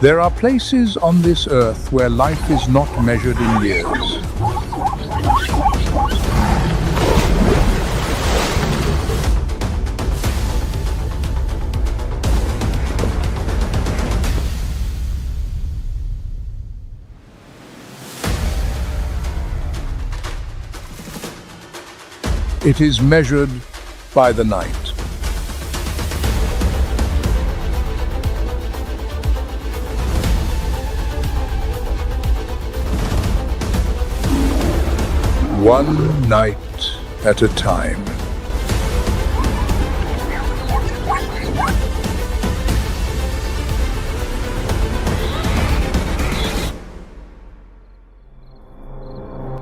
There are places on this earth where life is not measured in years. It is measured by the night. One night at a time.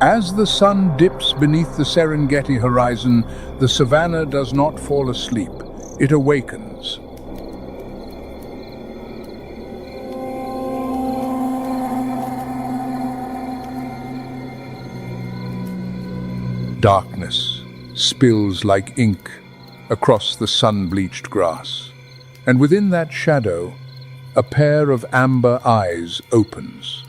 As the sun dips beneath the Serengeti horizon, the savannah does not fall asleep. It awakens. Darkness spills like ink across the sun-bleached grass, and within that shadow, a pair of amber eyes opens.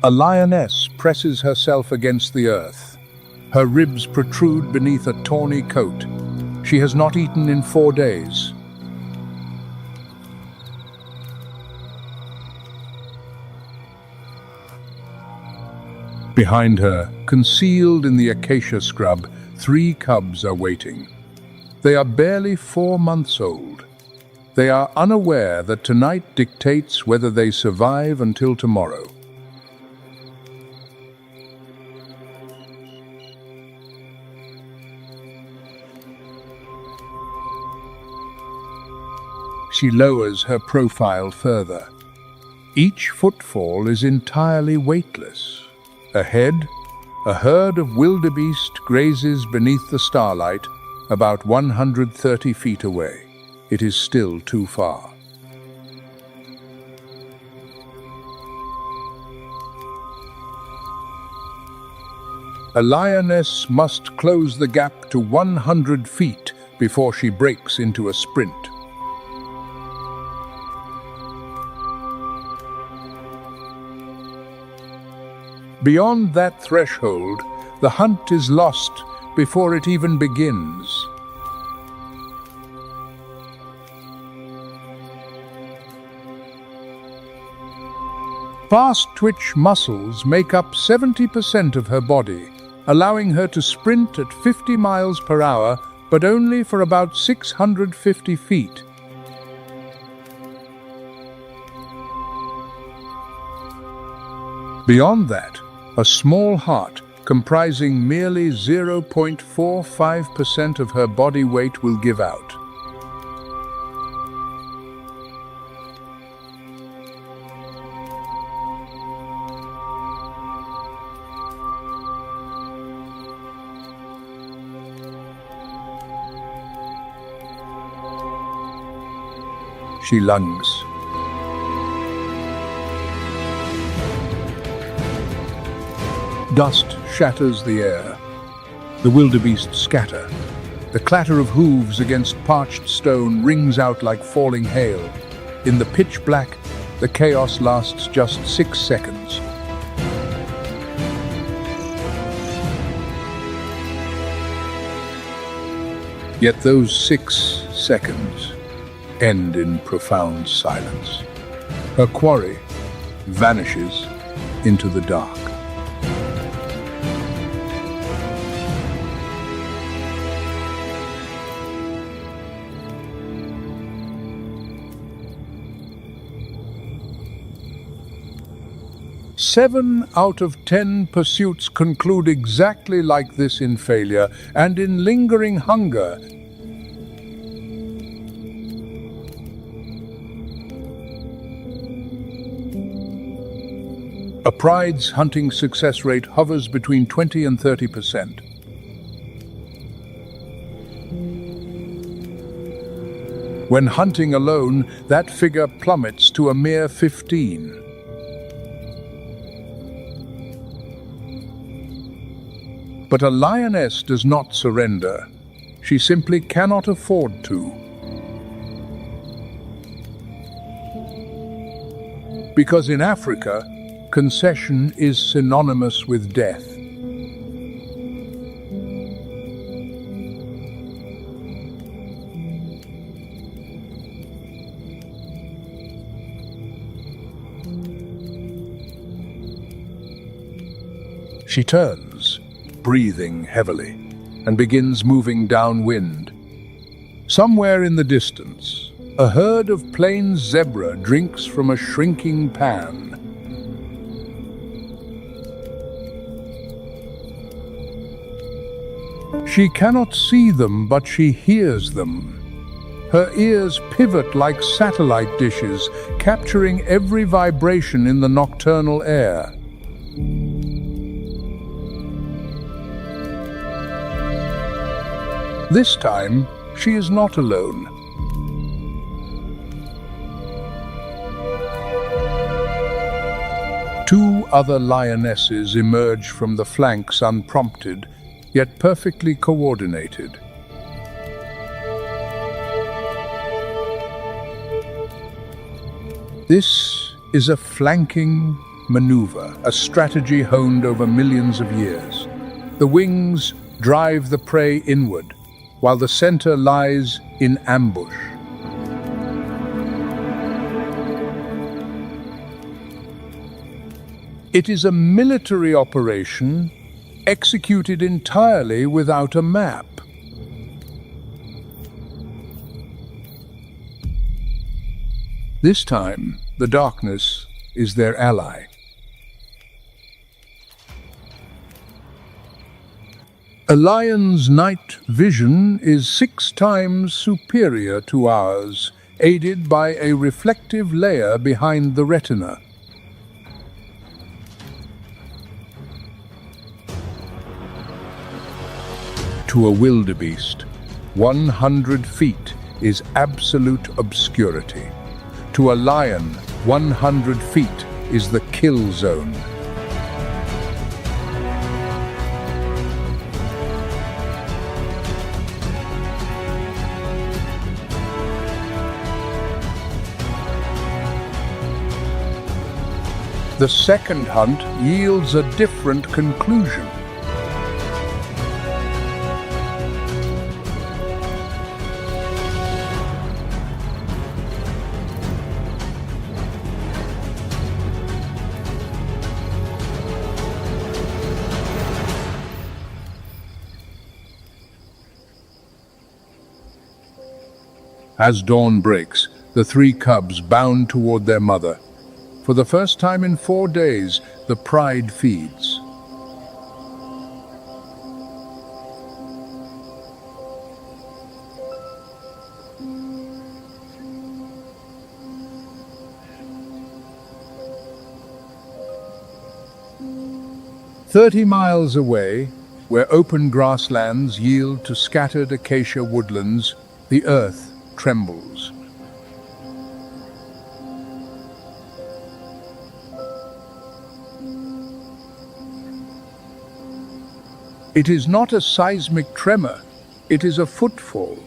A lioness presses herself against the earth. Her ribs protrude beneath a tawny coat. She has not eaten in 4 days. Behind her, concealed in the acacia scrub, 3 cubs are waiting. They are barely 4 months old. They are unaware that tonight dictates whether they survive until tomorrow. She lowers her profile further. Each footfall is entirely weightless. Ahead, a herd of wildebeest grazes beneath the starlight, about 130 feet away. It is still too far. A lioness must close the gap to 100 feet before she breaks into a sprint. Beyond that threshold, the hunt is lost before it even begins. Fast-twitch muscles make up 70% of her body, allowing her to sprint at 50 miles per hour, but only for about 650 feet. Beyond that, a small heart, comprising merely 0.45% of her body weight, will give out. She lunges. Dust shatters the air. The wildebeest scatter. The clatter of hooves against parched stone rings out like falling hail. In the pitch black, the chaos lasts just 6 seconds. Yet those 6 seconds end in profound silence. Her quarry vanishes into the dark. Seven out of 10 pursuits conclude exactly like this in failure and in lingering hunger. A pride's hunting success rate hovers between 20 and 30%. When hunting alone, that figure plummets to a mere 15. But a lioness does not surrender. She simply cannot afford to. Because in Africa, concession is synonymous with death. She turns, breathing heavily, and begins moving downwind. Somewhere in the distance, a herd of plains zebra drinks from a shrinking pan. She cannot see them, but she hears them. Her ears pivot like satellite dishes, capturing every vibration in the nocturnal air. This time, she is not alone. Two other lionesses emerge from the flanks unprompted, yet perfectly coordinated. This is a flanking maneuver, a strategy honed over millions of years. The wings drive the prey inward, while the center lies in ambush. It is a military operation executed entirely without a map. This time, the darkness is their ally. A lion's night vision is 6 times superior to ours, aided by a reflective layer behind the retina. To a wildebeest, 100 feet is absolute obscurity. To a lion, 100 feet is the kill zone. The second hunt yields a different conclusion. As dawn breaks, the 3 cubs bound toward their mother. For the first time in 4 days, the pride feeds. "30 miles away, where open grasslands yield to scattered acacia woodlands, the earth trembles. It is not a seismic tremor, it is a footfall.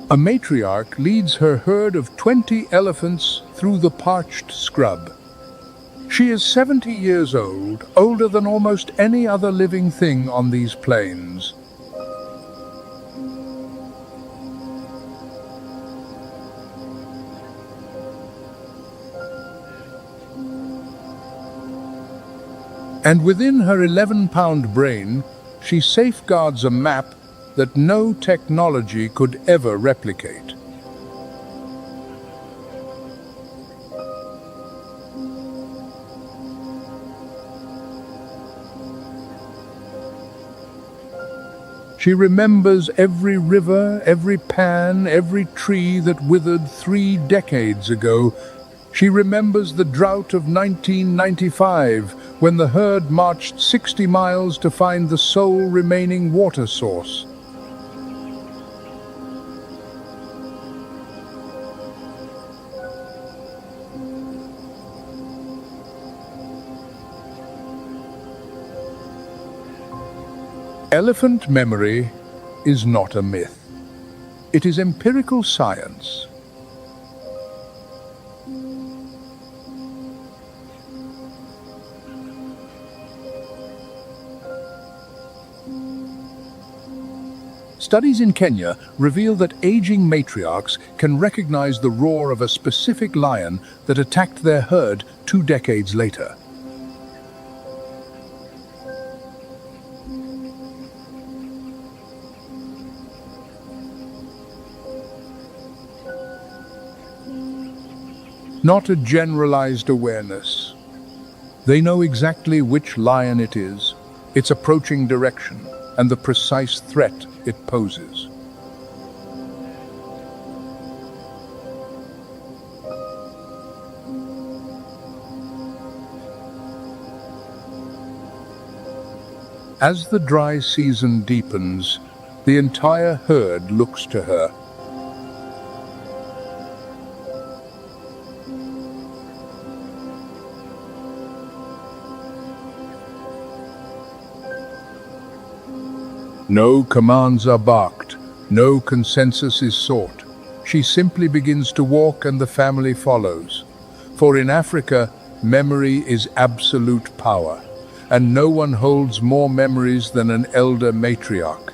A matriarch leads her herd of 20 elephants through the parched scrub. She is 70 years old, older than almost any other living thing on these plains. And within her 11-pound brain, she safeguards a map that no technology could ever replicate. She remembers every river, every pan, every tree that withered 3 decades ago. She remembers the drought of 1995, when the herd marched 60 miles to find the sole remaining water source. Elephant memory is not a myth. It is empirical science. Studies in Kenya reveal that aging matriarchs can recognize the roar of a specific lion that attacked their herd 2 decades later. Not a generalized awareness. They know exactly which lion it is, its approaching direction, and the precise threat it poses. As the dry season deepens, the entire herd looks to her. No commands are barked, no consensus is sought. She simply begins to walk and the family follows. For in Africa, memory is absolute power, and no one holds more memories than an elder matriarch.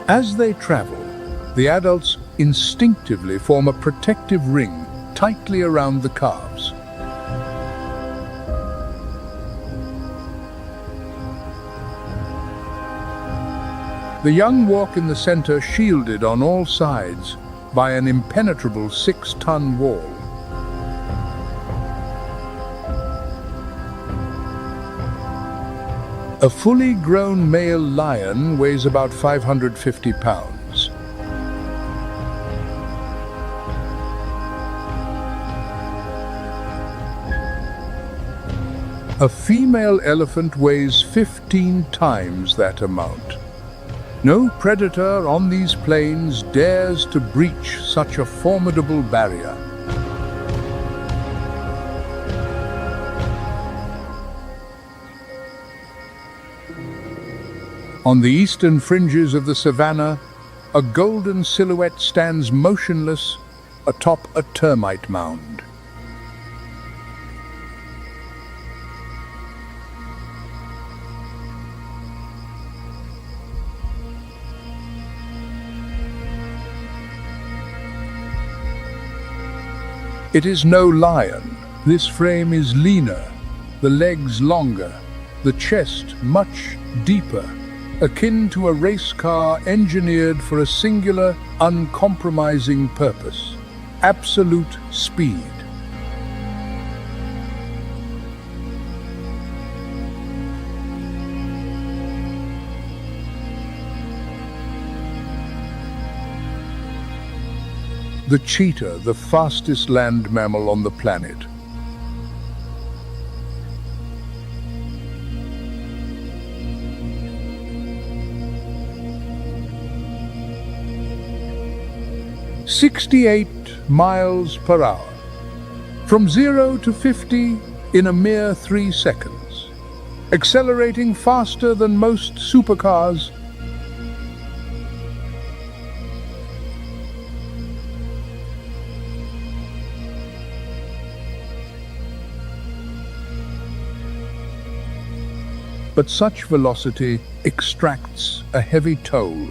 As they travel, the adults instinctively form a protective ring tightly around the calves. The young walk in the center, shielded on all sides by an impenetrable 6-ton wall. A fully grown male lion weighs about 550 pounds. A female elephant weighs 15 times that amount. No predator on these plains dares to breach such a formidable barrier. On the eastern fringes of the savannah, a golden silhouette stands motionless atop a termite mound. It is no lion. This frame is leaner, the legs longer, the chest much deeper, akin to a race car engineered for a singular, uncompromising purpose: absolute speed. The cheetah, the fastest land mammal on the planet. "68 miles per hour. From 0 to 50 in a mere 3 seconds. Accelerating faster than most supercars. But such velocity extracts a heavy toll.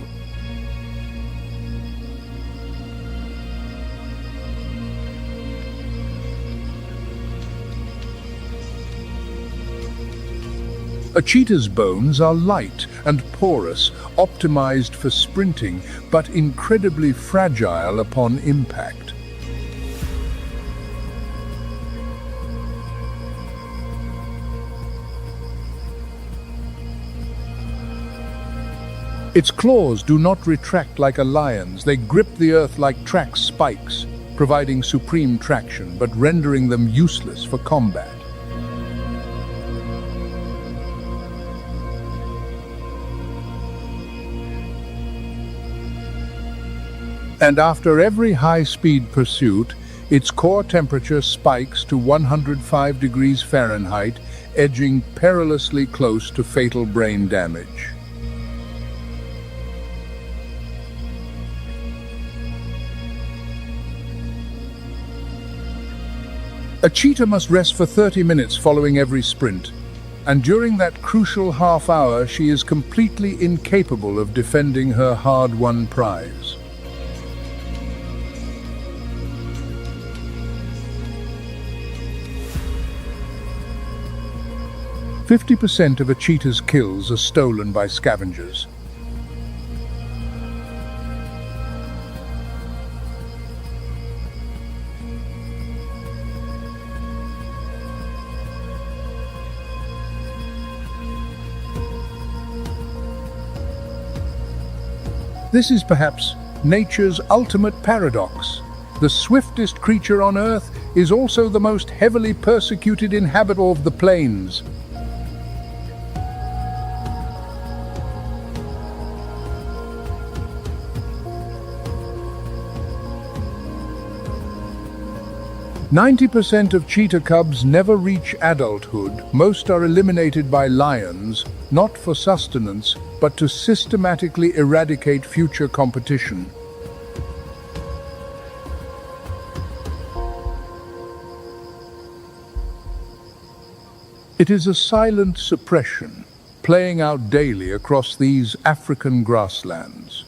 A cheetah's bones are light and porous, optimized for sprinting, but incredibly fragile upon impact. Its claws do not retract like a lion's. They grip the earth like track spikes, providing supreme traction, but rendering them useless for combat. And after every high-speed pursuit, Its core temperature spikes to 105 degrees Fahrenheit, edging perilously close to fatal brain damage. A cheetah must rest for 30 minutes following every sprint, and during that crucial half hour she is completely incapable of defending her hard-won prize. "50% of a cheetah's kills are stolen by scavengers. This is perhaps nature's ultimate paradox. The swiftest creature on Earth is also the most heavily persecuted inhabitant of the plains. "90% of cheetah cubs never reach adulthood. Most are eliminated by lions, not for sustenance, but to systematically eradicate future competition." It is a silent suppression, playing out daily across these African grasslands.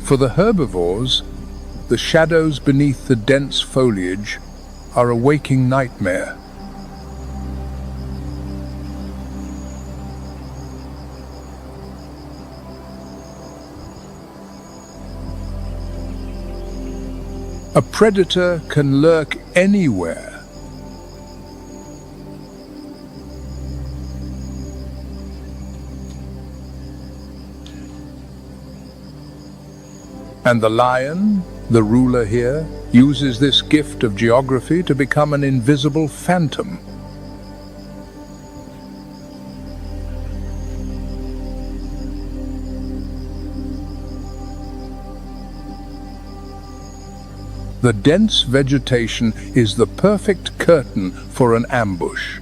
For the herbivores, the shadows beneath the dense foliage are a waking nightmare. A predator can lurk anywhere. And the lion, the ruler here, uses this gift of geography to become an invisible phantom. The dense vegetation is the perfect curtain for an ambush.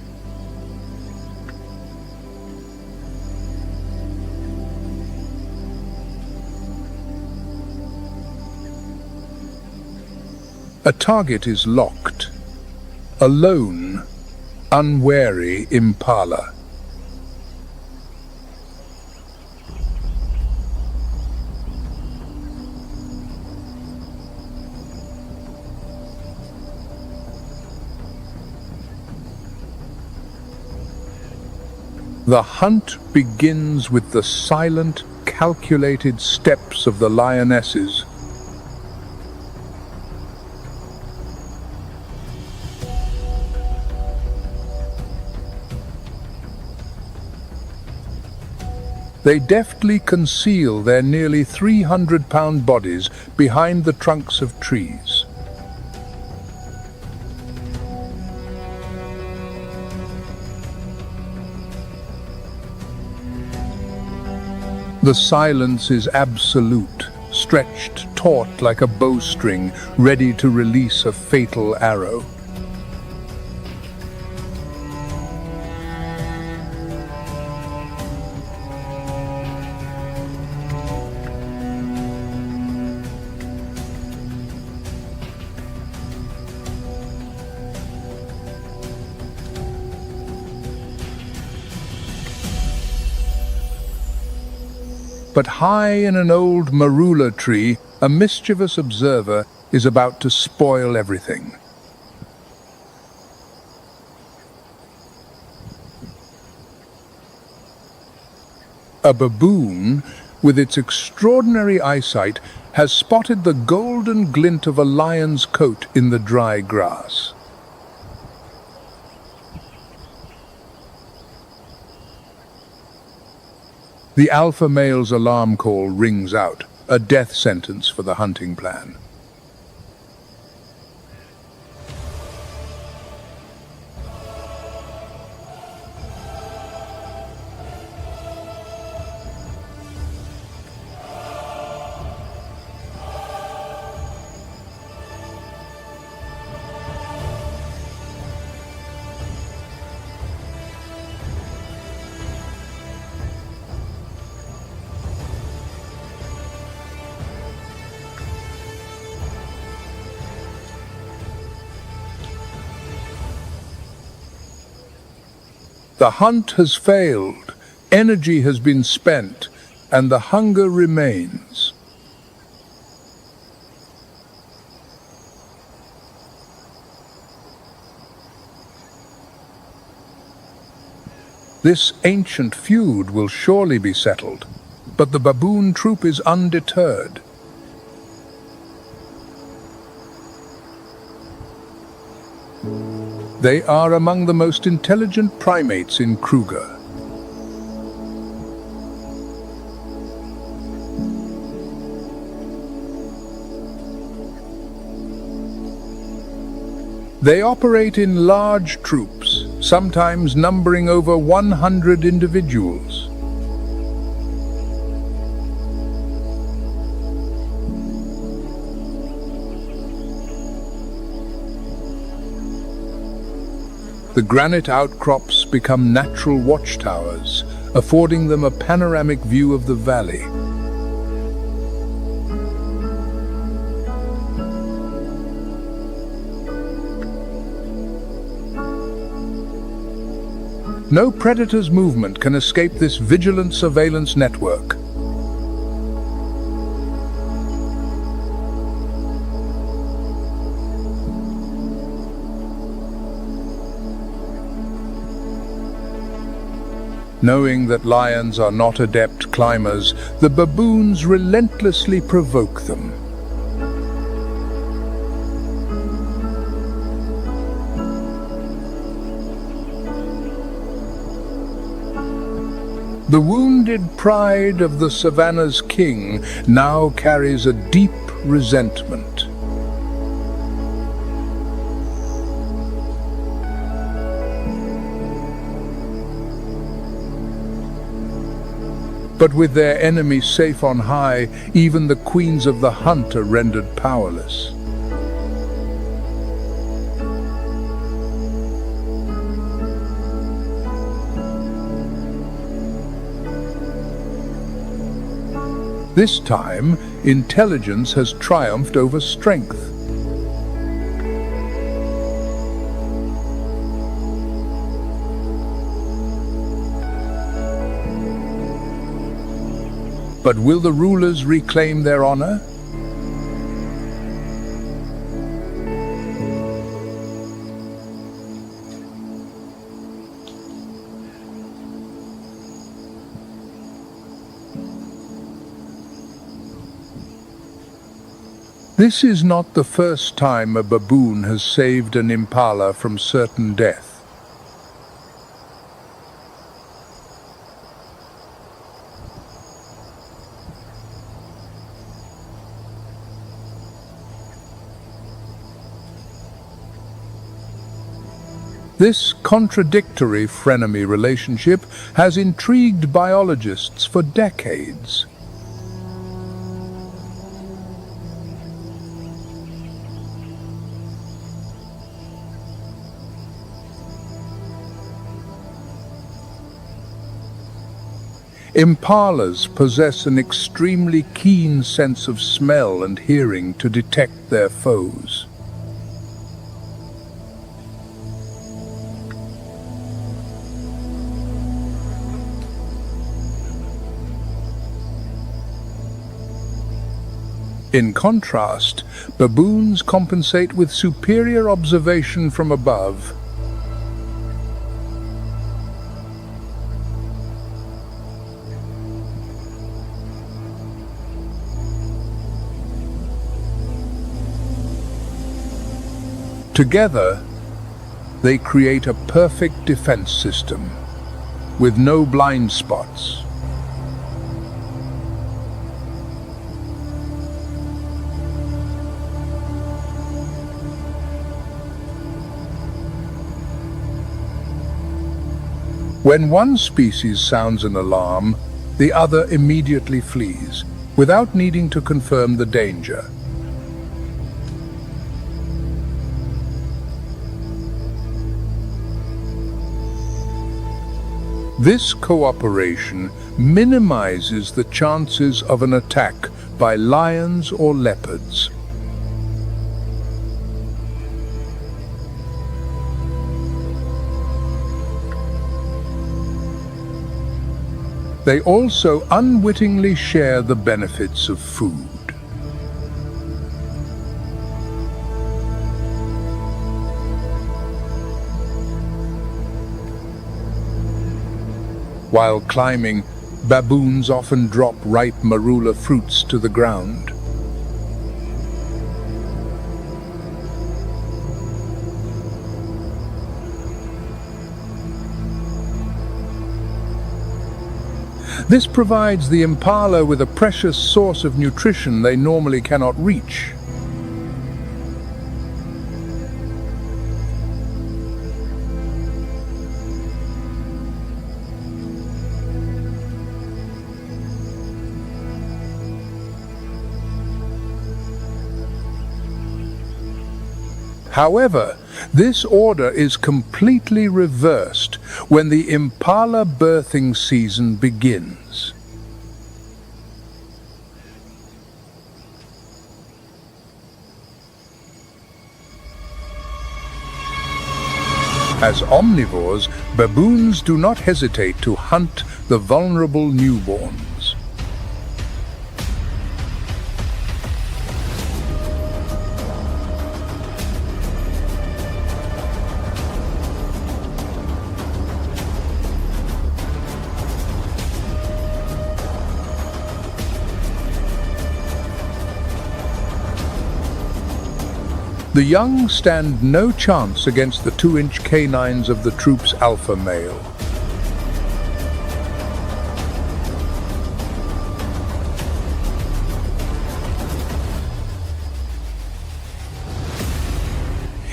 A target is locked. A lone, unwary impala. The hunt begins with the silent, calculated steps of the lionesses. They deftly conceal their nearly 300-pound bodies behind the trunks of trees. The silence is absolute, stretched taut like a bowstring, ready to release a fatal arrow. But high in an old marula tree, a mischievous observer is about to spoil everything. A baboon, with its extraordinary eyesight, has spotted the golden glint of a lion's coat in the dry grass. The alpha male's alarm call rings out, a death sentence for the hunting plan. The hunt has failed, energy has been spent, and the hunger remains. This ancient feud will surely be settled, but the baboon troop is undeterred. They are among the most intelligent primates in Kruger. They operate in large troops, sometimes numbering over 100 individuals. The granite outcrops become natural watchtowers, affording them a panoramic view of the valley. No predator's movement can escape this vigilant surveillance network. Knowing that lions are not adept climbers, the baboons relentlessly provoke them. The wounded pride of the savannah's king now carries a deep resentment. But with their enemy safe on high, even the queens of the hunt are rendered powerless. This time, intelligence has triumphed over strength. But will the rulers reclaim their honor? This is not the first time a baboon has saved an impala from certain death. This contradictory frenemy relationship has intrigued biologists for decades. Impalas possess an extremely keen sense of smell and hearing to detect their foes. In contrast, baboons compensate with superior observation from above. Together, they create a perfect defense system, with no blind spots. When one species sounds an alarm, the other immediately flees, without needing to confirm the danger. This cooperation minimizes the chances of an attack by lions or leopards. They also unwittingly share the benefits of food. While climbing, baboons often drop ripe marula fruits to the ground. This provides the impala with a precious source of nutrition they normally cannot reach. However, this order is completely reversed when the impala birthing season begins. As omnivores, baboons do not hesitate to hunt the vulnerable newborns. The young stand no chance against the 2-inch canines of the troop's alpha male.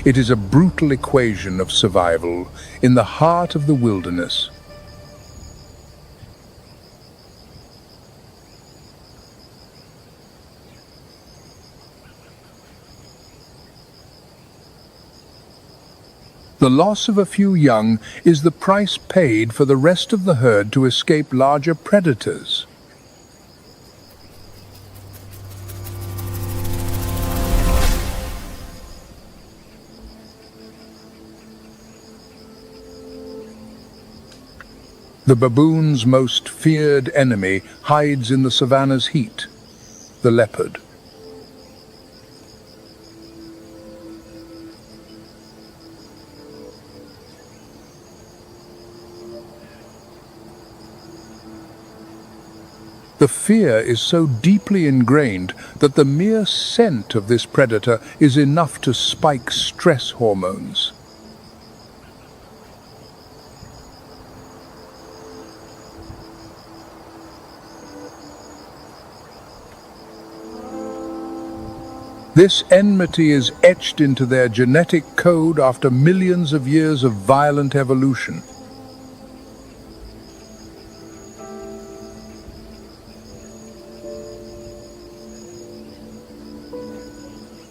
It is a brutal equation of survival in the heart of the wilderness. The loss of a few young is the price paid for the rest of the herd to escape larger predators. The baboon's most feared enemy hides in the savannah's heat, the leopard. The fear is so deeply ingrained that the mere scent of this predator is enough to spike stress hormones. This enmity is etched into their genetic code after millions of years of violent evolution.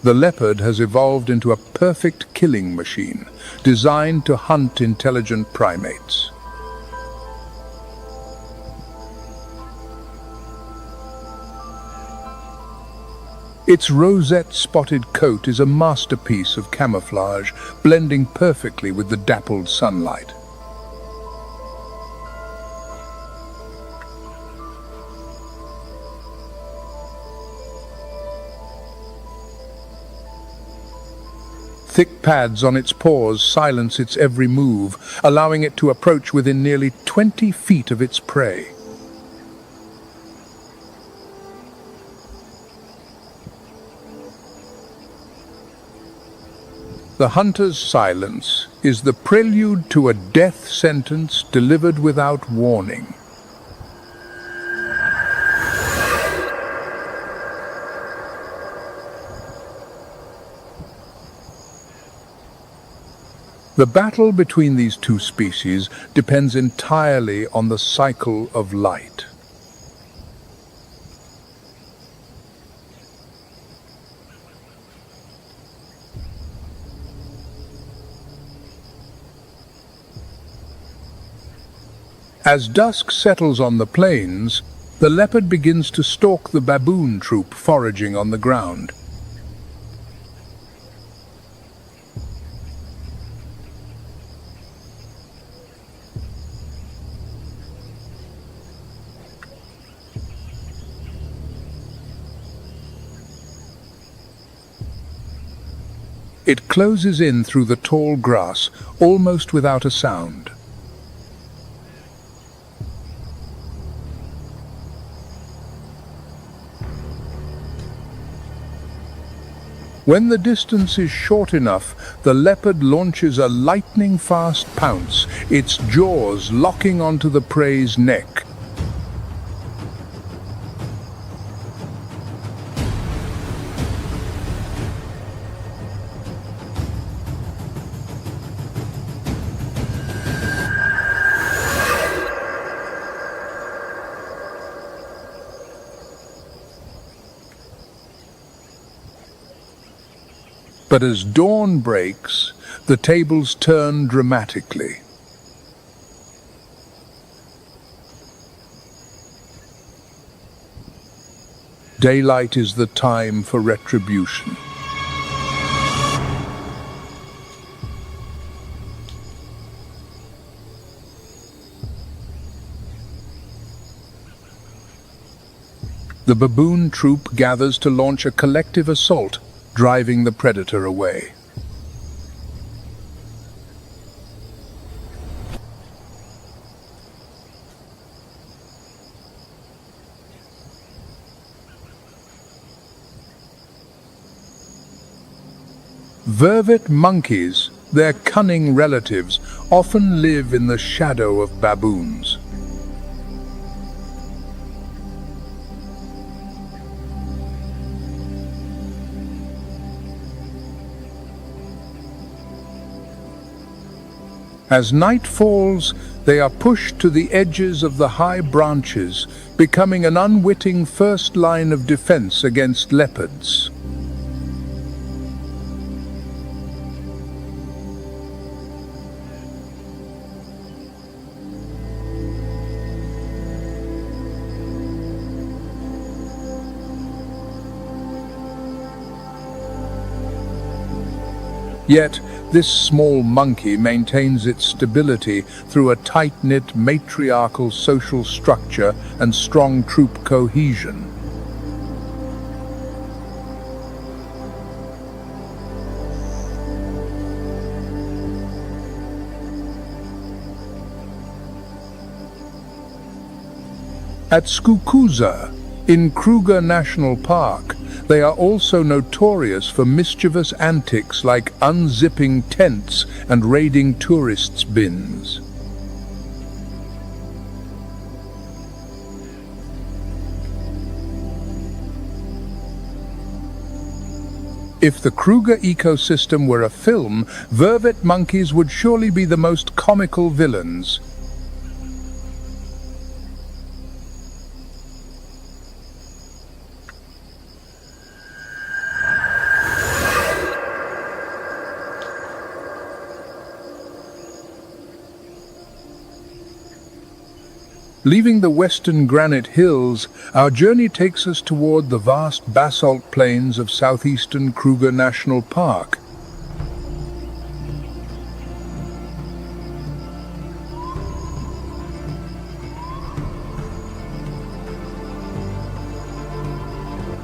The leopard has evolved into a perfect killing machine, designed to hunt intelligent primates. Its rosette-spotted coat is a masterpiece of camouflage, blending perfectly with the dappled sunlight. Thick pads on its paws silence its every move, allowing it to approach within nearly 20 feet of its prey. The hunter's silence is the prelude to a death sentence delivered without warning. The battle between these two species depends entirely on the cycle of light. As dusk settles on the plains, the leopard begins to stalk the baboon troop foraging on the ground. It closes in through the tall grass, almost without a sound. When the distance is short enough, the leopard launches a lightning-fast pounce, its jaws locking onto the prey's neck. But as dawn breaks, the tables turn dramatically. Daylight is the time for retribution. The baboon troop gathers to launch a collective assault, driving the predator away. Vervet monkeys, their cunning relatives, often live in the shadow of baboons. As night falls, they are pushed to the edges of the high branches, becoming an unwitting first line of defense against leopards. Yet, this small monkey maintains its stability through a tight-knit matriarchal social structure and strong troop cohesion. At Skukuza, in Kruger National Park, they are also notorious for mischievous antics like unzipping tents and raiding tourists' bins. If the Kruger ecosystem were a film, vervet monkeys would surely be the most comical villains. Leaving the western granite hills, our journey takes us toward the vast basalt plains of southeastern Kruger National Park.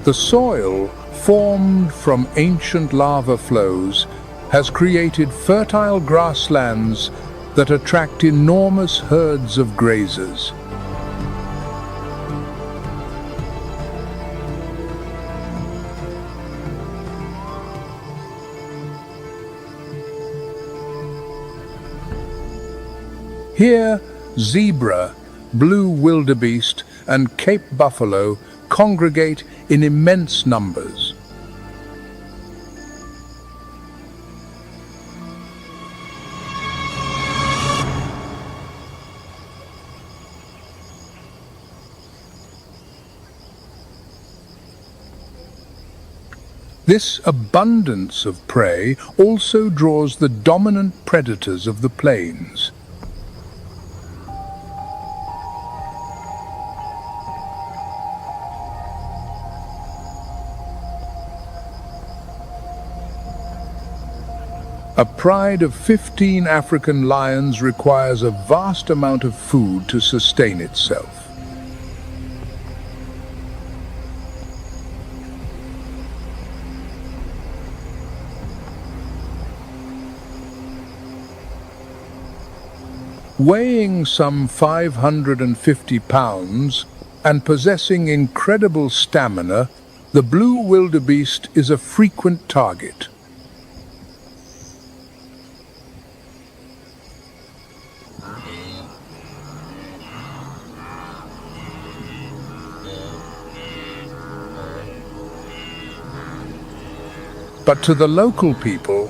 The soil, formed from ancient lava flows, has created fertile grasslands that attract enormous herds of grazers. Here, zebra, blue wildebeest, and Cape buffalo congregate in immense numbers. This abundance of prey also draws the dominant predators of the plains. A pride of 15 African lions requires a vast amount of food to sustain itself. Weighing some 550 pounds and possessing incredible stamina, the blue wildebeest is a frequent target. But to the local people,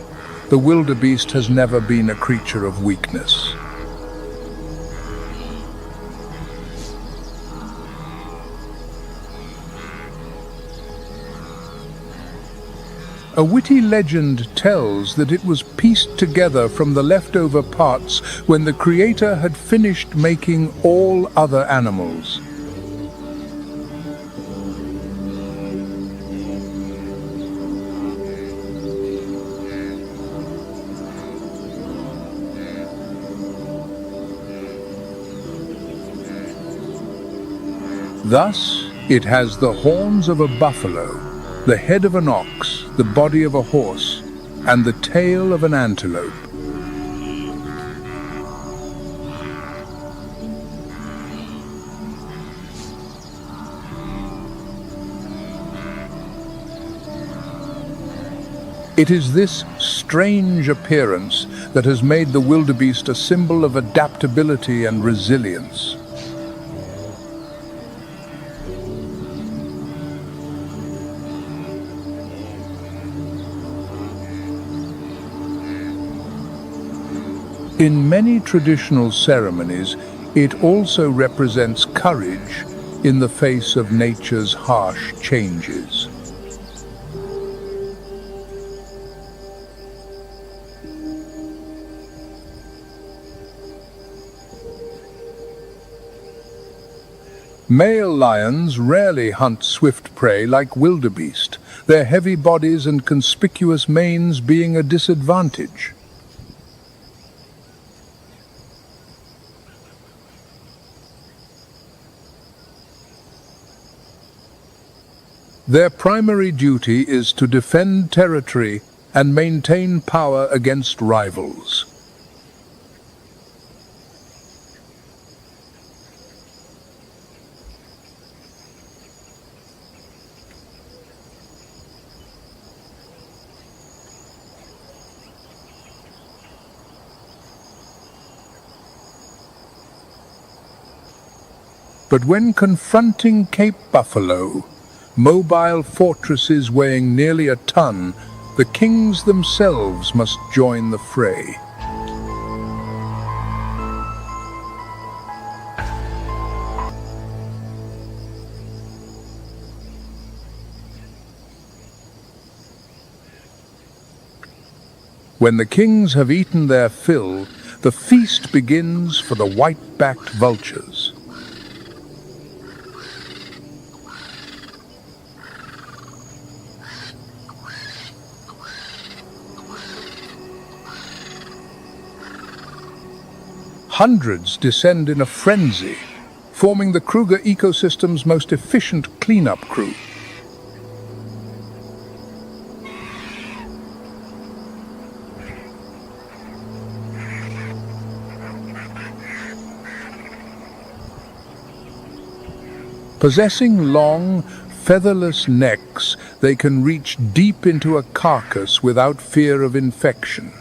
the wildebeest has never been a creature of weakness. A witty legend tells that it was pieced together from the leftover parts when the Creator had finished making all other animals. Thus, it has the horns of a buffalo, the head of an ox, the body of a horse, and the tail of an antelope. It is this strange appearance that has made the wildebeest a symbol of adaptability and resilience. In many traditional ceremonies, it also represents courage in the face of nature's harsh changes. Male lions rarely hunt swift prey like wildebeest, their heavy bodies and conspicuous manes being a disadvantage. Their primary duty is to defend territory and maintain power against rivals. But when confronting Cape Buffalo, mobile fortresses weighing nearly a ton, the kings themselves must join the fray. When the kings have eaten their fill, the feast begins for the white-backed vultures. Hundreds descend in a frenzy, forming the Kruger ecosystem's most efficient cleanup crew. Possessing long, featherless necks, they can reach deep into a carcass without fear of infection.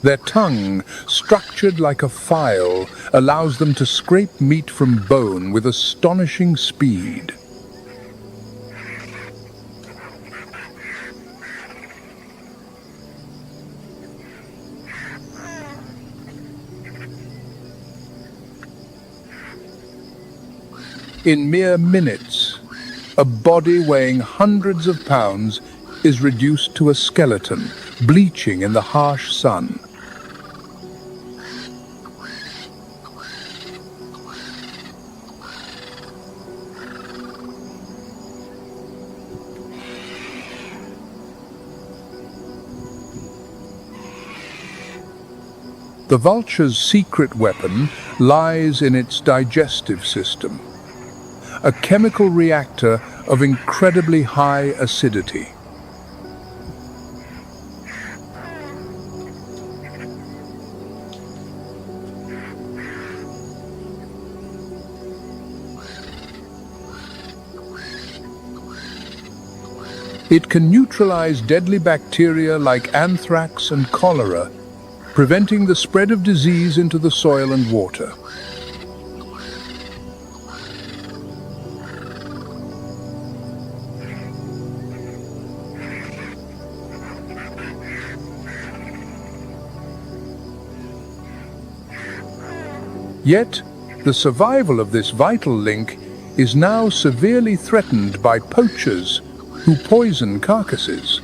Their tongue, structured like a file, allows them to scrape meat from bone with astonishing speed. In mere minutes, a body weighing hundreds of pounds is reduced to a skeleton, bleaching in the harsh sun. The vulture's secret weapon lies in its digestive system. a chemical reactor of incredibly high acidity. It can neutralize deadly bacteria like anthrax and cholera, preventing the spread of disease into the soil and water. Yet, the survival of this vital link is now severely threatened by poachers who poison carcasses.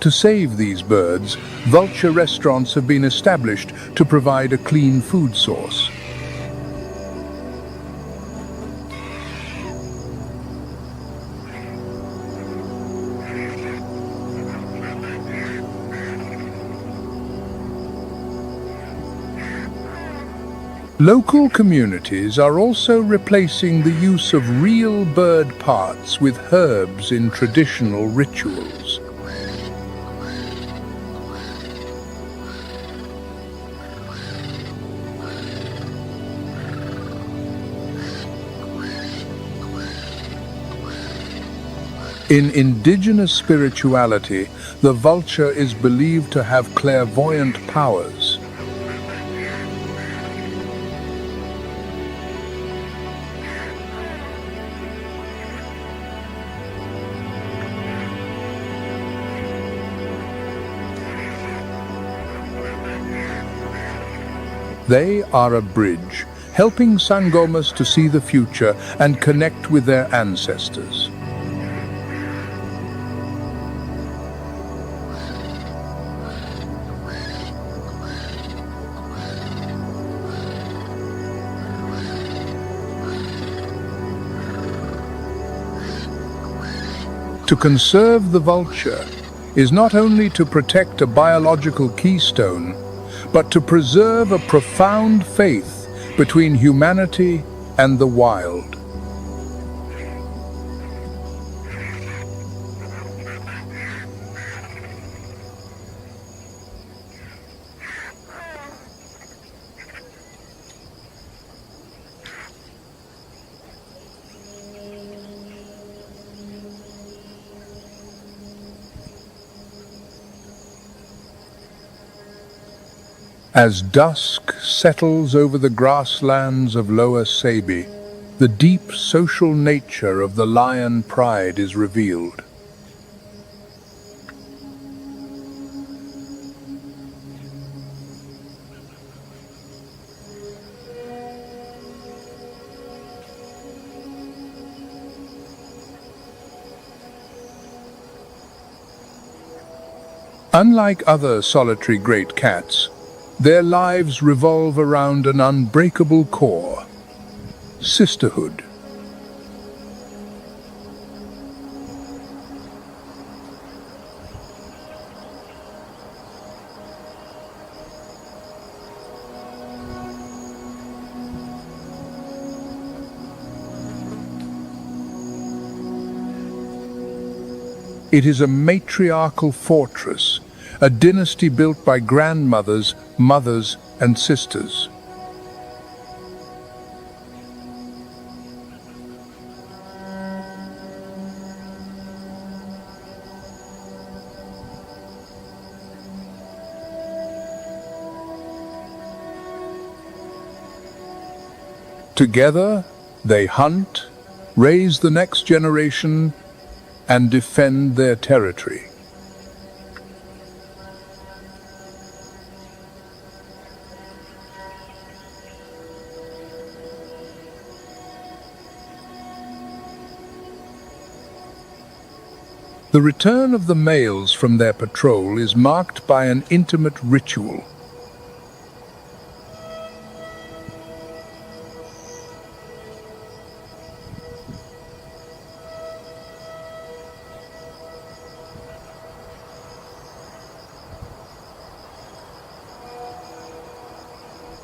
To save these birds, vulture restaurants have been established to provide a clean food source. Local communities are also replacing the use of real bird parts with herbs in traditional rituals. In indigenous spirituality, the vulture is believed to have clairvoyant powers. They are a bridge, helping Sangomas to see the future and connect with their ancestors. To conserve the vulture is not only to protect a biological keystone, but to preserve a profound faith between humanity and the wild. As dusk settles over the grasslands of Lower Sabi, the deep social nature of the lion pride is revealed. Unlike other solitary great cats, their lives revolve around an unbreakable core: sisterhood. It is a matriarchal fortress, a dynasty built by grandmothers, mothers, and sisters. Together, they hunt, raise the next generation, and defend their territory. The return of the males from their patrol is marked by an intimate ritual.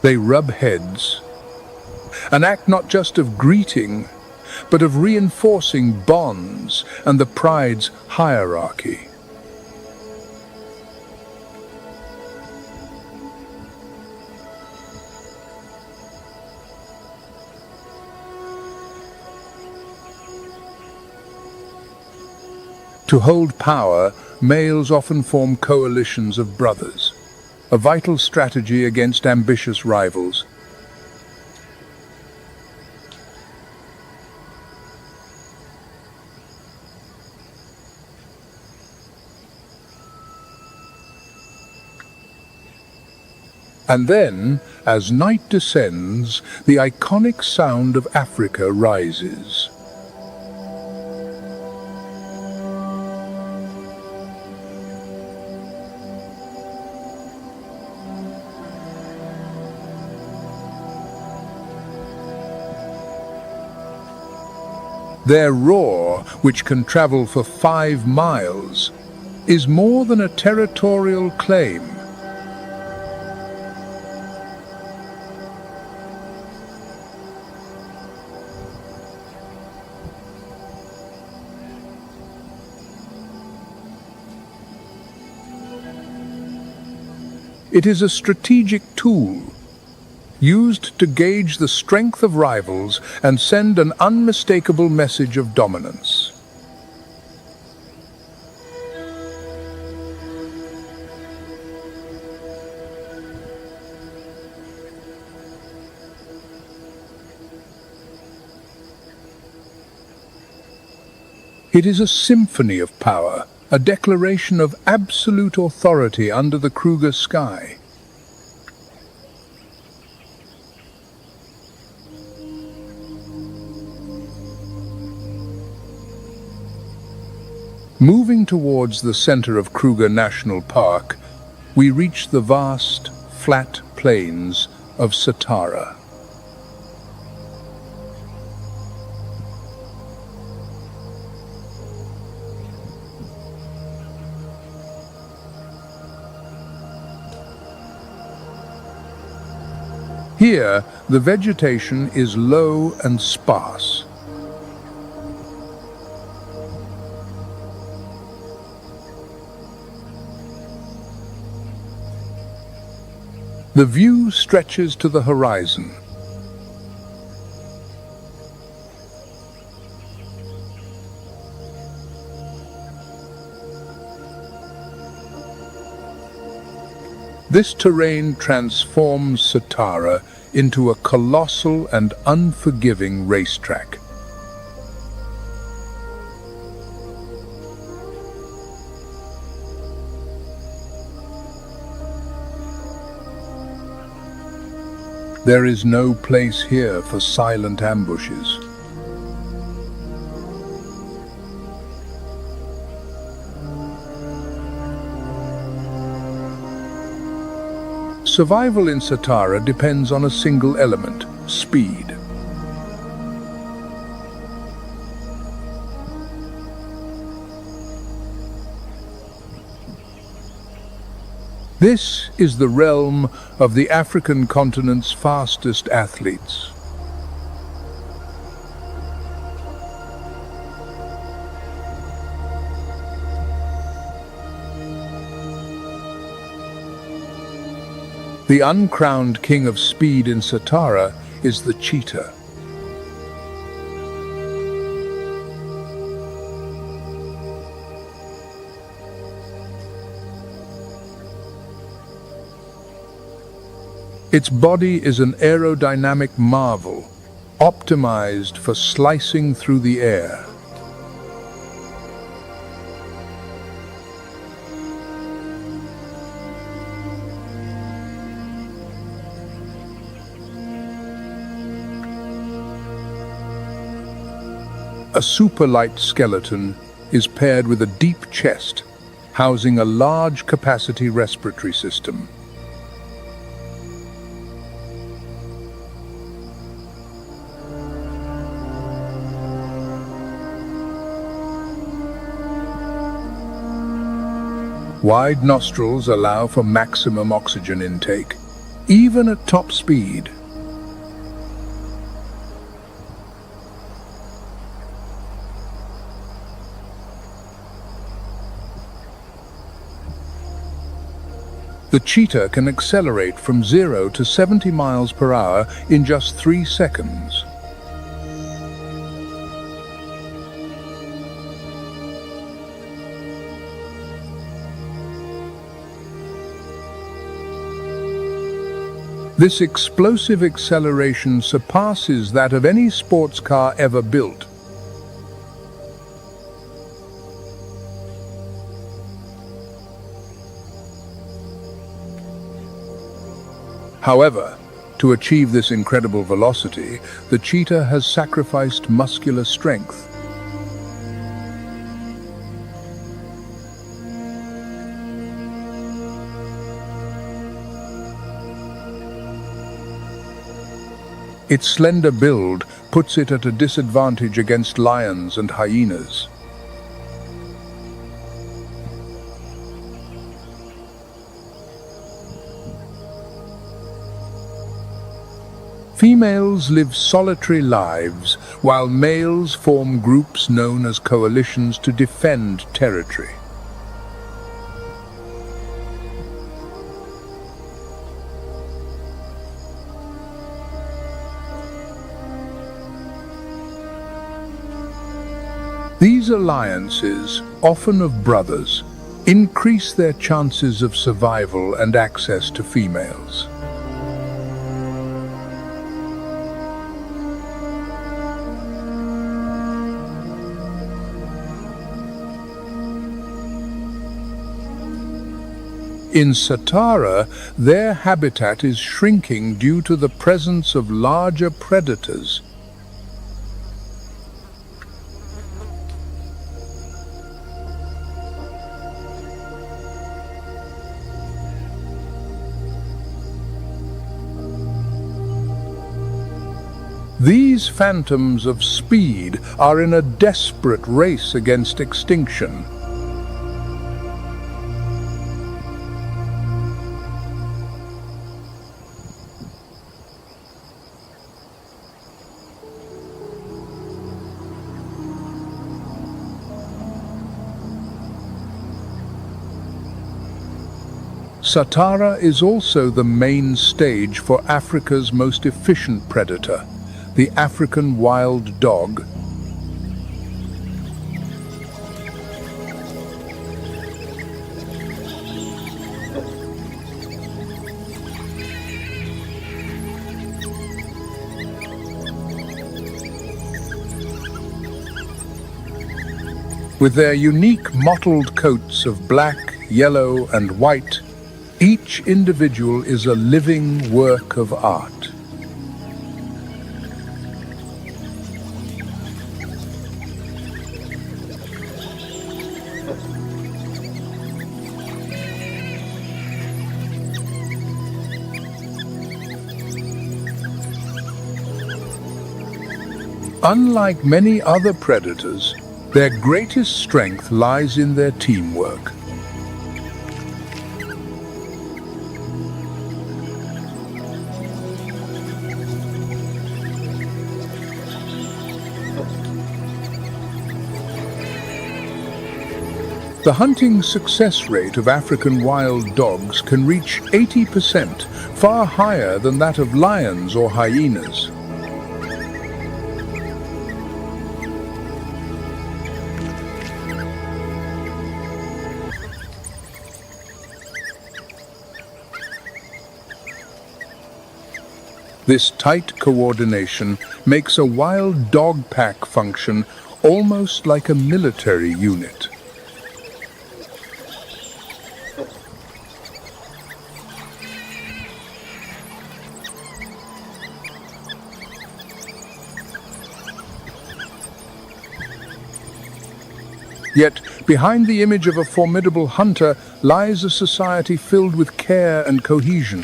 They rub heads, an act not just of greeting, but of reinforcing bonds and the pride's hierarchy. To hold power, males often form coalitions of brothers, a vital strategy against ambitious rivals. And then, as night descends, the iconic sound of Africa rises. Their roar, which can travel for 5 miles, is more than a territorial claim. It is a strategic tool, used to gauge the strength of rivals and send an unmistakable message of dominance. It is a symphony of power, a declaration of absolute authority under the Kruger sky. Moving towards the center of Kruger National Park, we reach the vast, flat plains of Satara. Here, the vegetation is low and sparse. The view stretches to the horizon. This terrain transforms Satara into a colossal and unforgiving racetrack. There is no place here for silent ambushes. Survival in Satara depends on a single element: speed. This is the realm of the African continent's fastest athletes. The uncrowned king of speed in Satara is the cheetah. Its body is an aerodynamic marvel, optimized for slicing through the air. A super-light skeleton is paired with a deep chest, housing a large capacity respiratory system. Wide nostrils allow for maximum oxygen intake, even at top speed. The cheetah can accelerate from 0 to 70 miles per hour in just 3 seconds. This explosive acceleration surpasses that of any sports car ever built. However, to achieve this incredible velocity, the cheetah has sacrificed muscular strength. Its slender build puts it at a disadvantage against lions and hyenas. Females live solitary lives, while males form groups known as coalitions to defend territory. These alliances, often of brothers, increase their chances of survival and access to females. In Satara, their habitat is shrinking due to the presence of larger predators. These phantoms of speed are in a desperate race against extinction. Satara is also the main stage for Africa's most efficient predator, the African wild dog. With their unique mottled coats of black, yellow, and white, each individual is a living work of art. Unlike many other predators, their greatest strength lies in their teamwork. The hunting success rate of African wild dogs can reach 80%, far higher than that of lions or hyenas. This tight coordination makes a wild dog pack function almost like a military unit. Yet, behind the image of a formidable hunter lies a society filled with care and cohesion.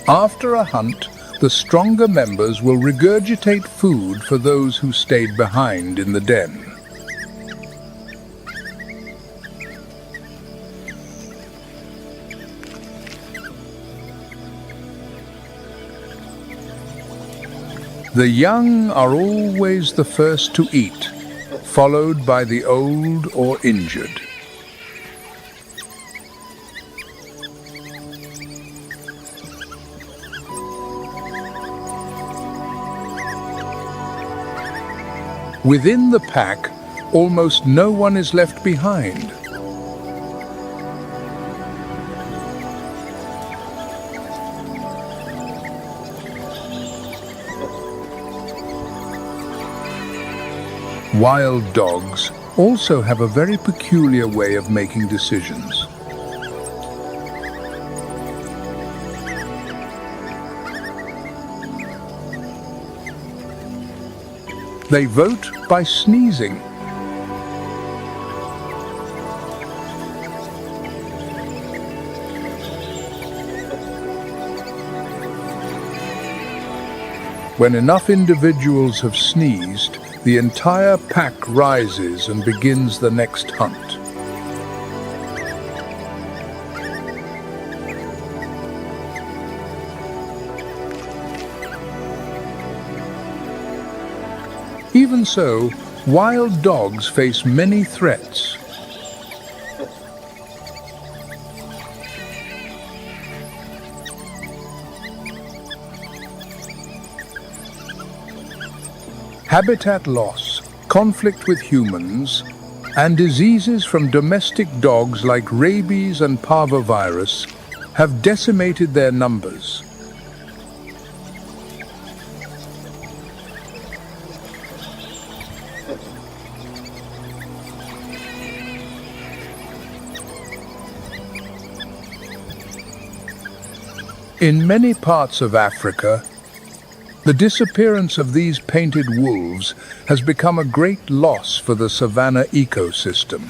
After a hunt, the stronger members will regurgitate food for those who stayed behind in the den. The young are always the first to eat, followed by the old or injured. Within the pack, almost no one is left behind. Wild dogs also have a very peculiar way of making decisions. They vote by sneezing. When enough individuals have sneezed, the entire pack rises and begins the next hunt. Even so, wild dogs face many threats. Habitat loss, conflict with humans, and diseases from domestic dogs like rabies and parvovirus have decimated their numbers. In many parts of Africa, the disappearance of these painted wolves has become a great loss for the savanna ecosystem.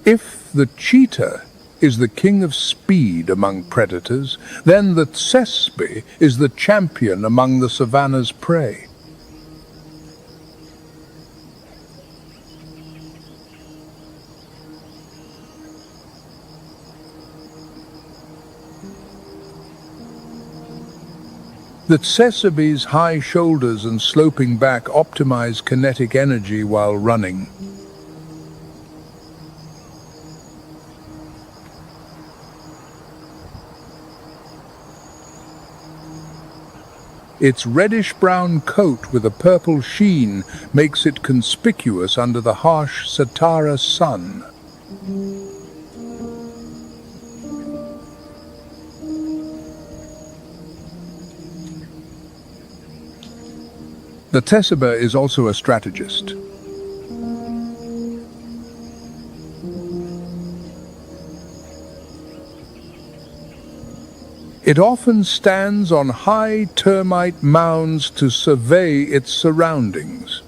If the cheetah is the king of speed among predators, then the tsesbe is the champion among the savanna's prey. The tsesebe's high shoulders and sloping back optimize kinetic energy while running. Its reddish-brown coat with a purple sheen makes it conspicuous under the harsh Satara sun. The tsesebe is also a strategist. It often stands on high termite mounds to survey its surroundings.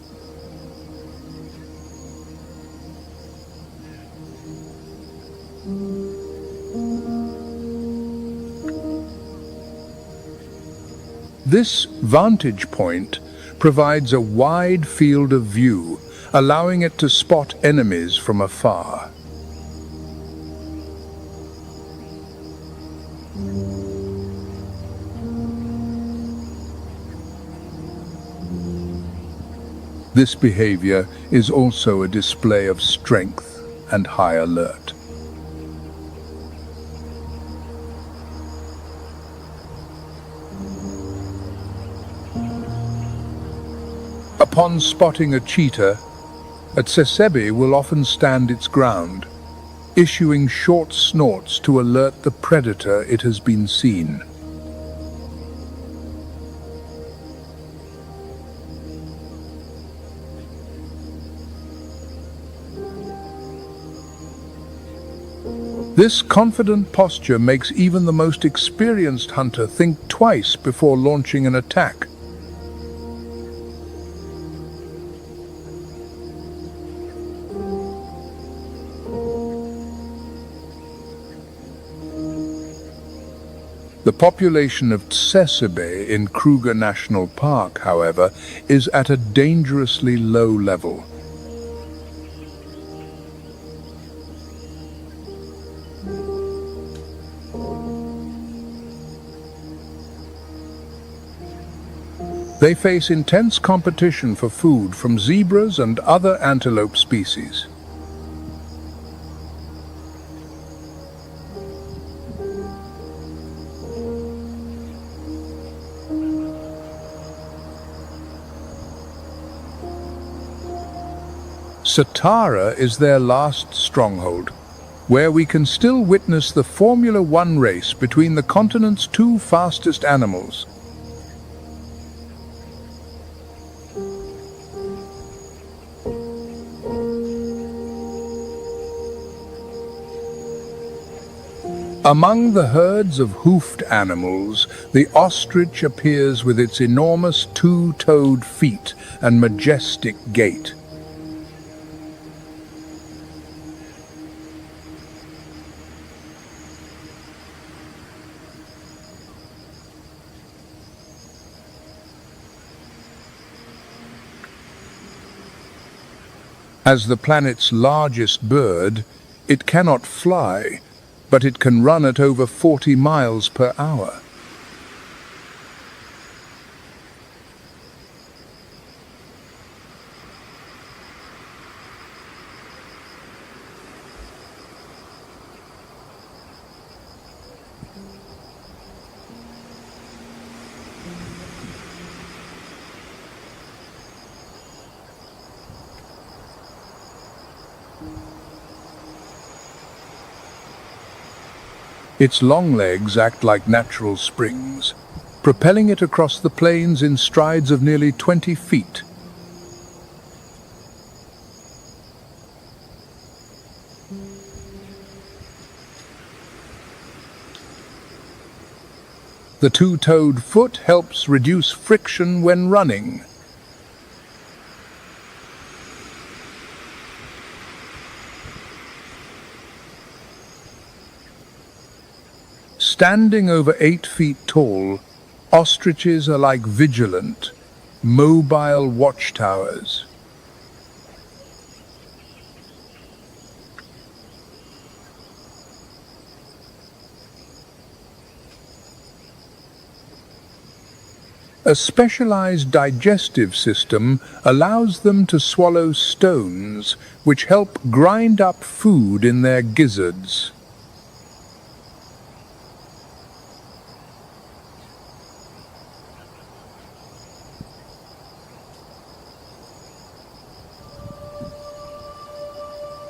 This vantage point provides a wide field of view, allowing it to spot enemies from afar. This behavior is also a display of strength and high alert. Upon spotting a cheetah, a tsesebe will often stand its ground, issuing short snorts to alert the predator it has been seen. This confident posture makes even the most experienced hunter think twice before launching an attack. The population of tsessebe in Kruger National Park, however, is at a dangerously low level. They face intense competition for food from zebras and other antelope species. Satara is their last stronghold, where we can still witness the Formula One race between the continent's two fastest animals. Among the herds of hoofed animals, the ostrich appears with its enormous two-toed feet and majestic gait. As the planet's largest bird, it cannot fly, but it can run at over 40 miles per hour. Its long legs act like natural springs, propelling it across the plains in strides of nearly 20 feet. The two-toed foot helps reduce friction when running. Standing over 8 feet tall, ostriches are like vigilant, mobile watchtowers. A specialized digestive system allows them to swallow stones, which help grind up food in their gizzards.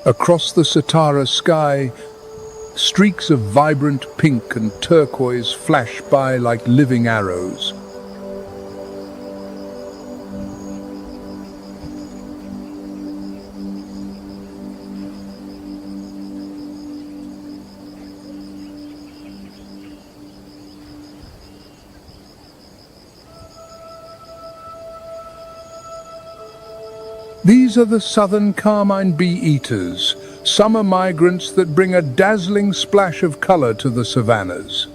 Across the Satara sky, streaks of vibrant pink and turquoise flash by like living arrows. These are the southern carmine bee-eaters, summer migrants that bring a dazzling splash of color to the savannas.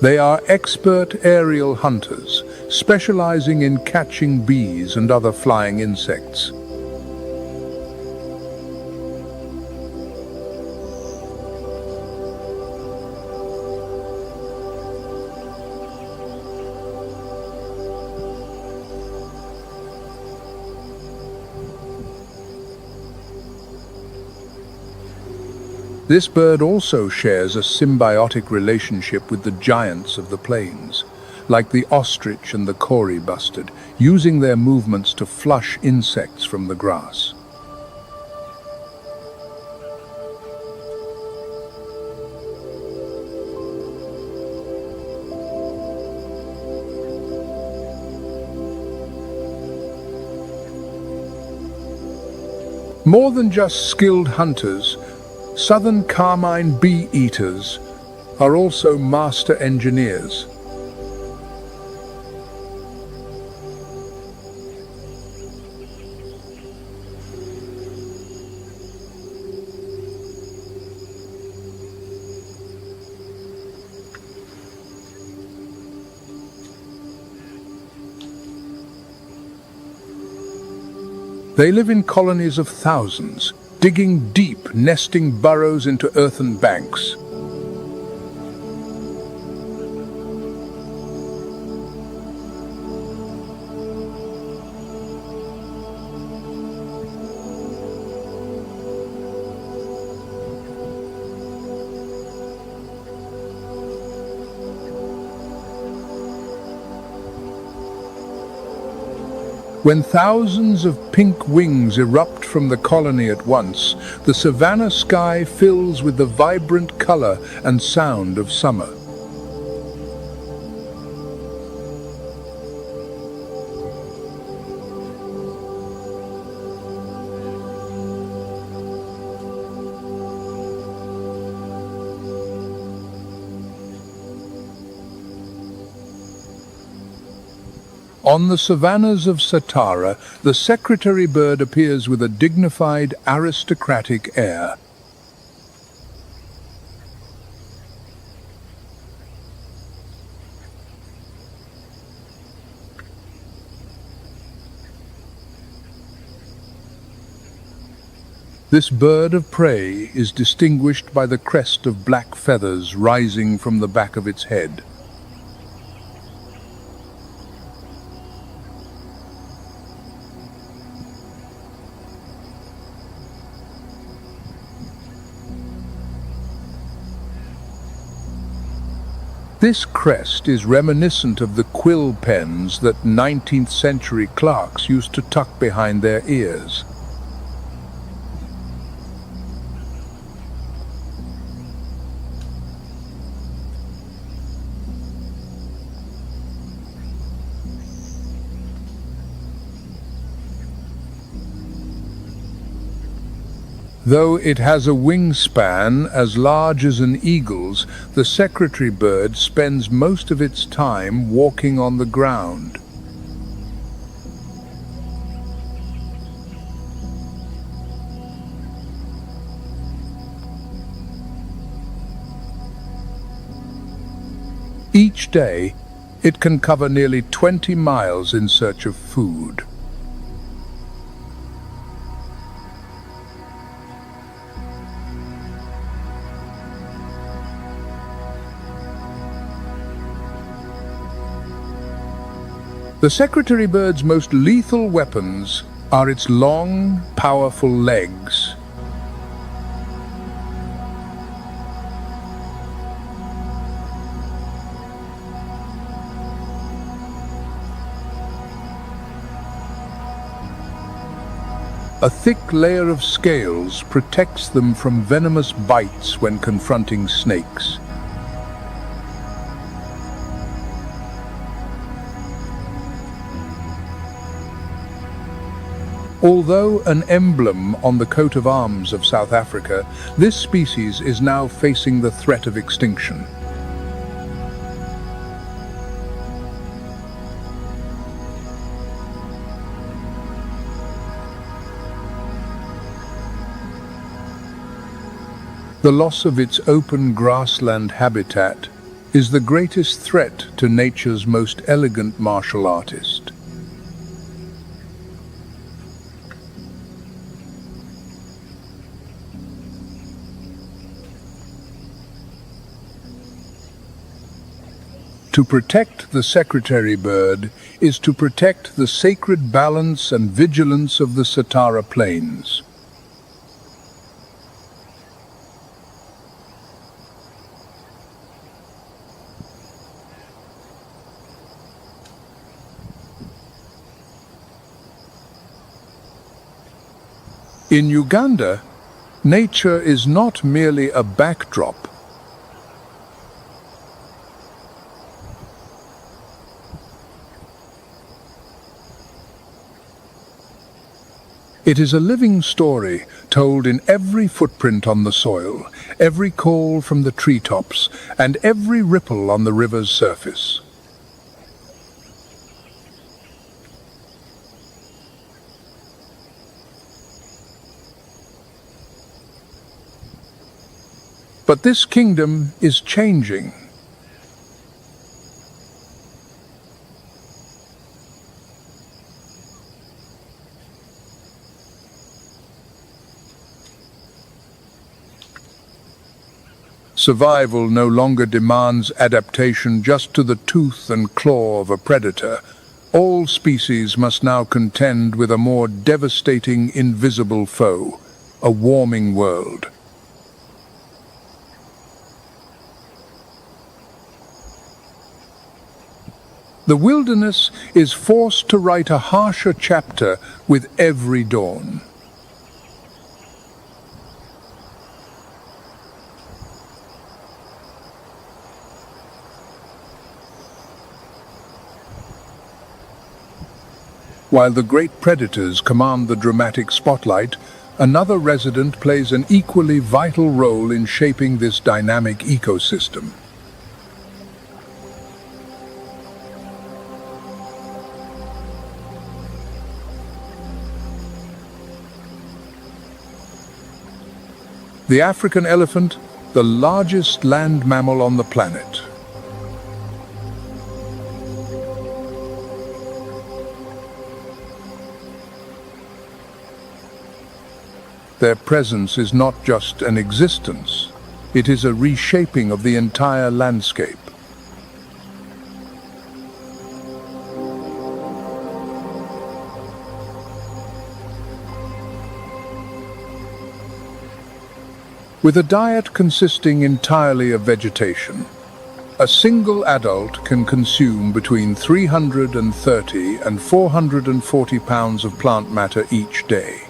They are expert aerial hunters, specializing in catching bees and other flying insects. This bird also shares a symbiotic relationship with the giants of the plains, like the ostrich and the cory bustard, using their movements to flush insects from the grass. More than just skilled hunters, southern carmine bee-eaters are also master engineers. They live in colonies of thousands, digging deep, nesting burrows into earthen banks. When thousands of pink wings erupt from the colony at once, the savanna sky fills with the vibrant color and sound of summer. On the savannas of Satara, the secretary bird appears with a dignified, aristocratic air. This bird of prey is distinguished by the crest of black feathers rising from the back of its head. This crest is reminiscent of the quill pens that 19th century clerks used to tuck behind their ears. Though it has a wingspan as large as an eagle's, the secretary bird spends most of its time walking on the ground. Each day, it can cover nearly 20 miles in search of food. The secretary bird's most lethal weapons are its long, powerful legs. A thick layer of scales protects them from venomous bites when confronting snakes. Although an emblem on the coat of arms of South Africa, this species is now facing the threat of extinction. The loss of its open grassland habitat is the greatest threat to nature's most elegant martial artist. To protect the secretary bird is to protect the sacred balance and vigilance of the Satara Plains. In Uganda, nature is not merely a backdrop. It is a living story, told in every footprint on the soil, every call from the treetops, and every ripple on the river's surface. But this kingdom is changing. Survival no longer demands adaptation just to the tooth and claw of a predator. All species must now contend with a more devastating, invisible foe, a warming world. The wilderness is forced to write a harsher chapter with every dawn. While the great predators command the dramatic spotlight, another resident plays an equally vital role in shaping this dynamic ecosystem. The African elephant, the largest land mammal on the planet. Their presence is not just an existence, it is a reshaping of the entire landscape. With a diet consisting entirely of vegetation, a single adult can consume between 330 and 440 pounds of plant matter each day.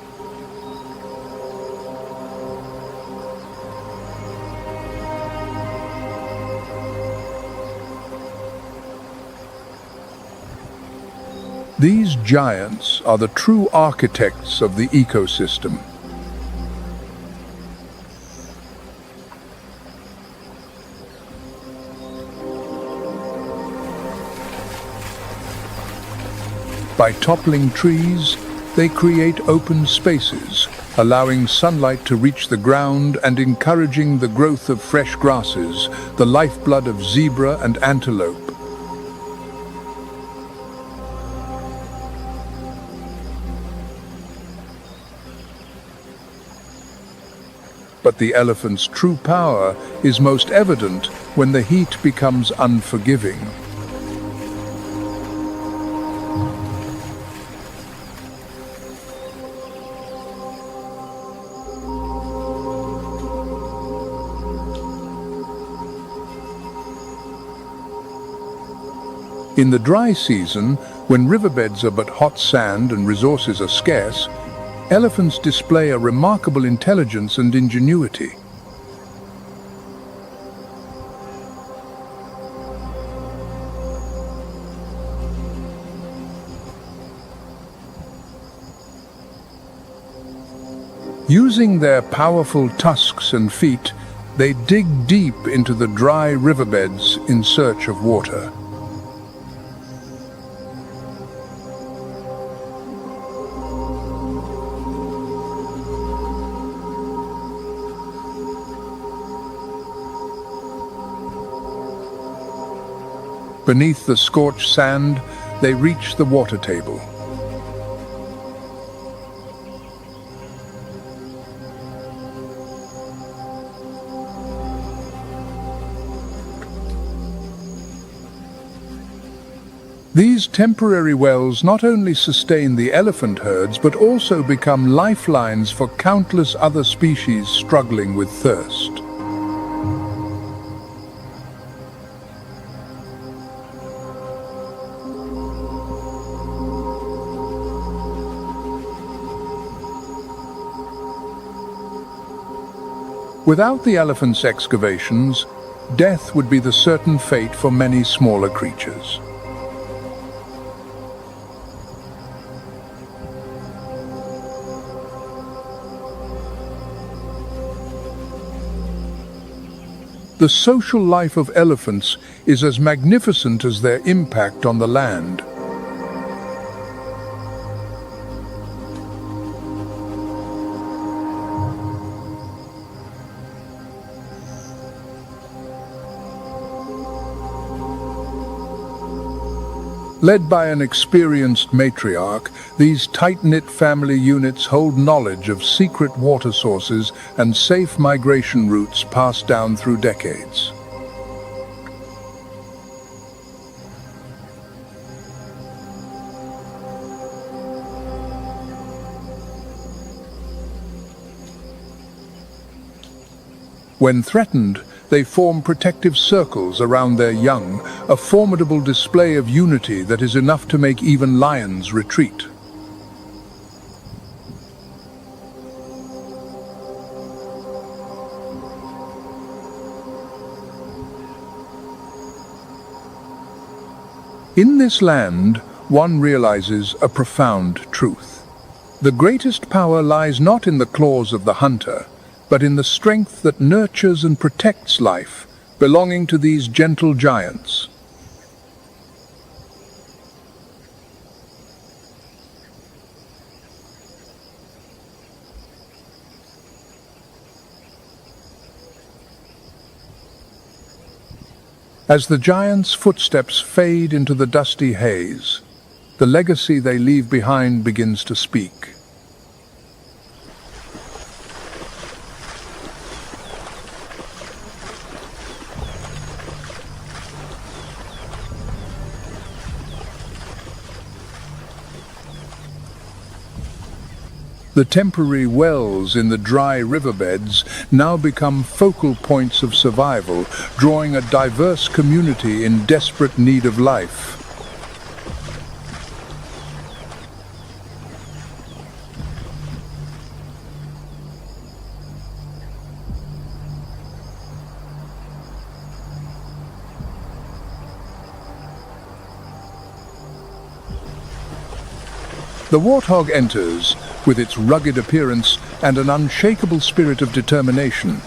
These giants are the true architects of the ecosystem. By toppling trees, they create open spaces, allowing sunlight to reach the ground and encouraging the growth of fresh grasses, the lifeblood of zebra and antelope. But the elephant's true power is most evident when the heat becomes unforgiving. In the dry season, when riverbeds are but hot sand and resources are scarce, elephants display a remarkable intelligence and ingenuity. Using their powerful tusks and feet, they dig deep into the dry riverbeds in search of water. Beneath the scorched sand, they reach the water table. These temporary wells not only sustain the elephant herds, but also become lifelines for countless other species struggling with thirst. Without the elephant's excavations, death would be the certain fate for many smaller creatures. The social life of elephants is as magnificent as their impact on the land. Led by an experienced matriarch, these tight-knit family units hold knowledge of secret water sources and safe migration routes passed down through decades. When threatened, they form protective circles around their young, a formidable display of unity that is enough to make even lions retreat. In this land, one realizes a profound truth. The greatest power lies not in the claws of the hunter, but in the strength that nurtures and protects life, belonging to these gentle giants. As the giants' footsteps fade into the dusty haze, the legacy they leave behind begins to speak. The temporary wells in the dry riverbeds now become focal points of survival, drawing a diverse community in desperate need of life. The warthog enters, with its rugged appearance and an unshakable spirit of determination.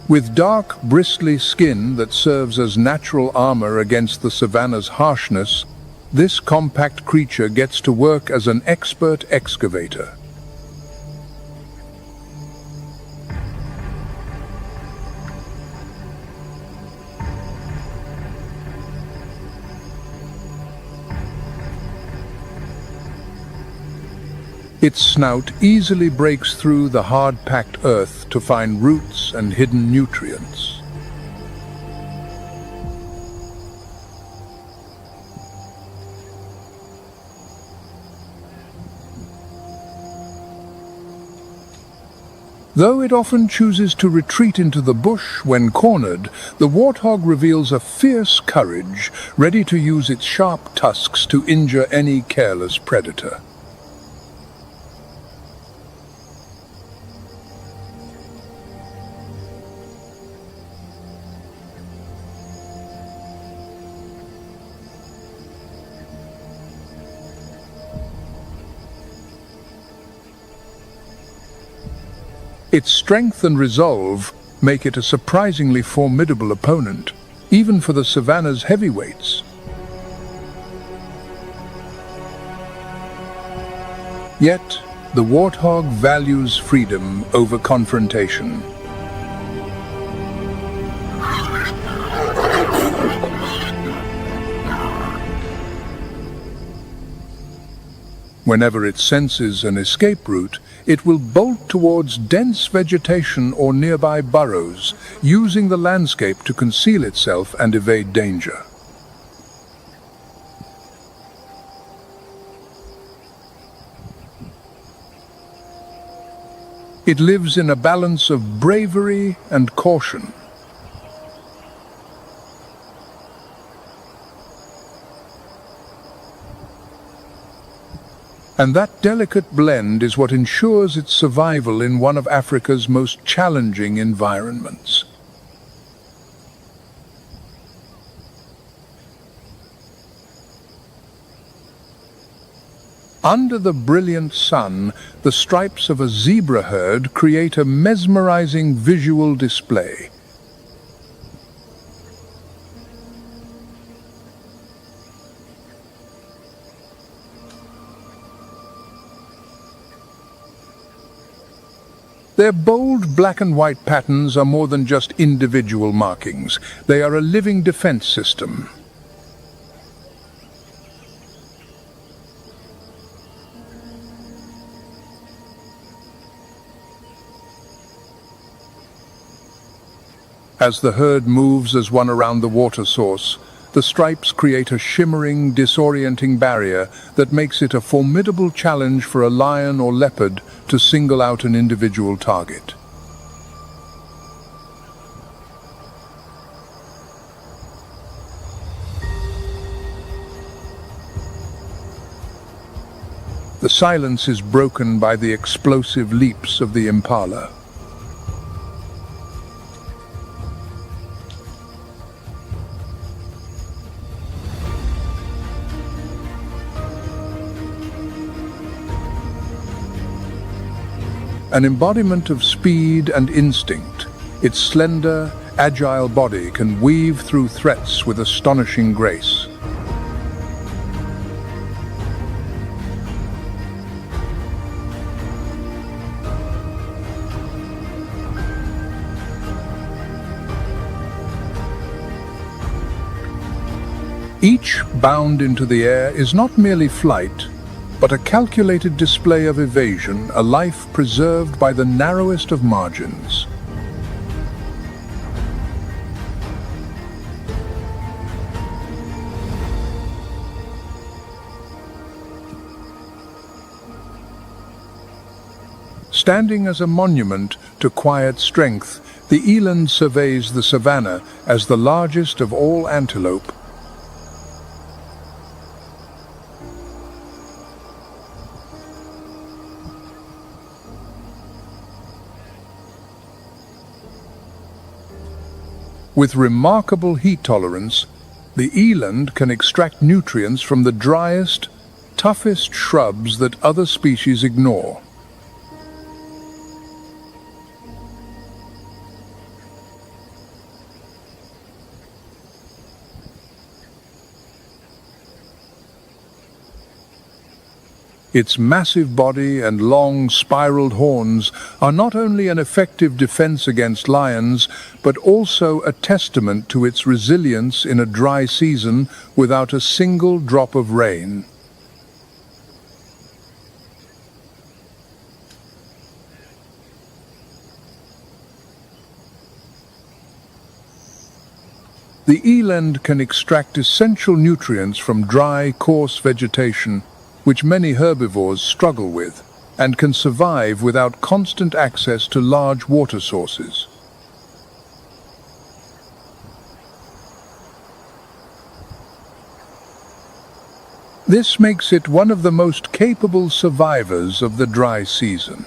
With dark, bristly skin that serves as natural armor against the savanna's harshness, this compact creature gets to work as an expert excavator. Its snout easily breaks through the hard-packed earth to find roots and hidden nutrients. Though it often chooses to retreat into the bush when cornered, the warthog reveals a fierce courage, ready to use its sharp tusks to injure any careless predator. Its strength and resolve make it a surprisingly formidable opponent, even for the savanna's heavyweights. Yet, the warthog values freedom over confrontation. Whenever it senses an escape route, it will bolt towards dense vegetation or nearby burrows, using the landscape to conceal itself and evade danger. It lives in a balance of bravery and caution. And that delicate blend is what ensures its survival in one of Africa's most challenging environments. Under the brilliant sun, the stripes of a zebra herd create a mesmerizing visual display. Their bold black and white patterns are more than just individual markings. They are a living defense system. As the herd moves as one around the water source, the stripes create a shimmering, disorienting barrier that makes it a formidable challenge for a lion or leopard to single out an individual target. The silence is broken by the explosive leaps of the impala. An embodiment of speed and instinct, its slender, agile body can weave through threats with astonishing grace. Each bound into the air is not merely flight, but a calculated display of evasion, a life preserved by the narrowest of margins. Standing as a monument to quiet strength, the eland surveys the savannah as the largest of all antelope. With remarkable heat tolerance, the eland can extract nutrients from the driest, toughest shrubs that other species ignore. Its massive body and long, spiraled horns are not only an effective defense against lions, but also a testament to its resilience in a dry season without a single drop of rain. The eland can extract essential nutrients from dry, coarse vegetation, which many herbivores struggle with, and can survive without constant access to large water sources. This makes it one of the most capable survivors of the dry season.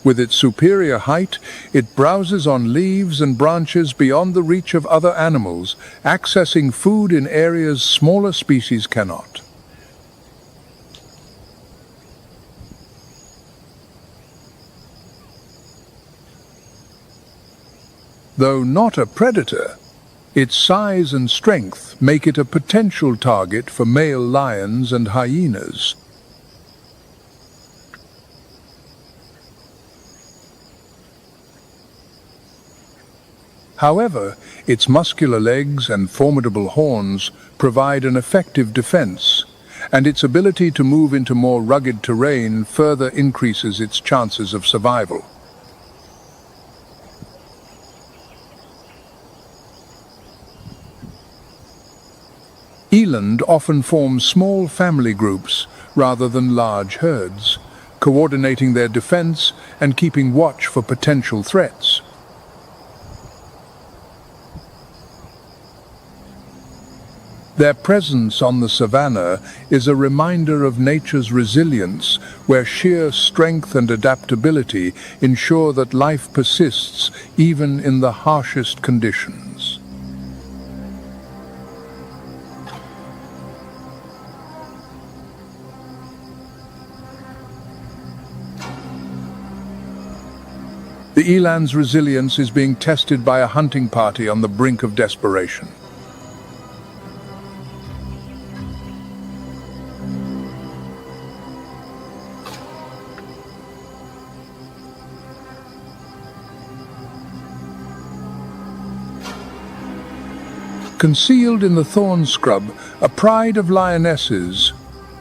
With its superior height, it browses on leaves and branches beyond the reach of other animals, accessing food in areas smaller species cannot. Though not a predator, its size and strength make it a potential target for male lions and hyenas. However, its muscular legs and formidable horns provide an effective defense, and its ability to move into more rugged terrain further increases its chances of survival. Eland often form small family groups rather than large herds, coordinating their defense and keeping watch for potential threats. Their presence on the savannah is a reminder of nature's resilience, where sheer strength and adaptability ensure that life persists even in the harshest conditions. The eland's resilience is being tested by a hunting party on the brink of desperation. Concealed in the thorn scrub, a pride of lionesses.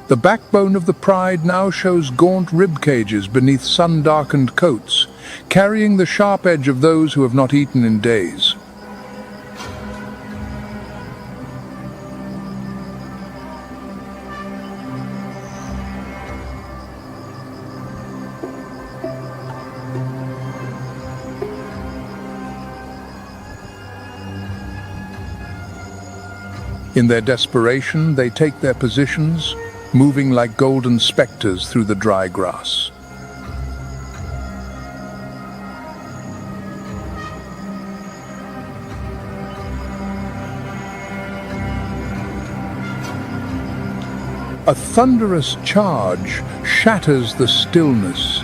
The backbone of the pride now shows gaunt rib cages beneath sun-darkened coats, carrying the sharp edge of those who have not eaten in days. In their desperation, they take their positions, moving like golden specters through the dry grass. A thunderous charge shatters the stillness.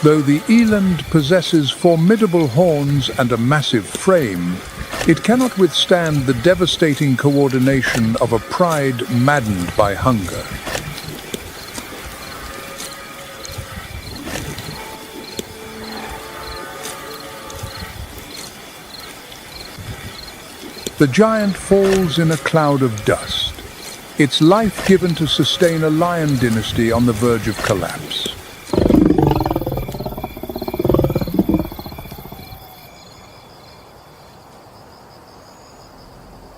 Though the eland possesses formidable horns and a massive frame, it cannot withstand the devastating coordination of a pride maddened by hunger. The giant falls in a cloud of dust, its life given to sustain a lion dynasty on the verge of collapse.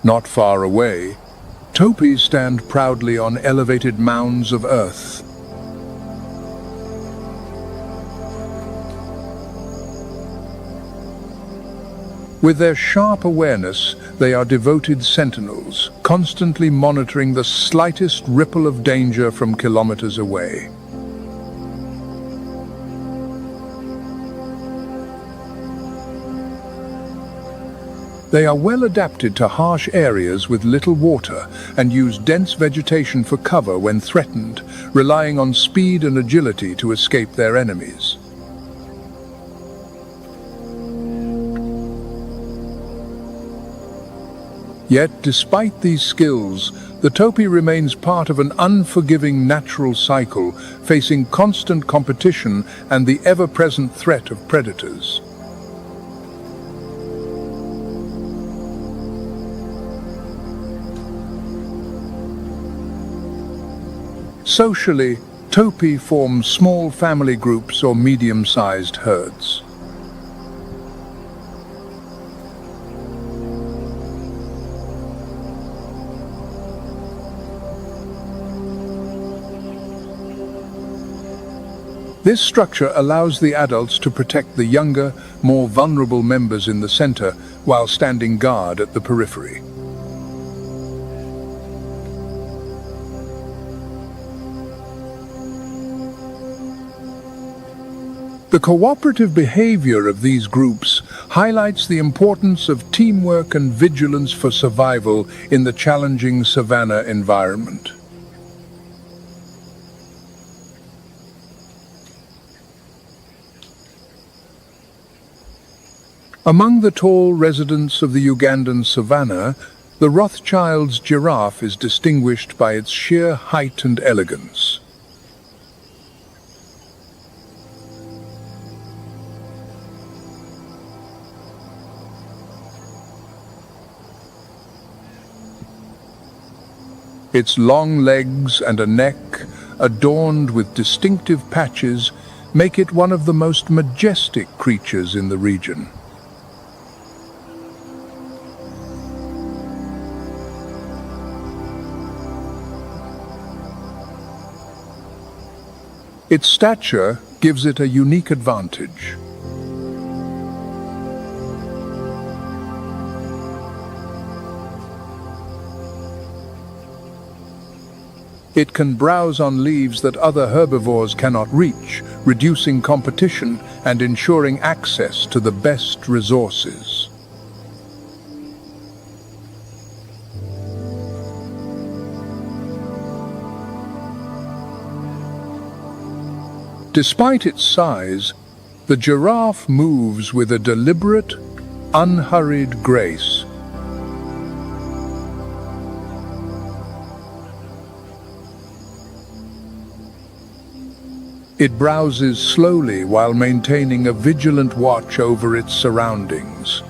Not far away, topis stand proudly on elevated mounds of earth. With their sharp awareness, they are devoted sentinels, constantly monitoring the slightest ripple of danger from kilometers away. They are well adapted to harsh areas with little water and use dense vegetation for cover when threatened, relying on speed and agility to escape their enemies. Yet, despite these skills, the topi remains part of an unforgiving natural cycle, facing constant competition and the ever-present threat of predators. Socially, topi form small family groups or medium-sized herds. This structure allows the adults to protect the younger, more vulnerable members in the center while standing guard at the periphery. The cooperative behavior of these groups highlights the importance of teamwork and vigilance for survival in the challenging savanna environment. Among the tall residents of the Ugandan savanna, the Rothschild's giraffe is distinguished by its sheer height and elegance. Its long legs and a neck, adorned with distinctive patches, make it one of the most majestic creatures in the region. Its stature gives it a unique advantage. It can browse on leaves that other herbivores cannot reach, reducing competition and ensuring access to the best resources. Despite its size, the giraffe moves with a deliberate, unhurried grace. It browses slowly while maintaining a vigilant watch over its surroundings.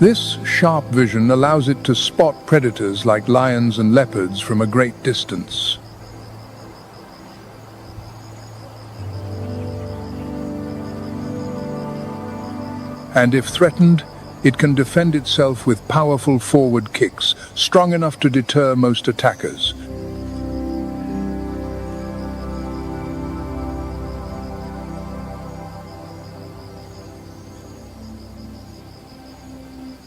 This sharp vision allows it to spot predators like lions and leopards from a great distance. And if threatened, it can defend itself with powerful forward kicks, strong enough to deter most attackers.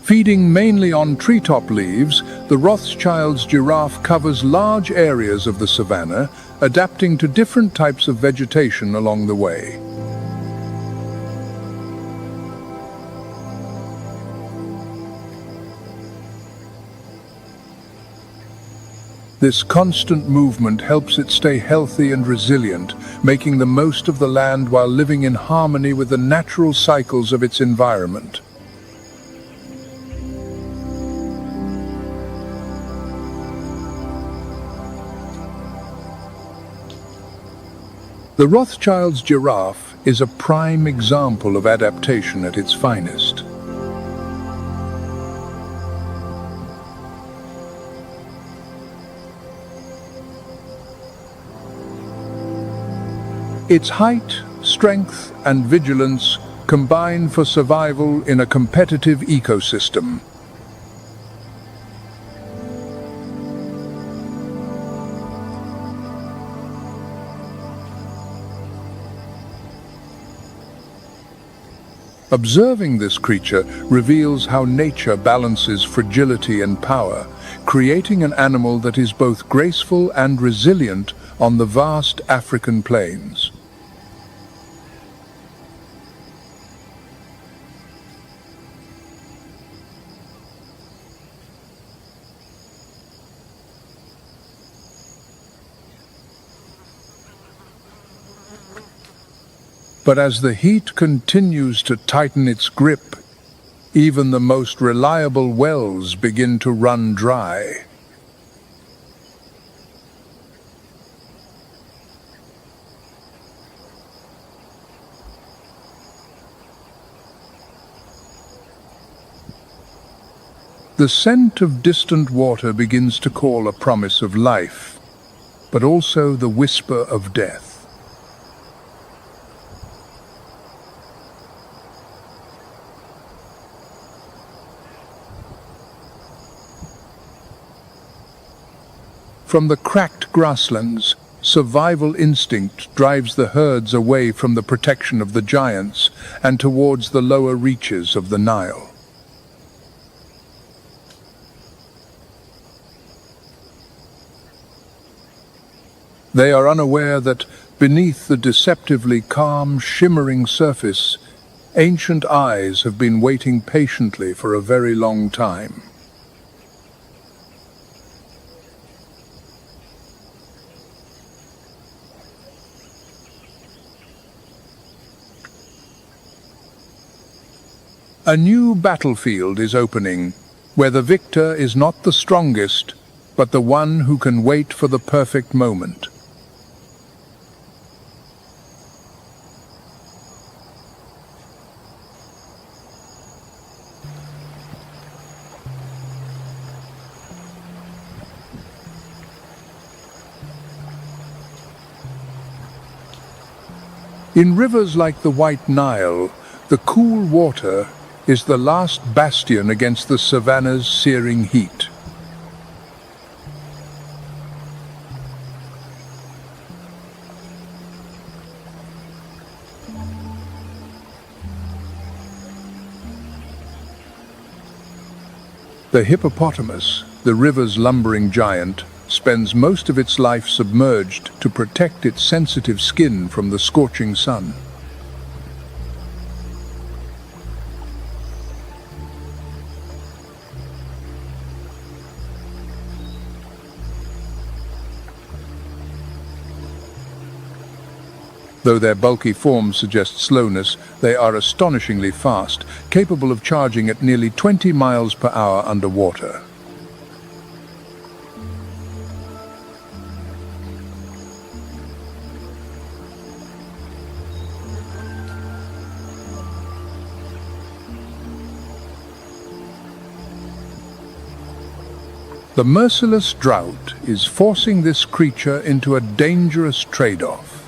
Feeding mainly on treetop leaves, the Rothschild's giraffe covers large areas of the savanna, adapting to different types of vegetation along the way. This constant movement helps it stay healthy and resilient, making the most of the land while living in harmony with the natural cycles of its environment. The Rothschild's giraffe is a prime example of adaptation at its finest. Its height, strength, and vigilance combine for survival in a competitive ecosystem. Observing this creature reveals how nature balances fragility and power, creating an animal that is both graceful and resilient on the vast African plains. But as the heat continues to tighten its grip, even the most reliable wells begin to run dry. The scent of distant water begins to call a promise of life, but also the whisper of death. From the cracked grasslands, survival instinct drives the herds away from the protection of the giants and towards the lower reaches of the Nile. They are unaware that beneath the deceptively calm, shimmering surface, ancient eyes have been waiting patiently for a very long time. A new battlefield is opening, where the victor is not the strongest, but the one who can wait for the perfect moment. In rivers like the White Nile, the cool water is the last bastion against the savanna's searing heat. The hippopotamus, the river's lumbering giant, spends most of its life submerged to protect its sensitive skin from the scorching sun. Though their bulky form suggests slowness, they are astonishingly fast, capable of charging at nearly 20 miles per hour underwater. The merciless drought is forcing this creature into a dangerous trade-off.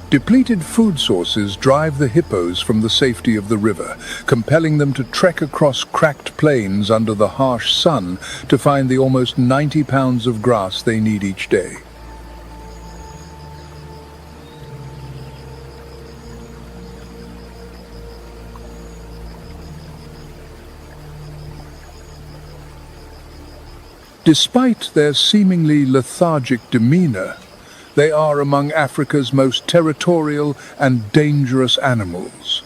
Depleted food sources drive the hippos from the safety of the river, compelling them to trek across cracked plains under the harsh sun to find the almost 90 pounds of grass they need each day. Despite their seemingly lethargic demeanor, they are among Africa's most territorial and dangerous animals.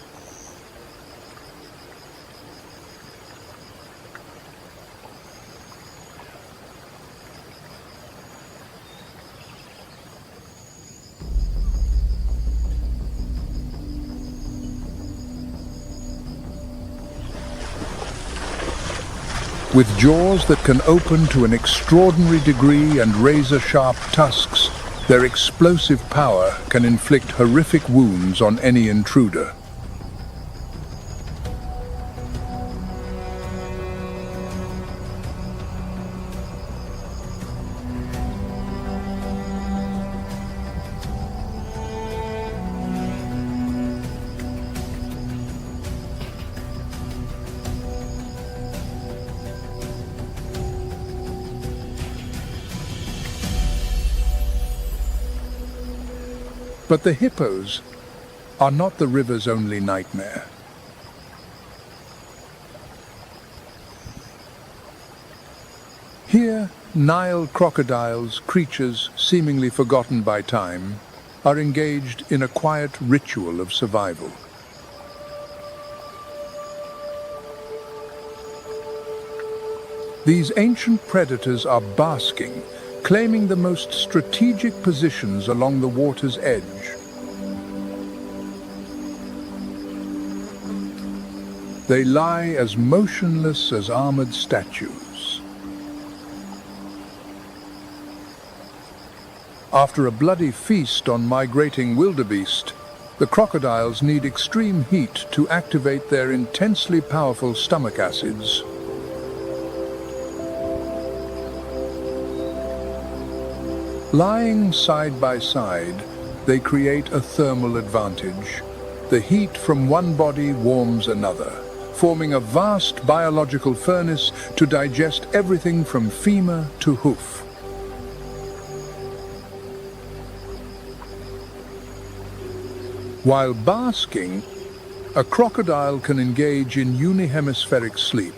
With jaws that can open to an extraordinary degree and razor-sharp tusks, their explosive power can inflict horrific wounds on any intruder. But the hippos are not the river's only nightmare. Here, Nile crocodiles, creatures seemingly forgotten by time, are engaged in a quiet ritual of survival. These ancient predators are basking, claiming the most strategic positions along the water's edge. They lie as motionless as armored statues. After a bloody feast on migrating wildebeest, the crocodiles need extreme heat to activate their intensely powerful stomach acids. Lying side by side, they create a thermal advantage. The heat from one body warms another, forming a vast biological furnace to digest everything from femur to hoof. While basking, a crocodile can engage in unihemispheric sleep.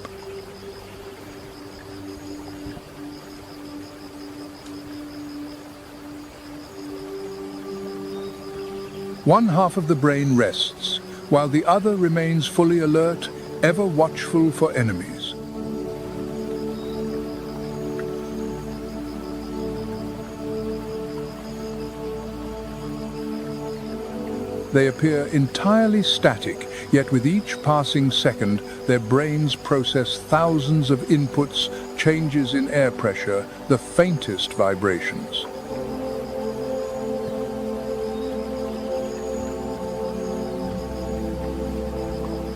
One half of the brain rests, while the other remains fully alert, ever watchful for enemies. They appear entirely static, yet with each passing second, their brains process thousands of inputs, changes in air pressure, the faintest vibrations.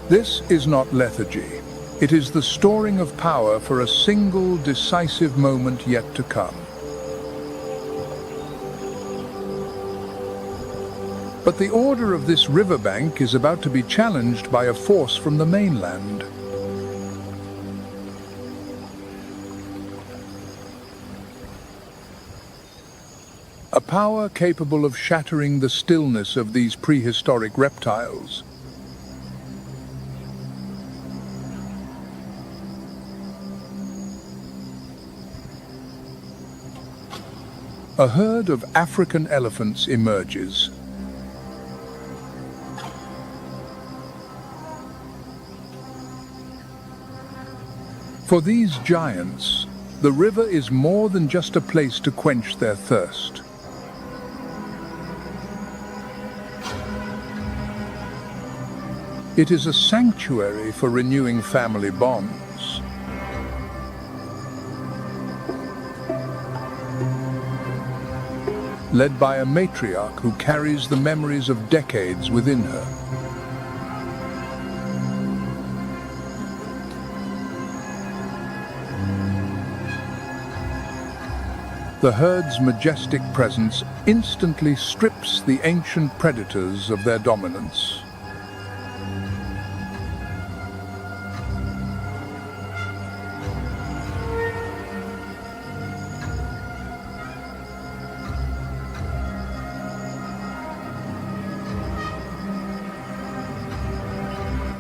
This is not lethargy. It is the storing of power for a single decisive moment yet to come. But the order of this riverbank is about to be challenged by a force from the mainland. power capable of shattering the stillness of these prehistoric reptiles. A herd of African elephants emerges. For these giants, the river is more than just a place to quench their thirst. It is a sanctuary for renewing family bonds. Led by a matriarch who carries the memories of decades within her. The herd's majestic presence instantly strips the ancient predators of their dominance.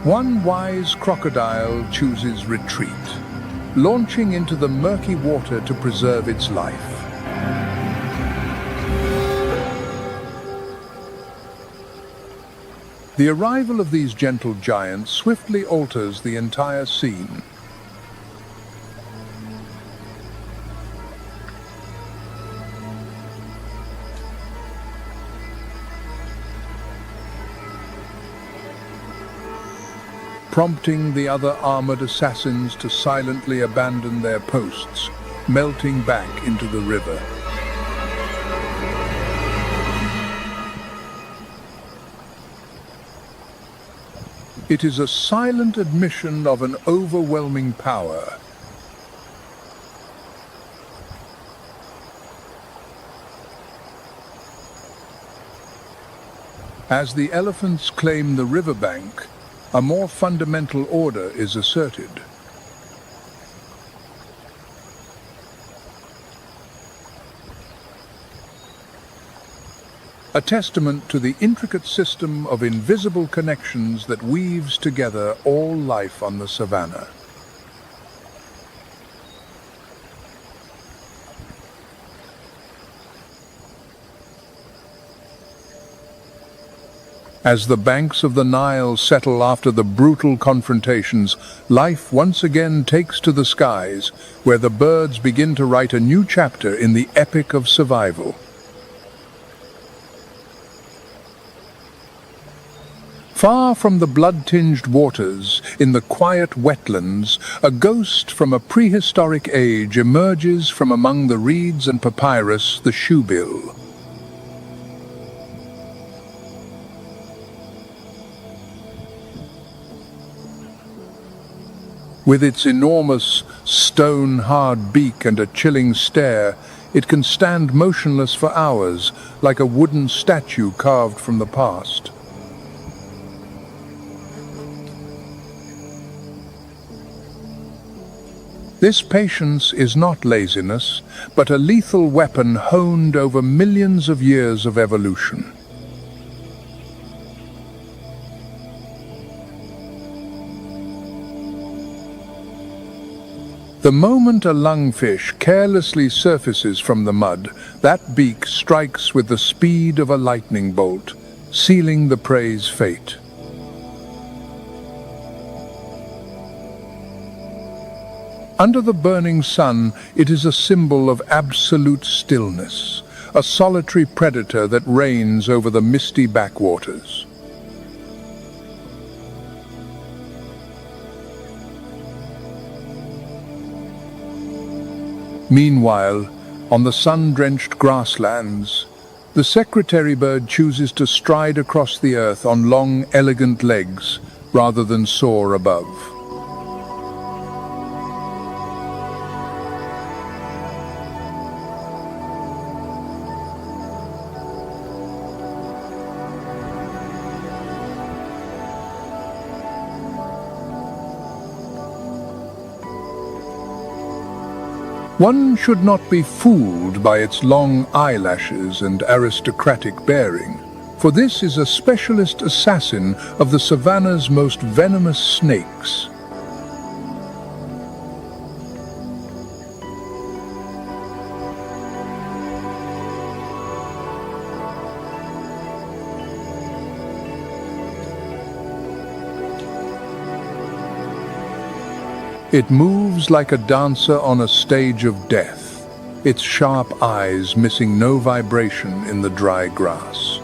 One wise crocodile chooses retreat, launching into the murky water to preserve its life. The arrival of these gentle giants swiftly alters the entire scene. Prompting the other armored assassins to silently abandon their posts, melting back into the river. It is a silent admission of an overwhelming power. As the elephants claim the riverbank, a more fundamental order is asserted. A testament to the intricate system of invisible connections that weaves together all life on the savannah. As the banks of the Nile settle after the brutal confrontations, life once again takes to the skies, where the birds begin to write a new chapter in the epic of survival. Far from the blood-tinged waters, in the quiet wetlands, a ghost from a prehistoric age emerges from among the reeds and papyrus, the shoebill. With its enormous, stone-hard beak and a chilling stare, it can stand motionless for hours, like a wooden statue carved from the past. This patience is not laziness, but a lethal weapon honed over millions of years of evolution. The moment a lungfish carelessly surfaces from the mud, that beak strikes with the speed of a lightning bolt, sealing the prey's fate. Under the burning sun, it is a symbol of absolute stillness, a solitary predator that reigns over the misty backwaters. Meanwhile, on the sun-drenched grasslands, the secretary bird chooses to stride across the earth on long, elegant legs rather than soar above. One should not be fooled by its long eyelashes and aristocratic bearing, for this is a specialist assassin of the savannah's most venomous snakes. It moves like a dancer on a stage of death, its sharp eyes missing no vibration in the dry grass.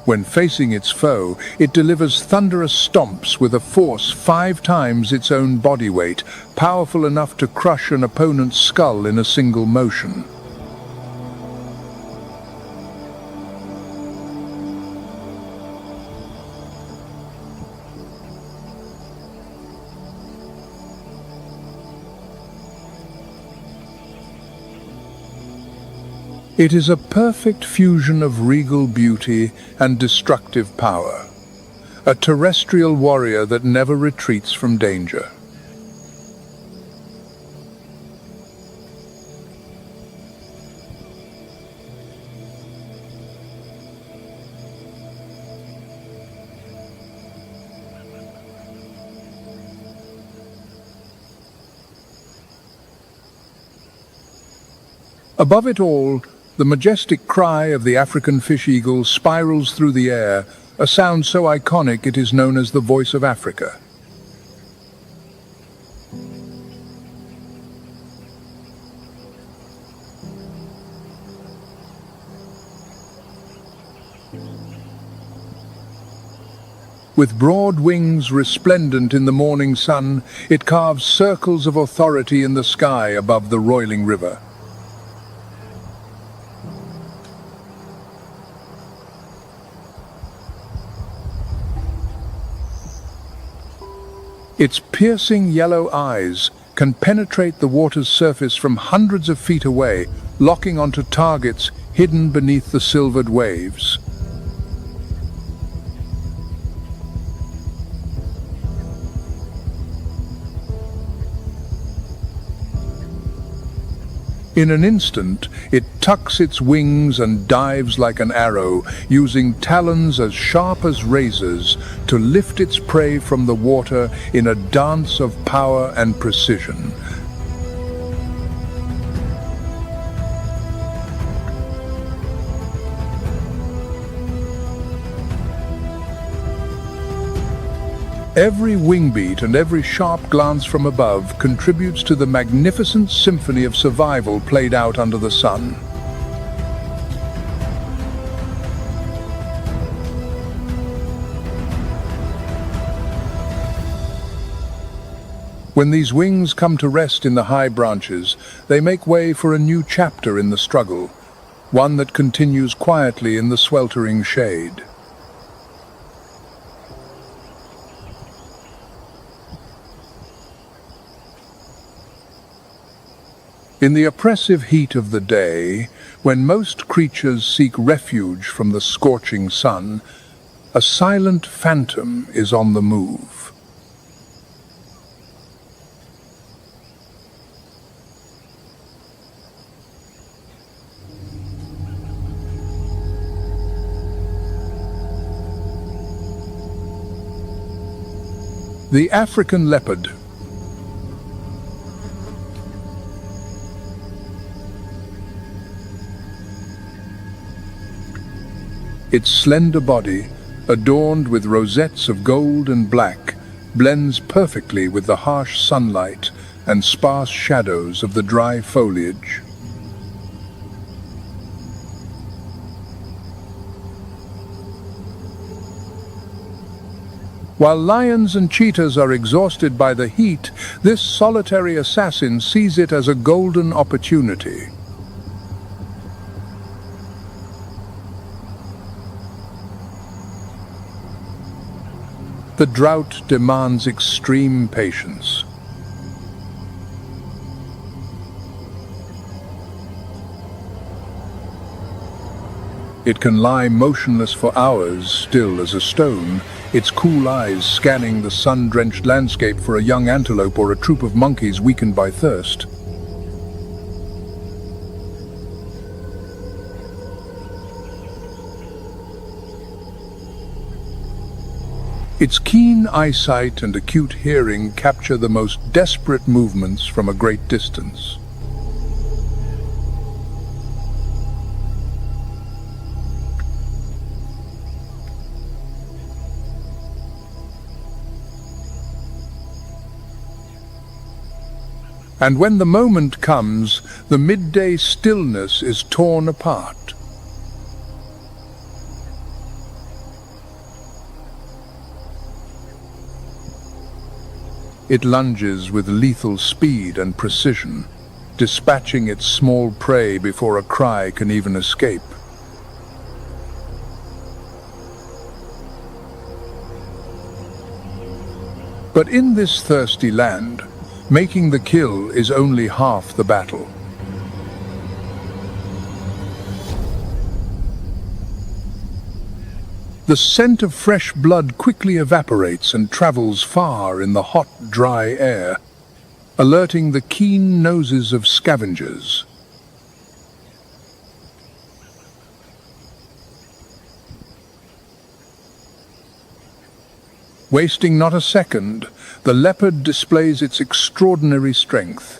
When facing its foe, it delivers thunderous stomps with a force 5 times its own body weight, powerful enough to crush an opponent's skull in a single motion. It is a perfect fusion of regal beauty and destructive power, a terrestrial warrior that never retreats from danger. Above it all, the majestic cry of the African fish eagle spirals through the air, a sound so iconic it is known as the voice of Africa. With broad wings resplendent in the morning sun, it carves circles of authority in the sky above the roiling river. Its piercing yellow eyes can penetrate the water's surface from hundreds of feet away, locking onto targets hidden beneath the silvered waves. In an instant, it tucks its wings and dives like an arrow, using talons as sharp as razors to lift its prey from the water in a dance of power and precision. Every wingbeat and every sharp glance from above contributes to the magnificent symphony of survival played out under the sun. When these wings come to rest in the high branches, they make way for a new chapter in the struggle, one that continues quietly in the sweltering shade. In the oppressive heat of the day, when most creatures seek refuge from the scorching sun, a silent phantom is on the move. The African leopard. Its slender body, adorned with rosettes of gold and black, blends perfectly with the harsh sunlight and sparse shadows of the dry foliage. While lions and cheetahs are exhausted by the heat, this solitary assassin sees it as a golden opportunity. The drought demands extreme patience. It can lie motionless for hours, still as a stone, its cool eyes scanning the sun-drenched landscape for a young antelope or a troop of monkeys weakened by thirst. Its keen eyesight and acute hearing capture the most desperate movements from a great distance. And when the moment comes, the midday stillness is torn apart. It lunges with lethal speed and precision, dispatching its small prey before a cry can even escape. But in this thirsty land, making the kill is only half the battle. The scent of fresh blood quickly evaporates and travels far in the hot, dry air, alerting the keen noses of scavengers. Wasting not a second, the leopard displays its extraordinary strength.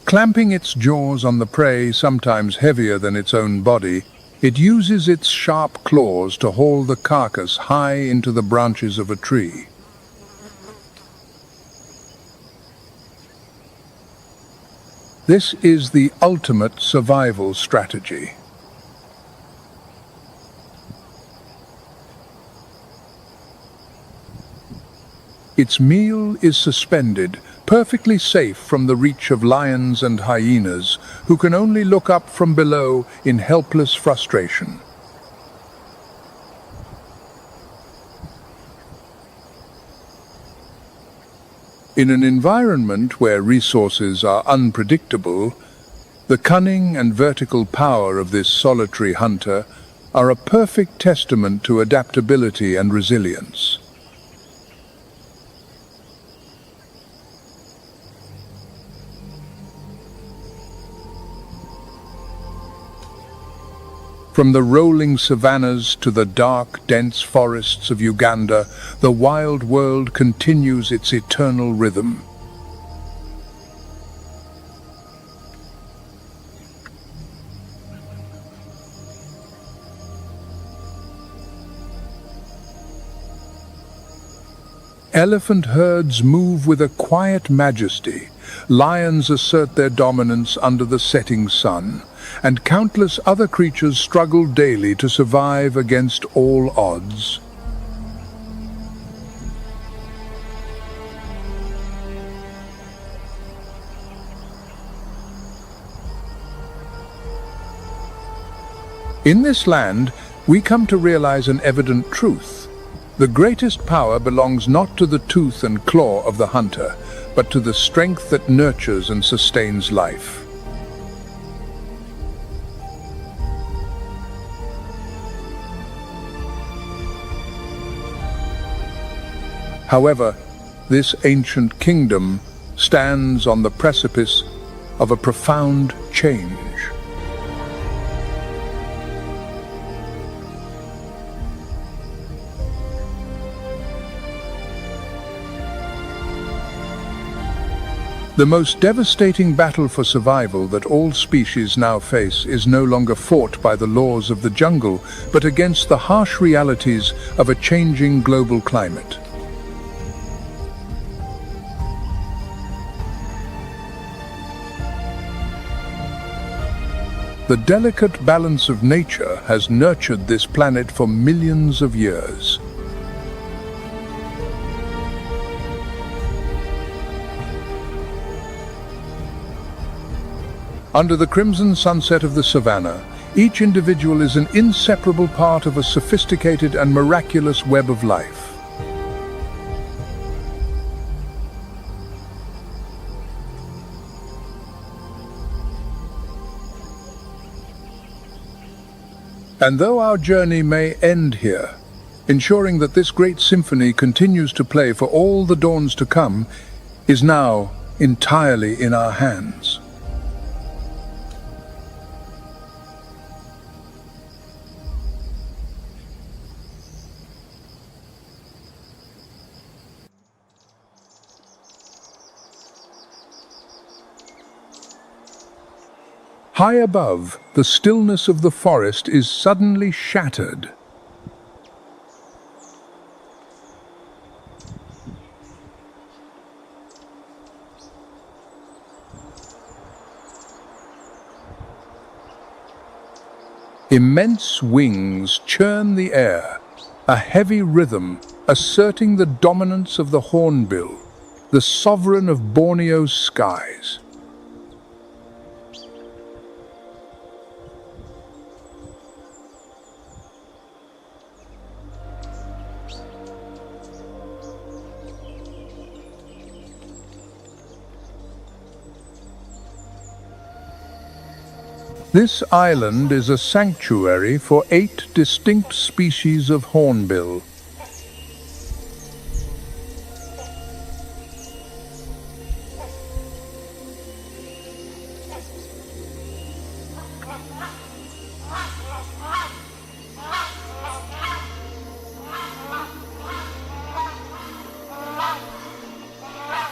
Clamping its jaws on the prey, sometimes heavier than its own body, it uses its sharp claws to haul the carcass high into the branches of a tree. This is the ultimate survival strategy. Its meal is suspended, perfectly safe from the reach of lions and hyenas, who can only look up from below in helpless frustration. In an environment where resources are unpredictable, the cunning and vertical power of this solitary hunter are a perfect testament to adaptability and resilience. From the rolling savannas to the dark, dense forests of Uganda, the wild world continues its eternal rhythm. Elephant herds move with a quiet majesty. Lions assert their dominance under the setting sun, and countless other creatures struggle daily to survive against all odds. In this land, we come to realize an evident truth. The greatest power belongs not to the tooth and claw of the hunter, but to the strength that nurtures and sustains life. However, this ancient kingdom stands on the precipice of a profound change. The most devastating battle for survival that all species now face is no longer fought by the laws of the jungle, but against the harsh realities of a changing global climate. The delicate balance of nature has nurtured this planet for millions of years. Under the crimson sunset of the savannah, each individual is an inseparable part of a sophisticated and miraculous web of life. And though our journey may end here, ensuring that this great symphony continues to play for all the dawns to come is now entirely in our hands. High above, the stillness of the forest is suddenly shattered. Immense wings churn the air, a heavy rhythm asserting the dominance of the hornbill, the sovereign of Borneo's skies. This island is a sanctuary for 8 distinct species of hornbill.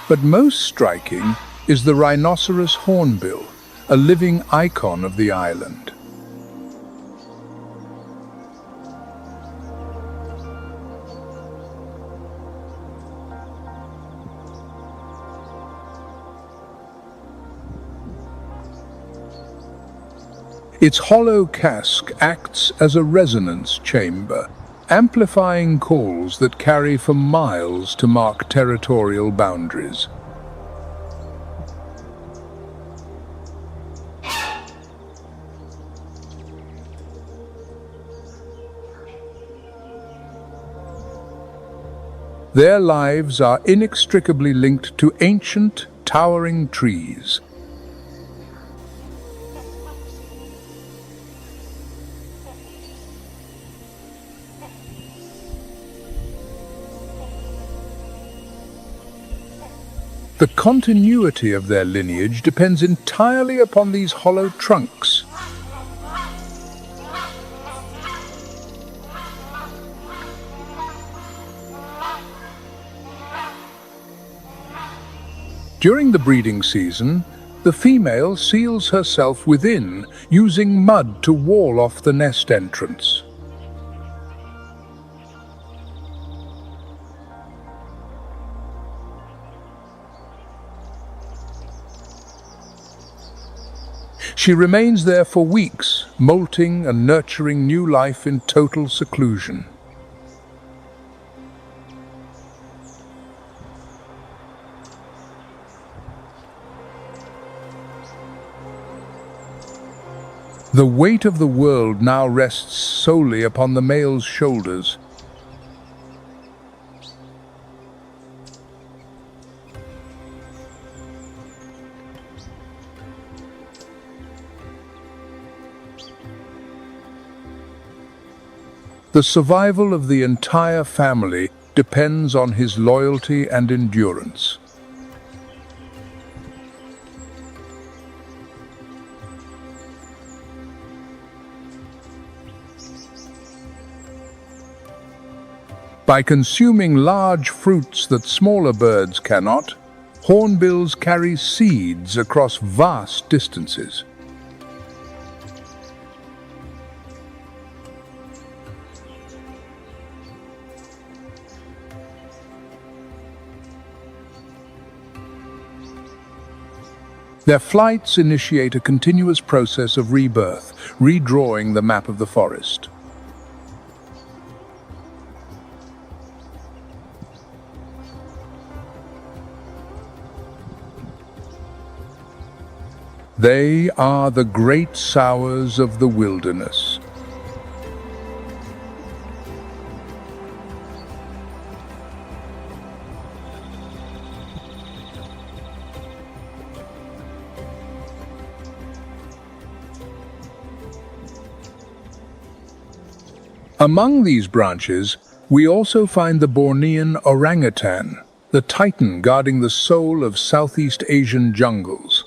But most striking is the rhinoceros hornbill, a living icon of the island. Its hollow casque acts as a resonance chamber, amplifying calls that carry for miles to mark territorial boundaries. Their lives are inextricably linked to ancient, towering trees. The continuity of their lineage depends entirely upon these hollow trunks. During the breeding season, the female seals herself within, using mud to wall off the nest entrance. She remains there for weeks, molting and nurturing new life in total seclusion. The weight of the world now rests solely upon the male's shoulders. The survival of the entire family depends on his loyalty and endurance. By consuming large fruits that smaller birds cannot, hornbills carry seeds across vast distances. Their flights initiate a continuous process of rebirth, redrawing the map of the forest. They are the great sours of the wilderness. Among these branches, we also find the Bornean orangutan, the titan guarding the soul of Southeast Asian jungles.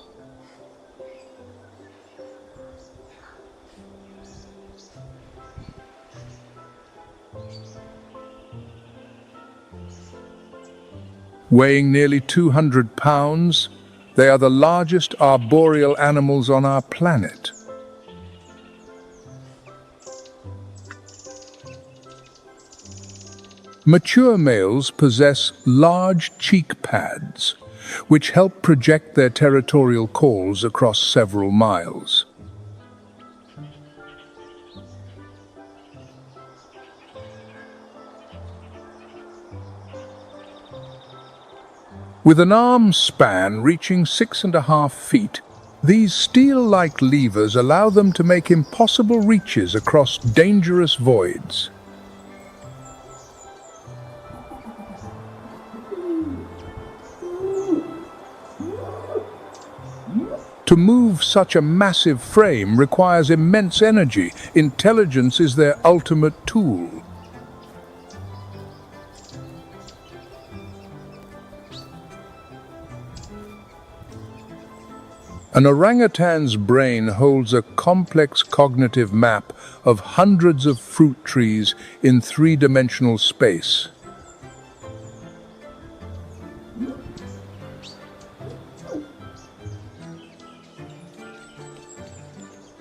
Weighing nearly 200 pounds, they are the largest arboreal animals on our planet. Mature males possess large cheek pads, which help project their territorial calls across several miles. With an arm span reaching 6.5 feet, these steel-like levers allow them to make impossible reaches across dangerous voids. To move such a massive frame requires immense energy. Intelligence is their ultimate tool. An orangutan's brain holds a complex cognitive map of hundreds of fruit trees in three-dimensional space.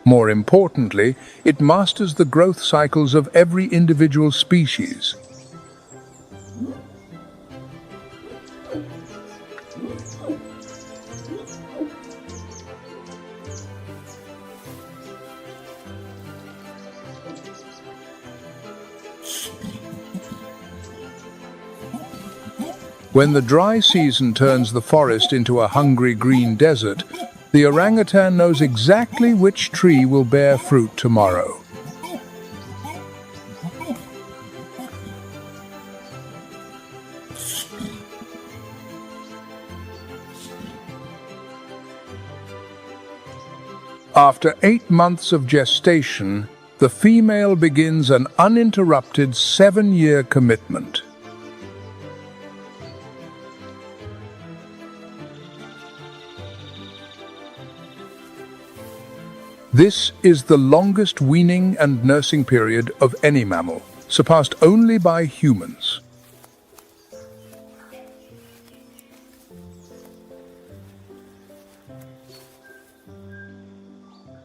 More importantly, it masters the growth cycles of every individual species. When the dry season turns the forest into a hungry green desert, the orangutan knows exactly which tree will bear fruit tomorrow. After 8 months of gestation, the female begins an uninterrupted 7-year commitment. This is the longest weaning and nursing period of any mammal, surpassed only by humans.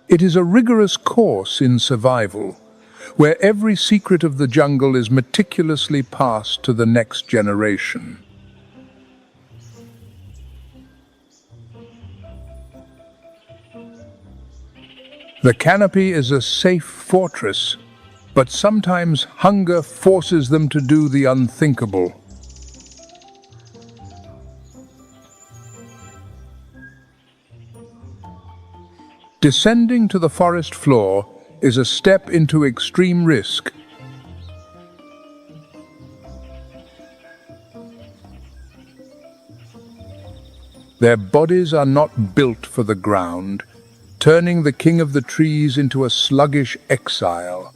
It is a rigorous course in survival, where every secret of the jungle is meticulously passed to the next generation. The canopy is a safe fortress, but sometimes hunger forces them to do the unthinkable. Descending to the forest floor is a step into extreme risk. Their bodies are not built for the ground, turning the king of the trees into a sluggish exile.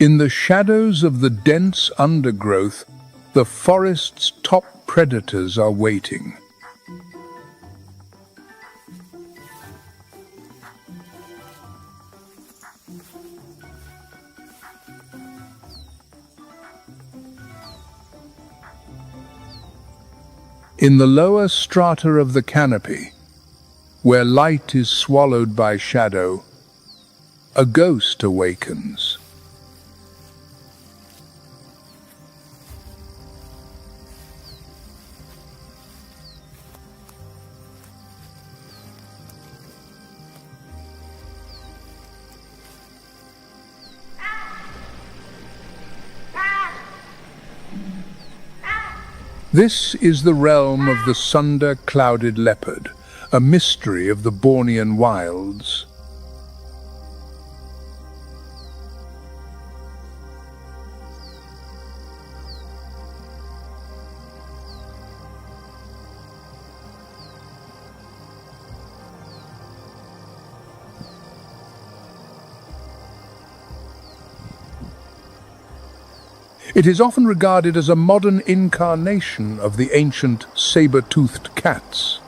In the shadows of the dense undergrowth, the forest's top predators are waiting. In the lower strata of the canopy, where light is swallowed by shadow, a ghost awakens. This is the realm of the sunder-clouded leopard, a mystery of the Bornean wilds. It is often regarded as a modern incarnation of the ancient saber-toothed cats.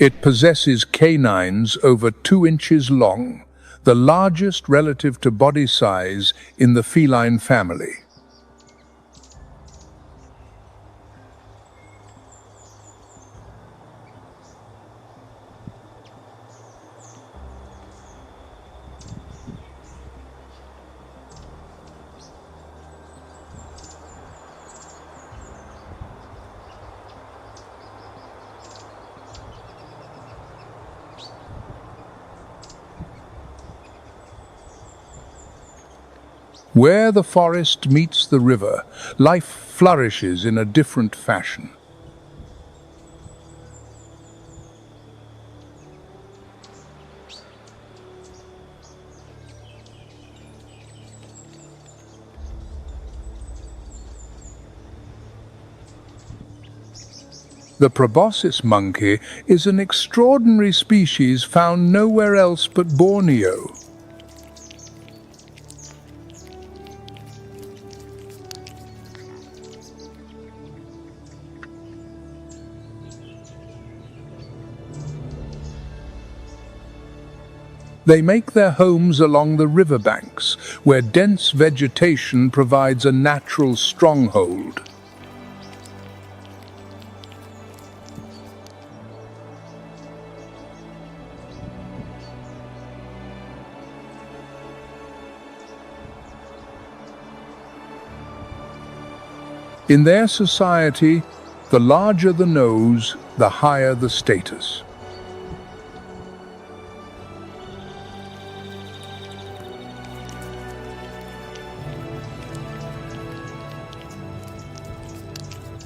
It possesses canines over 2 inches long, the largest relative to body size in the feline family. Where the forest meets the river, life flourishes in a different fashion. The proboscis monkey is an extraordinary species found nowhere else but Borneo. They make their homes along the riverbanks, where dense vegetation provides a natural stronghold. In their society, the larger the nose, the higher the status.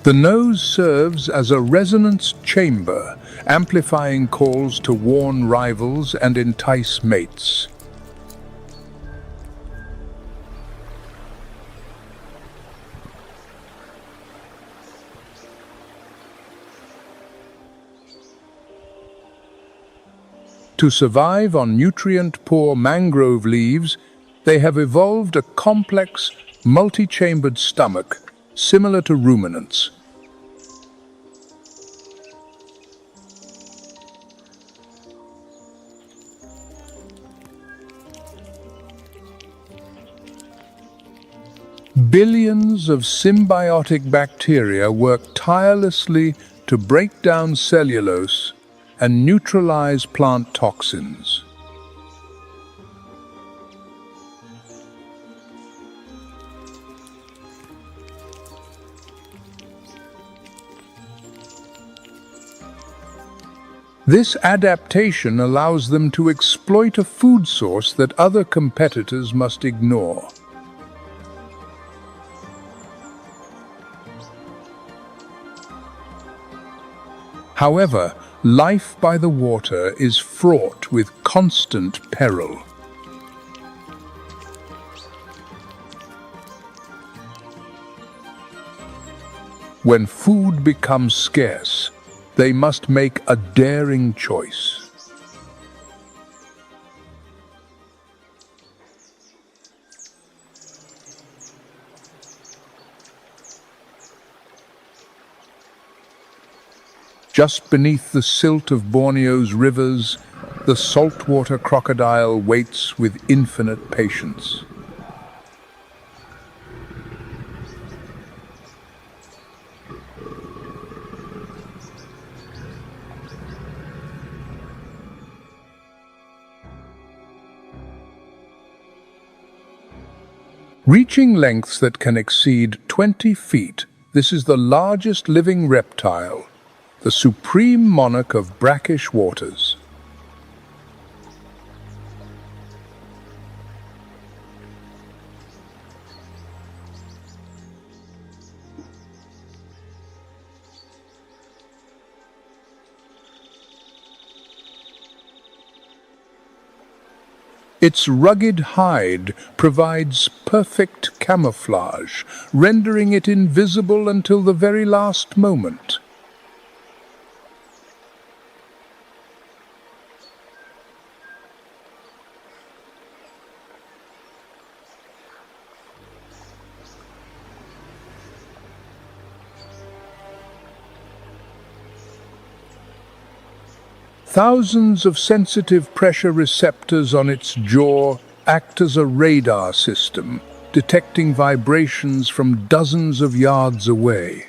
The nose serves as a resonance chamber, amplifying calls to warn rivals and entice mates. To survive on nutrient-poor mangrove leaves, they have evolved a complex, multi-chambered stomach similar to ruminants. Billions of symbiotic bacteria work tirelessly to break down cellulose and neutralize plant toxins. This adaptation allows them to exploit a food source that other competitors must ignore. However, life by the water is fraught with constant peril. When food becomes scarce, they must make a daring choice. Just beneath the silt of Borneo's rivers, the saltwater crocodile waits with infinite patience. Reaching lengths that can exceed 20 feet, this is the largest living reptile, the supreme monarch of brackish waters. Its rugged hide provides perfect camouflage, rendering it invisible until the very last moment. Thousands of sensitive pressure receptors on its jaw act as a radar system, detecting vibrations from dozens of yards away.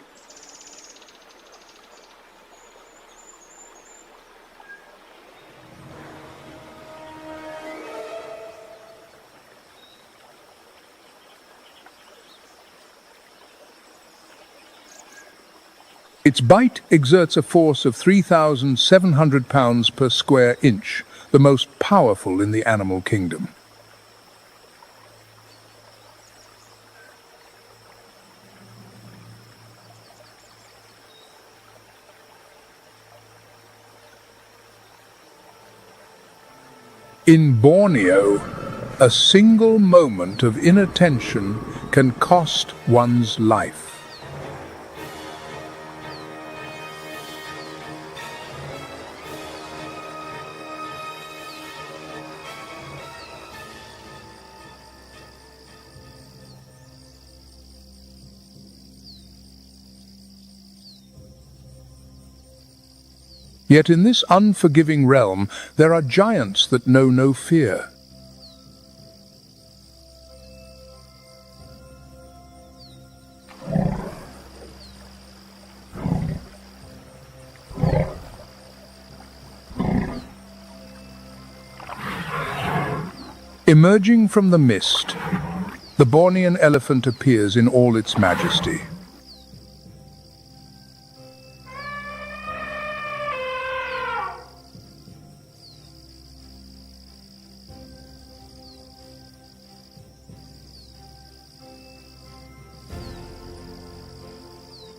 Its bite exerts a force of 3,700 pounds per square inch, the most powerful in the animal kingdom. In Borneo, a single moment of inattention can cost one's life. Yet in this unforgiving realm, there are giants that know no fear. Emerging from the mist, the Bornean elephant appears in all its majesty.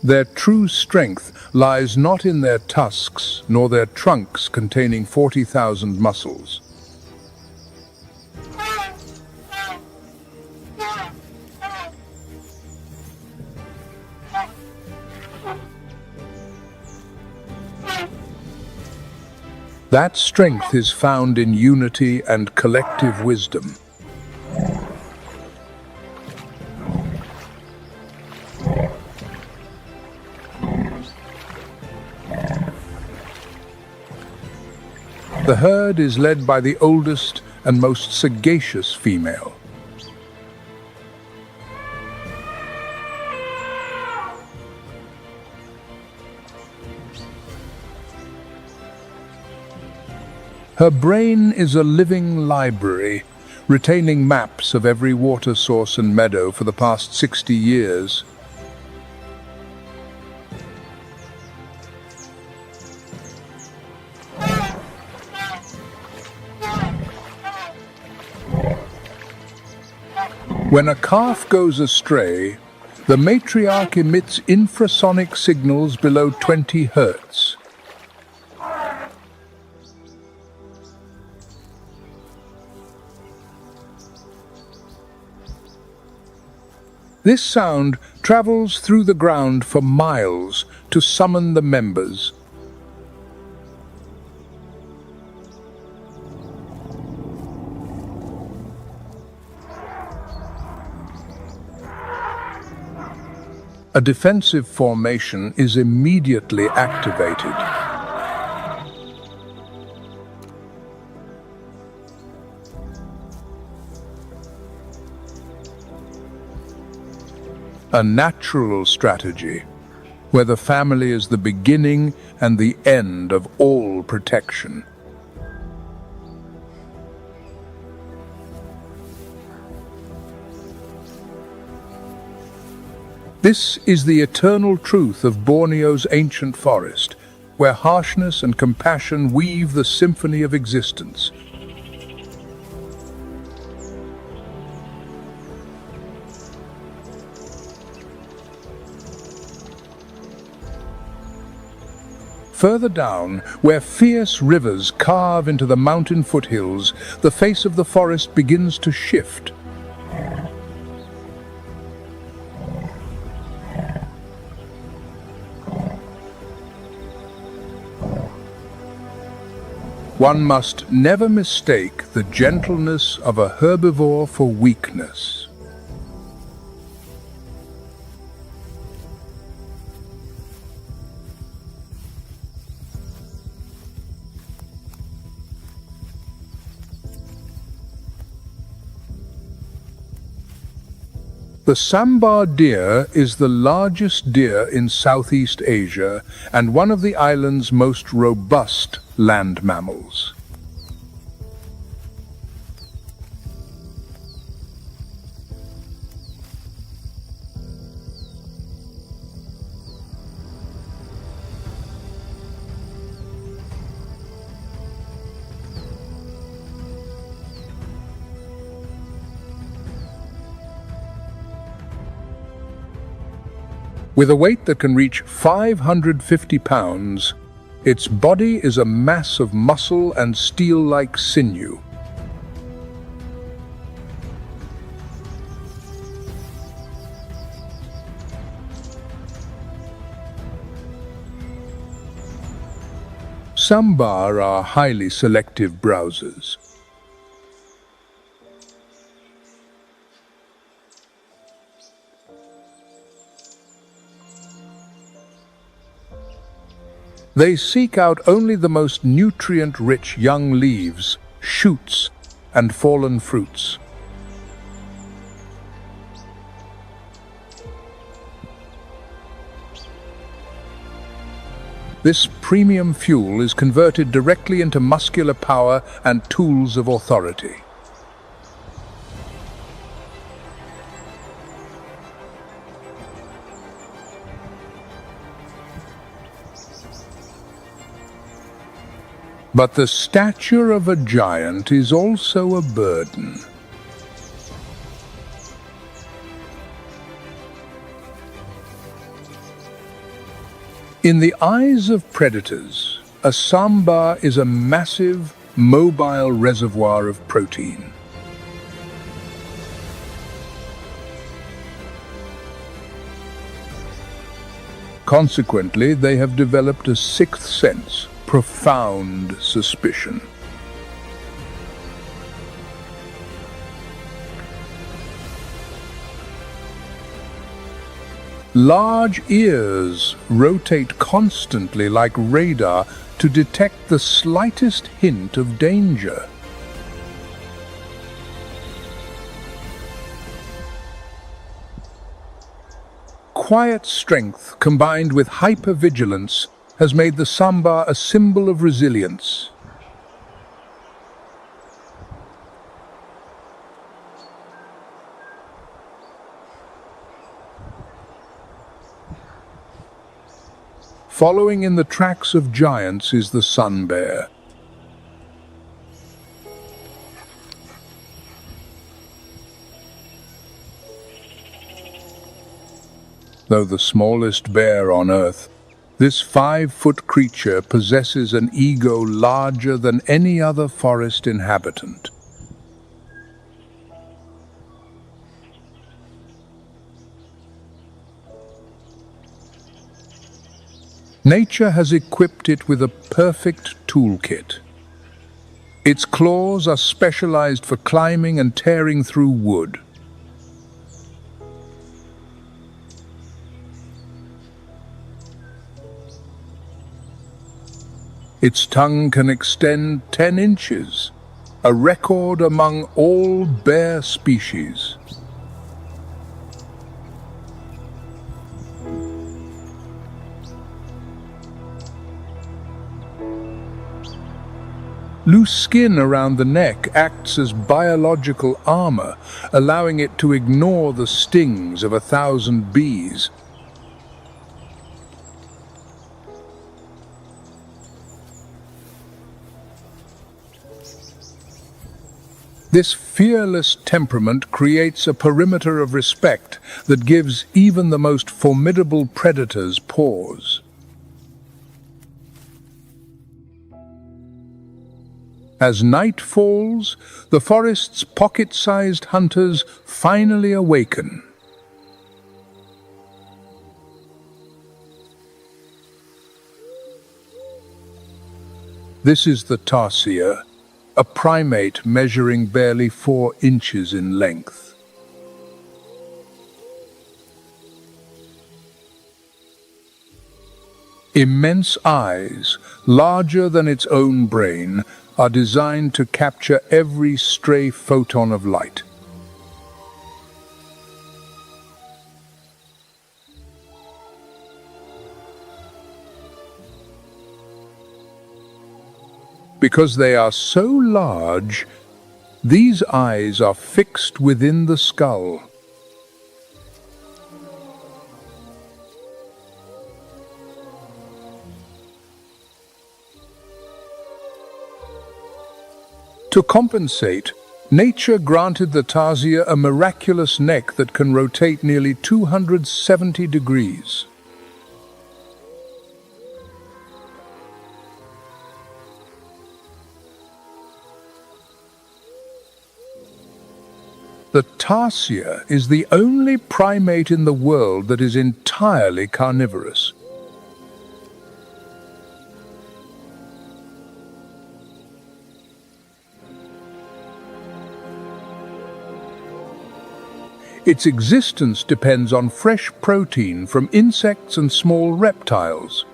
Their true strength lies not in their tusks, nor their trunks containing 40,000 muscles. That strength is found in unity and collective wisdom. The herd is led by the oldest and most sagacious female. Her brain is a living library, retaining maps of every water source and meadow for the past 60 years. When a calf goes astray, the matriarch emits infrasonic signals below 20 Hertz. This sound travels through the ground for miles to summon the members. A defensive formation is immediately activated. A natural strategy, where the family is the beginning and the end of all protection. This is the eternal truth of Borneo's ancient forest, where harshness and compassion weave the symphony of existence. Further down, where fierce rivers carve into the mountain foothills, the face of the forest begins to shift. One must never mistake the gentleness of a herbivore for weakness. The sambar deer is the largest deer in Southeast Asia and one of the island's most robust land mammals. With a weight that can reach 550 pounds, its body is a mass of muscle and steel-like sinew. Sambar are highly selective browsers. They seek out only the most nutrient-rich young leaves, shoots, and fallen fruits. This premium fuel is converted directly into muscular power and tools of authority. But the stature of a giant is also a burden. In the eyes of predators, a sambar is a massive, mobile reservoir of protein. Consequently, they have developed a sixth sense, profound suspicion. Large ears rotate constantly like radar to detect the slightest hint of danger. Quiet strength combined with hypervigilance has made the sambar a symbol of resilience. Following in the tracks of giants is the sun bear. Though the smallest bear on Earth, this 5-foot creature possesses an ego larger than any other forest inhabitant. Nature has equipped it with a perfect toolkit. Its claws are specialized for climbing and tearing through wood. Its tongue can extend 10 inches, a record among all bear species. Loose skin around the neck acts as biological armor, allowing it to ignore the stings of 1,000 bees. This fearless temperament creates a perimeter of respect that gives even the most formidable predators pause. As night falls, the forest's pocket-sized hunters finally awaken. This is the tarsier, a primate measuring barely 4 inches in length. Immense eyes, larger than its own brain, are designed to capture every stray photon of light. Because they are so large, these eyes are fixed within the skull. To compensate, nature granted the tarsier a miraculous neck that can rotate nearly 270 degrees. The tarsier is the only primate in the world that is entirely carnivorous. Its existence depends on fresh protein from insects and small reptiles.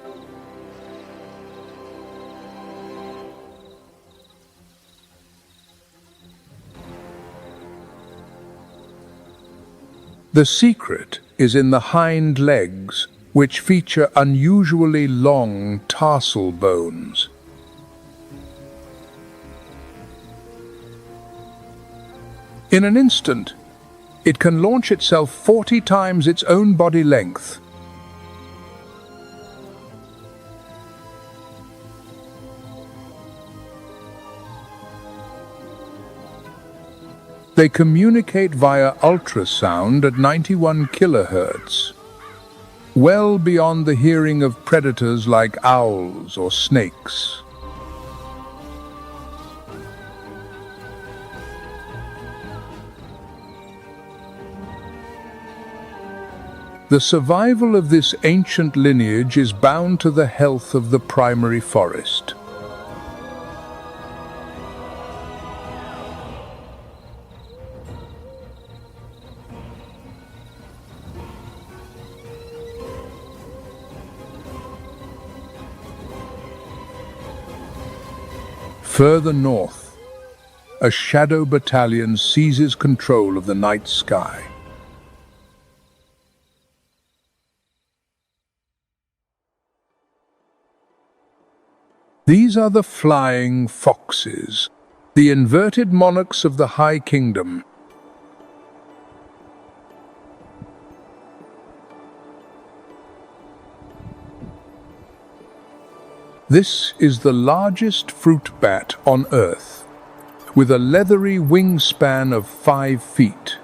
The secret is in the hind legs, which feature unusually long tarsal bones. In an instant, it can launch itself 40 times its own body length. They communicate via ultrasound at 91 kilohertz, well beyond the hearing of predators like owls or snakes. The survival of this ancient lineage is bound to the health of the primary forest. Further north, a shadow battalion seizes control of the night sky. These are the flying foxes, the inverted monarchs of the High Kingdom. This is the largest fruit bat on Earth, with a leathery wingspan of 5 feet.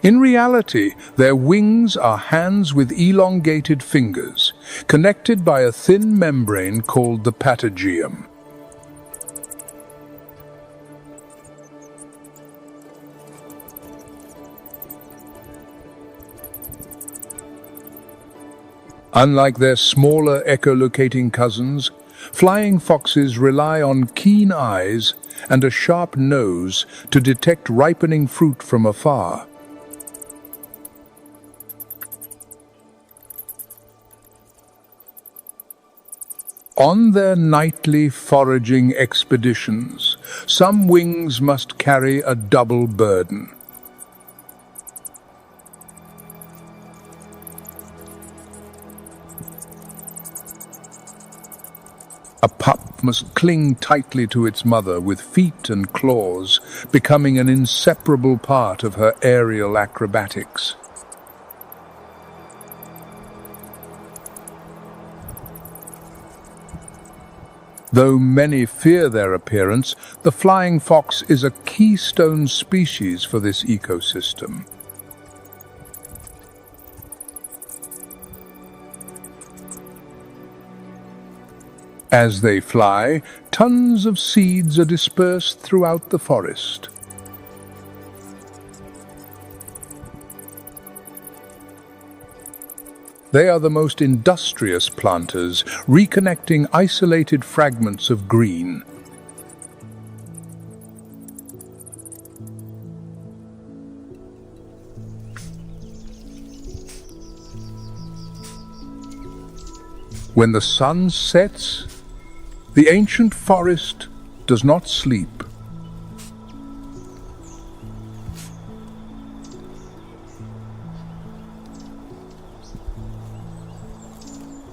In reality, their wings are hands with elongated fingers, connected by a thin membrane called the patagium. Unlike their smaller echolocating cousins, flying foxes rely on keen eyes and a sharp nose to detect ripening fruit from afar. On their nightly foraging expeditions, some wings must carry a double burden. A pup must cling tightly to its mother with feet and claws, becoming an inseparable part of her aerial acrobatics. Though many fear their appearance, the flying fox is a keystone species for this ecosystem. As they fly, tons of seeds are dispersed throughout the forest. They are the most industrious planters, reconnecting isolated fragments of green. When the sun sets, the ancient forest does not sleep.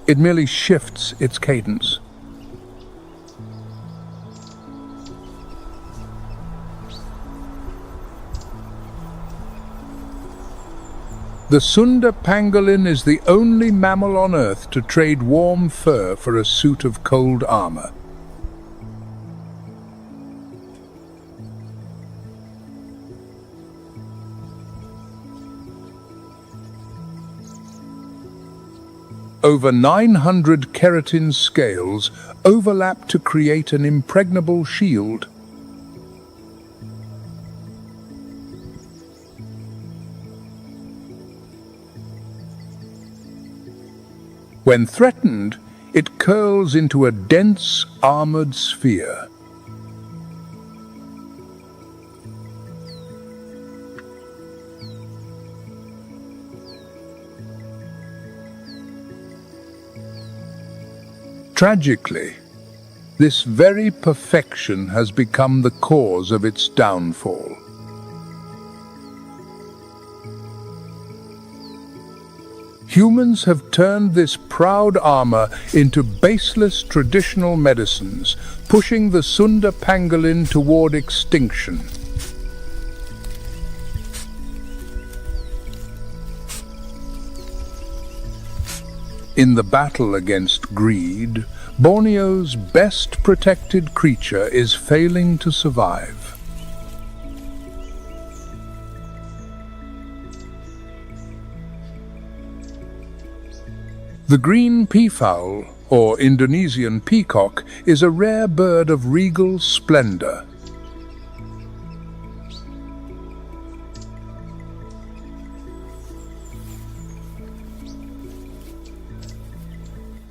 It merely shifts its cadence. The Sunda pangolin is the only mammal on Earth to trade warm fur for a suit of cold armor. Over 900 keratin scales overlap to create an impregnable shield. When threatened, it curls into a dense, armored sphere. Tragically, this very perfection has become the cause of its downfall. Humans have turned this proud armor into baseless traditional medicines, pushing the Sunda pangolin toward extinction. In the battle against greed, Borneo's best protected creature is failing to survive. The green peafowl, or Indonesian peacock, is a rare bird of regal splendor.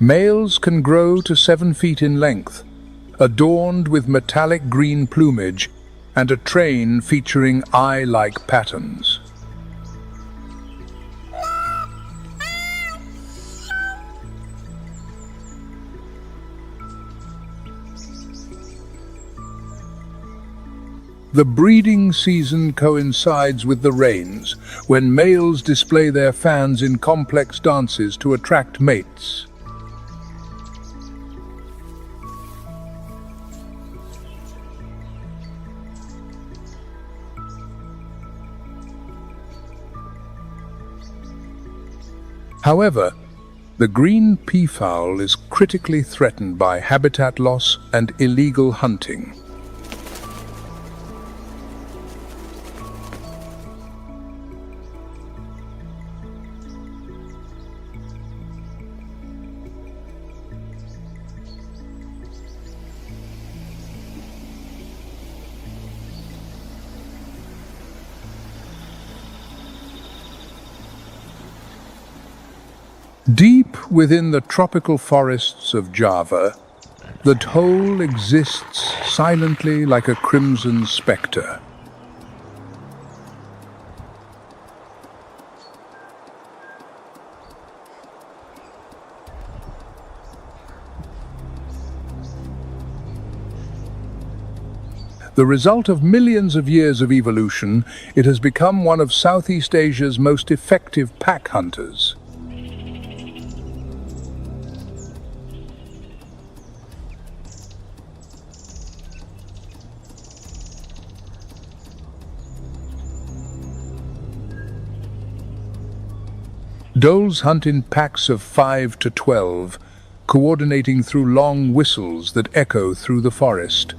Males can grow to 7 feet in length, adorned with metallic green plumage and a train featuring eye-like patterns. The breeding season coincides with the rains, when males display their fans in complex dances to attract mates. However, the green peafowl is critically threatened by habitat loss and illegal hunting. Deep within the tropical forests of Java, the dhole exists silently like a crimson spectre. The result of millions of years of evolution, it has become one of Southeast Asia's most effective pack hunters. Dholes hunt in packs of 5 to 12, coordinating through long whistles that echo through the forest.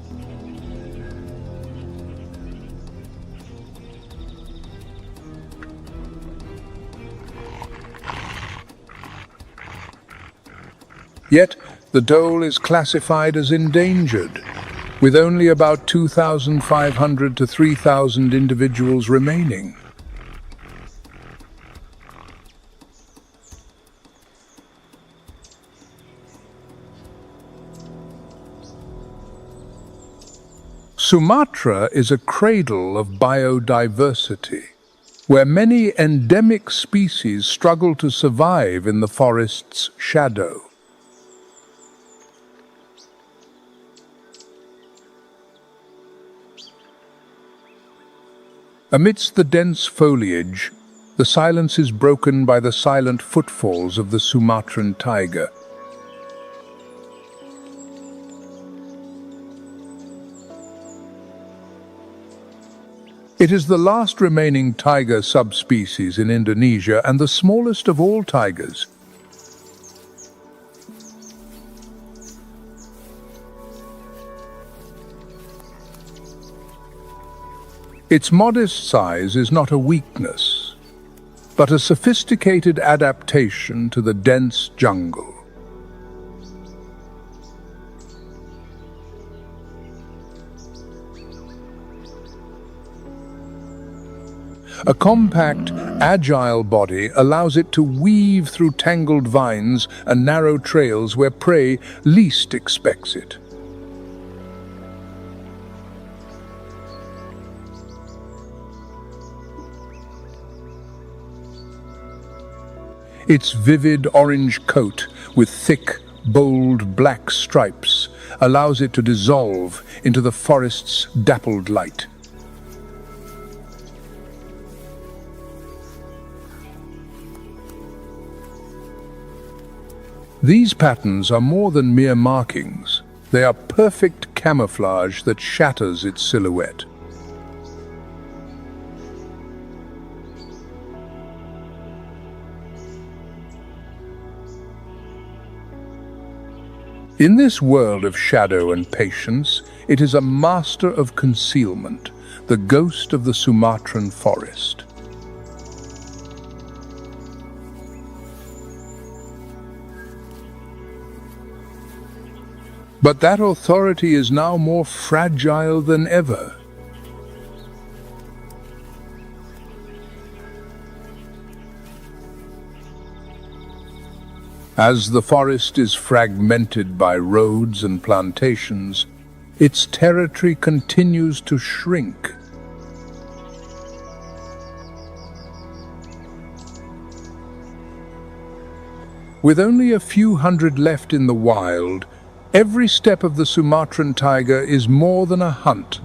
Yet, The dhole is classified as endangered, with only about 2,500 to 3,000 individuals remaining. Sumatra is a cradle of biodiversity, where many endemic species struggle to survive in the forest's shadow. Amidst the dense foliage, the silence is broken by the silent footfalls of the Sumatran tiger. It is the last remaining tiger subspecies in Indonesia and the smallest of all tigers. Its modest size is not a weakness, but a sophisticated adaptation to the dense jungle. A compact, agile body allows it to weave through tangled vines and narrow trails where prey least expects it. Its vivid orange coat with thick, bold black stripes allows it to dissolve into the forest's dappled light. These patterns are more than mere markings. They are perfect camouflage that shatters its silhouette. In this world of shadow and patience, it is a master of concealment, the ghost of the Sumatran forest. But that authority is now more fragile than ever. As the forest is fragmented by roads and plantations, its territory continues to shrink. With only a few hundred left in the wild, every step of the Sumatran tiger is more than a hunt.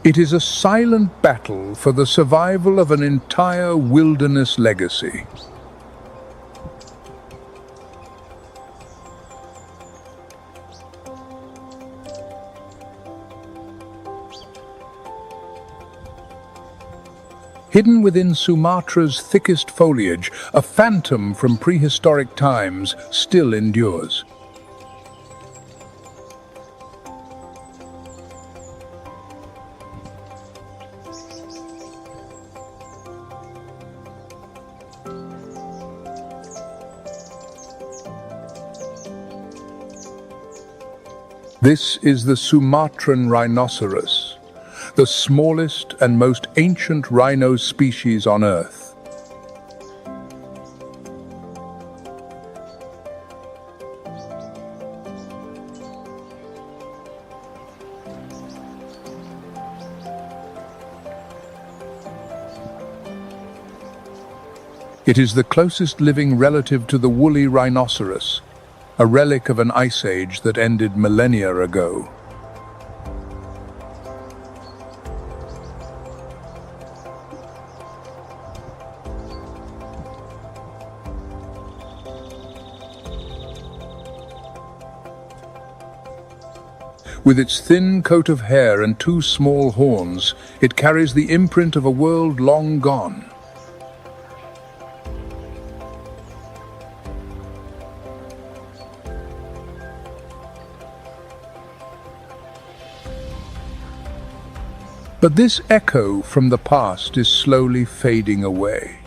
It is a silent battle for the survival of an entire wilderness legacy. Hidden within Sumatra's thickest foliage, a phantom from prehistoric times still endures. This is the Sumatran rhinoceros, the smallest and most ancient rhino species on Earth. It is the closest living relative to the woolly rhinoceros, a relic of an ice age that ended millennia ago. With its thin coat of hair and two small horns, it carries the imprint of a world long gone. But this echo from the past is slowly fading away.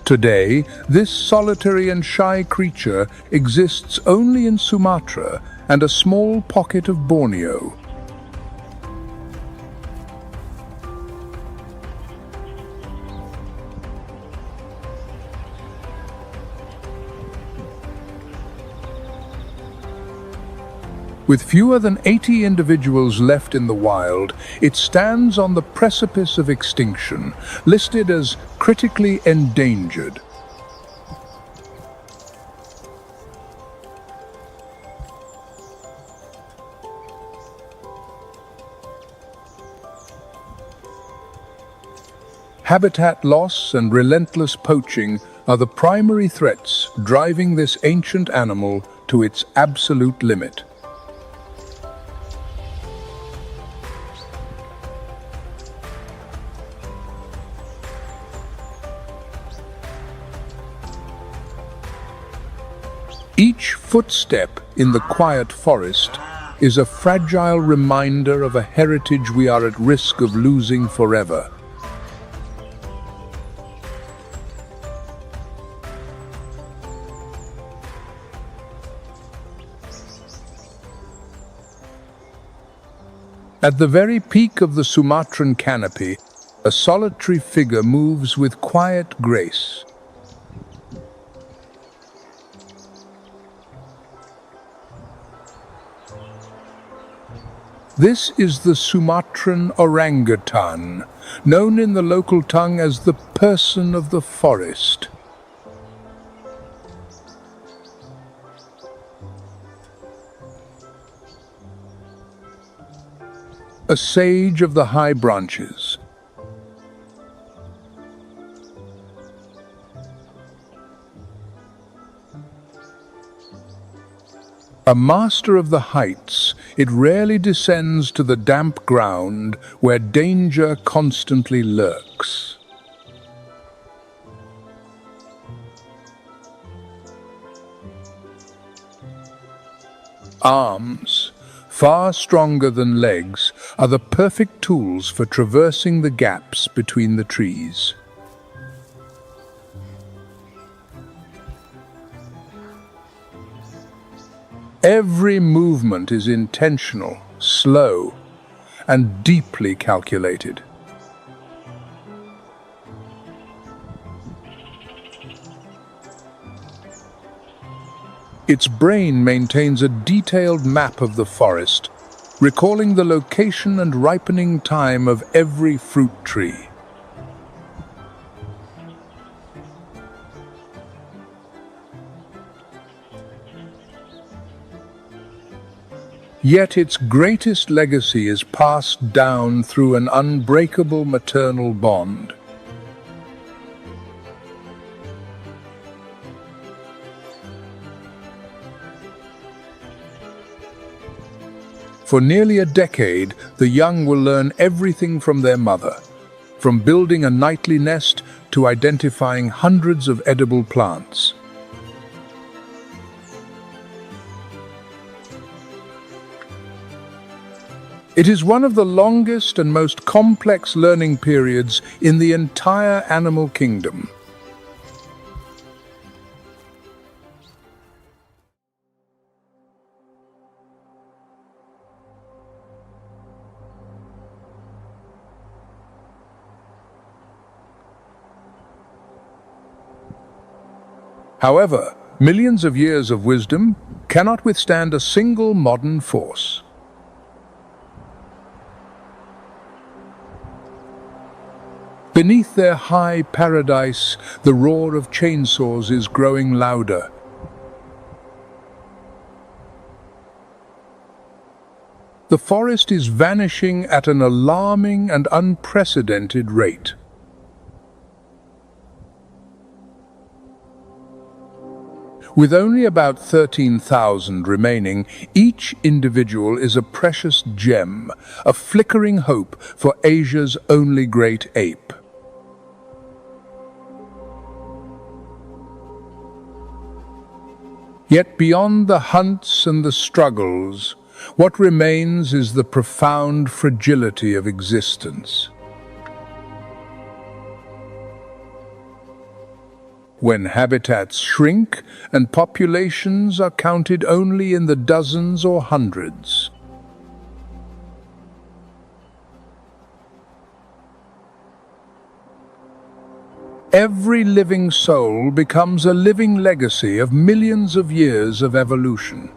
Today, this solitary and shy creature exists only in Sumatra and a small pocket of Borneo. With fewer than 80 individuals left in the wild, it stands on the precipice of extinction, listed as critically endangered. Habitat loss and relentless poaching are the primary threats driving this ancient animal to its absolute limit. Each footstep in the quiet forest is a fragile reminder of a heritage we are at risk of losing forever. At the very peak of the Sumatran canopy, a solitary figure moves with quiet grace. This is the Sumatran orangutan, known in the local tongue as the person of the forest. A sage of the high branches. A master of the heights, it rarely descends to the damp ground where danger constantly lurks. Arms, far stronger than legs, are the perfect tools for traversing the gaps between the trees. Every movement is intentional, slow, and deeply calculated. Its brain maintains a detailed map of the forest, recalling the location and ripening time of every fruit tree. Yet its greatest legacy is passed down through an unbreakable maternal bond. For nearly a decade, the young will learn everything from their mother, from building a nightly nest to identifying hundreds of edible plants. It is one of the longest and most complex learning periods in the entire animal kingdom. However, millions of years of wisdom cannot withstand a single modern force. Beneath their high paradise, the roar of chainsaws is growing louder. The forest is vanishing at an alarming and unprecedented rate. With only about 13,000 remaining, each individual is a precious gem, a flickering hope for Asia's only great ape. Yet beyond the hunts and the struggles, what remains is the profound fragility of existence. When habitats shrink and populations are counted only in the dozens or hundreds. Every living soul becomes a living legacy of millions of years of evolution.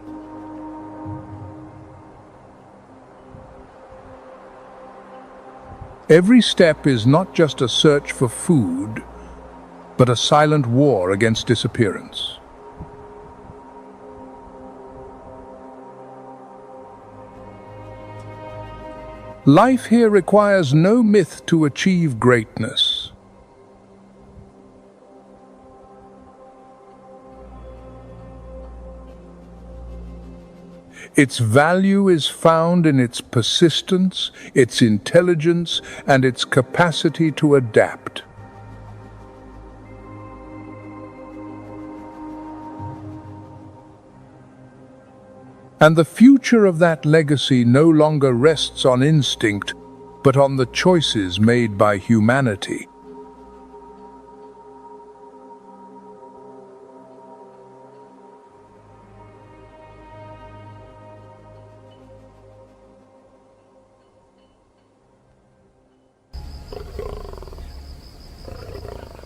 Every step is not just a search for food, but a silent war against disappearance. Life here requires no myth to achieve greatness. Its value is found in its persistence, its intelligence, and its capacity to adapt. And the future of that legacy no longer rests on instinct, but on the choices made by humanity.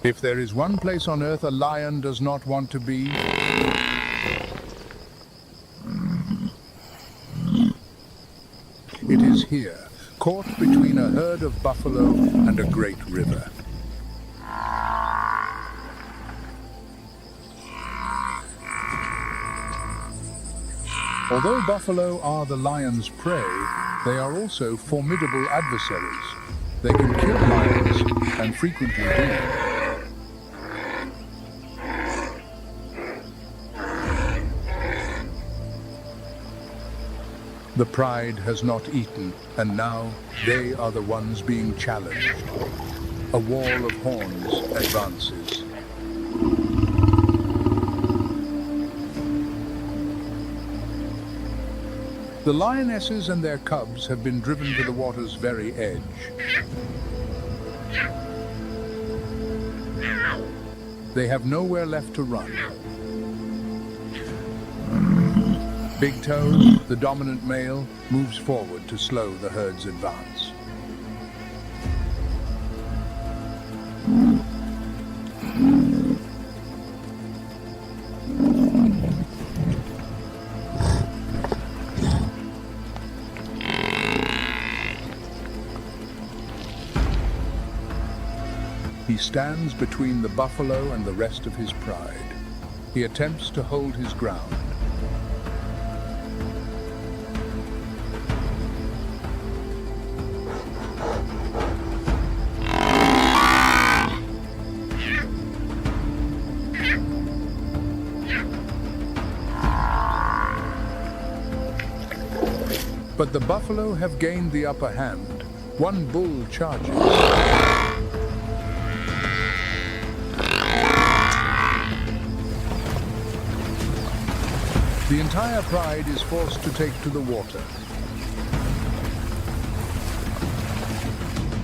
If there is one place on earth a lion does not want to be, it is here, caught between a herd of buffalo and a great river. Although buffalo are the lion's prey, they are also formidable adversaries. They can kill lions, and frequently do. The pride has not eaten, and now they are the ones being challenged. A wall of horns advances. The lionesses and their cubs have been driven to the water's very edge. They have nowhere left to run. Big Toe, the dominant male, moves forward to slow the herd's advance. He stands between the buffalo and the rest of his pride. He attempts to hold his ground. But the buffalo have gained the upper hand. One bull charges. The entire pride is forced to take to the water.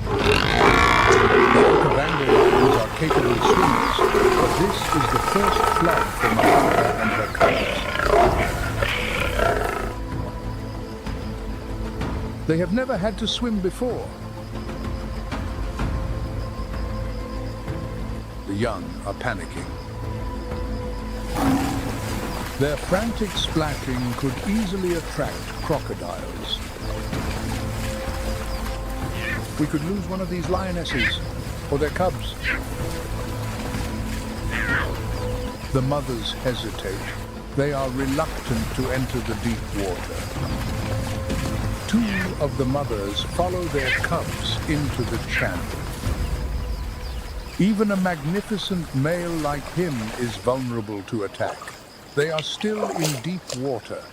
The Okavango lions are capable swimmers, but this is the first flood for Mahara and her cubs. They have never had to swim before. The young are panicking. Their frantic splashing could easily attract crocodiles. We could lose one of these lionesses, or their cubs. The mothers hesitate. They are reluctant to enter the deep water. Two of the mothers follow their cubs into the channel. Even a magnificent male like him is vulnerable to attack. They are still in deep water.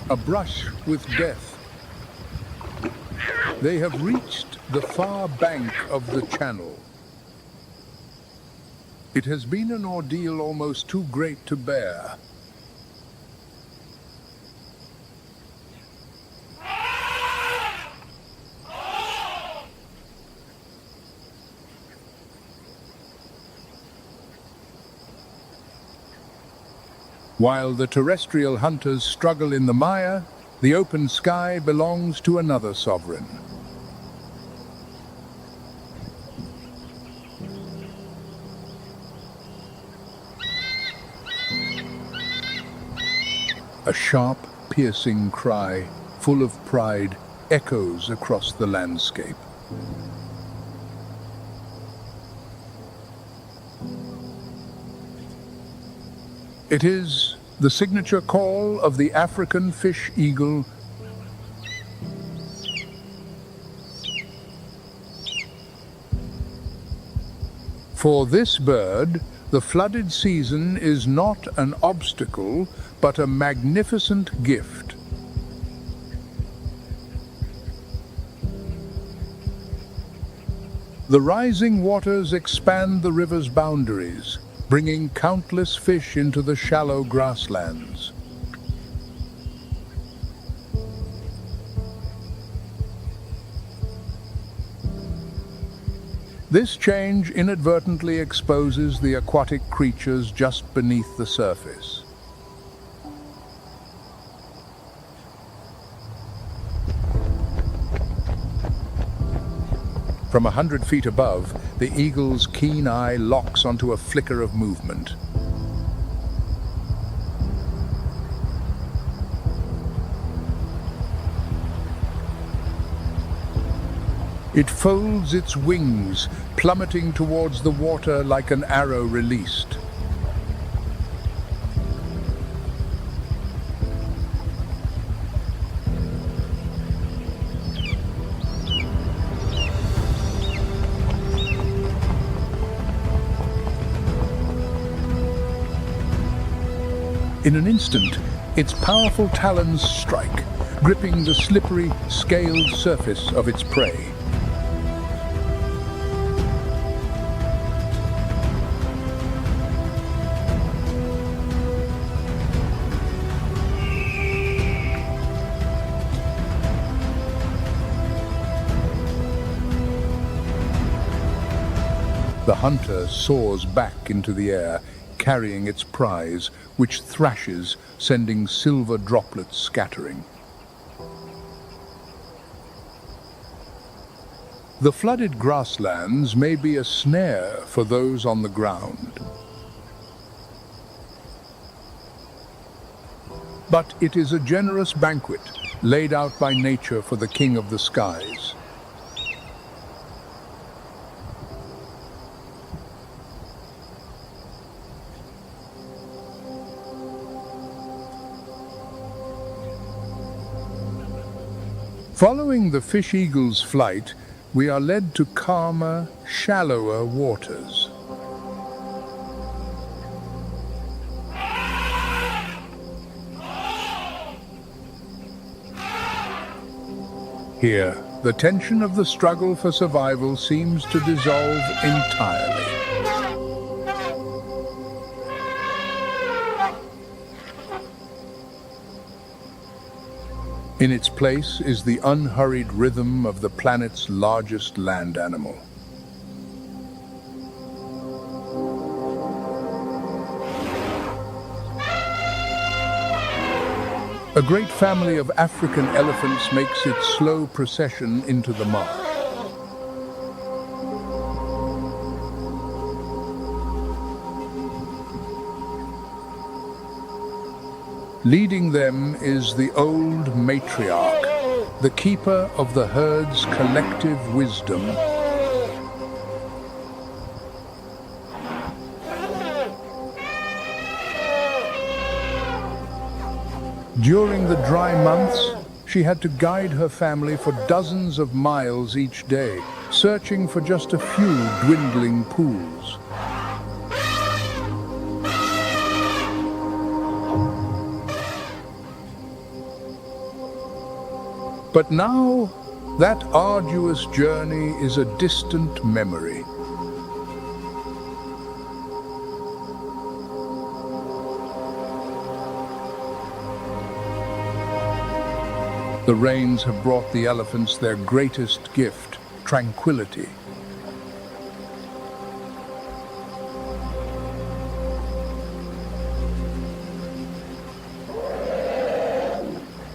A brush with death. They have reached the far bank of the channel. It has been an ordeal almost too great to bear. While the terrestrial hunters struggle in the mire, the open sky belongs to another sovereign. A sharp, piercing cry, full of pride, echoes across the landscape. It is the signature call of the African fish eagle. For this bird, the flooded season is not an obstacle, but a magnificent gift. The rising waters expand the river's boundaries, bringing countless fish into the shallow grasslands. This change inadvertently exposes the aquatic creatures just beneath the surface. From 100 feet above, the eagle's keen eye locks onto a flicker of movement. It folds its wings, plummeting towards the water like an arrow released. In an instant, its powerful talons strike, gripping the slippery, scaled surface of its prey. The hunter soars back into the air, carrying its prize, which thrashes, sending silver droplets scattering. The flooded grasslands may be a snare for those on the ground. But it is a generous banquet, laid out by nature for the king of the skies. Following the fish eagle's flight, we are led to calmer, shallower waters. Here, the tension of the struggle for survival seems to dissolve entirely. In its place is the unhurried rhythm of the planet's largest land animal. A great family of African elephants makes its slow procession into the marsh. Leading them is the old matriarch, the keeper of the herd's collective wisdom. During the dry months, she had to guide her family for dozens of miles each day, searching for just a few dwindling pools. But now, that arduous journey is a distant memory. The rains have brought the elephants their greatest gift, tranquility.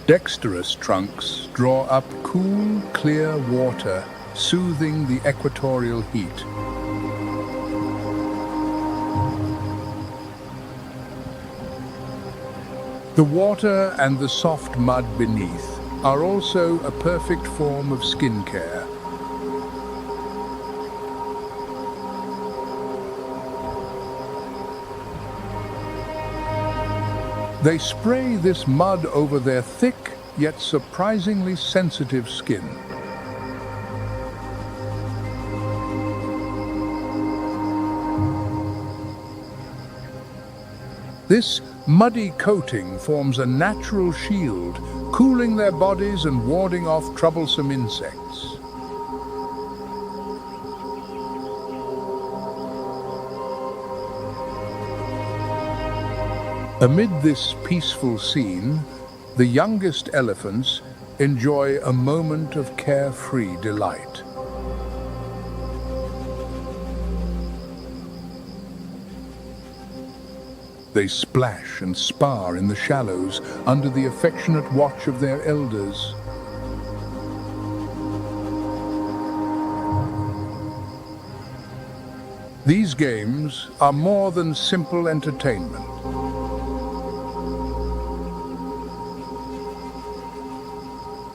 Dexterous trunks draw up cool, clear water, soothing the equatorial heat. The water and the soft mud beneath are also a perfect form of skincare. They spray this mud over their thick yet surprisingly sensitive skin. This muddy coating forms a natural shield, cooling their bodies and warding off troublesome insects. Amid this peaceful scene, the youngest elephants enjoy a moment of carefree delight. They splash and spar in the shallows under the affectionate watch of their elders. These games are more than simple entertainment.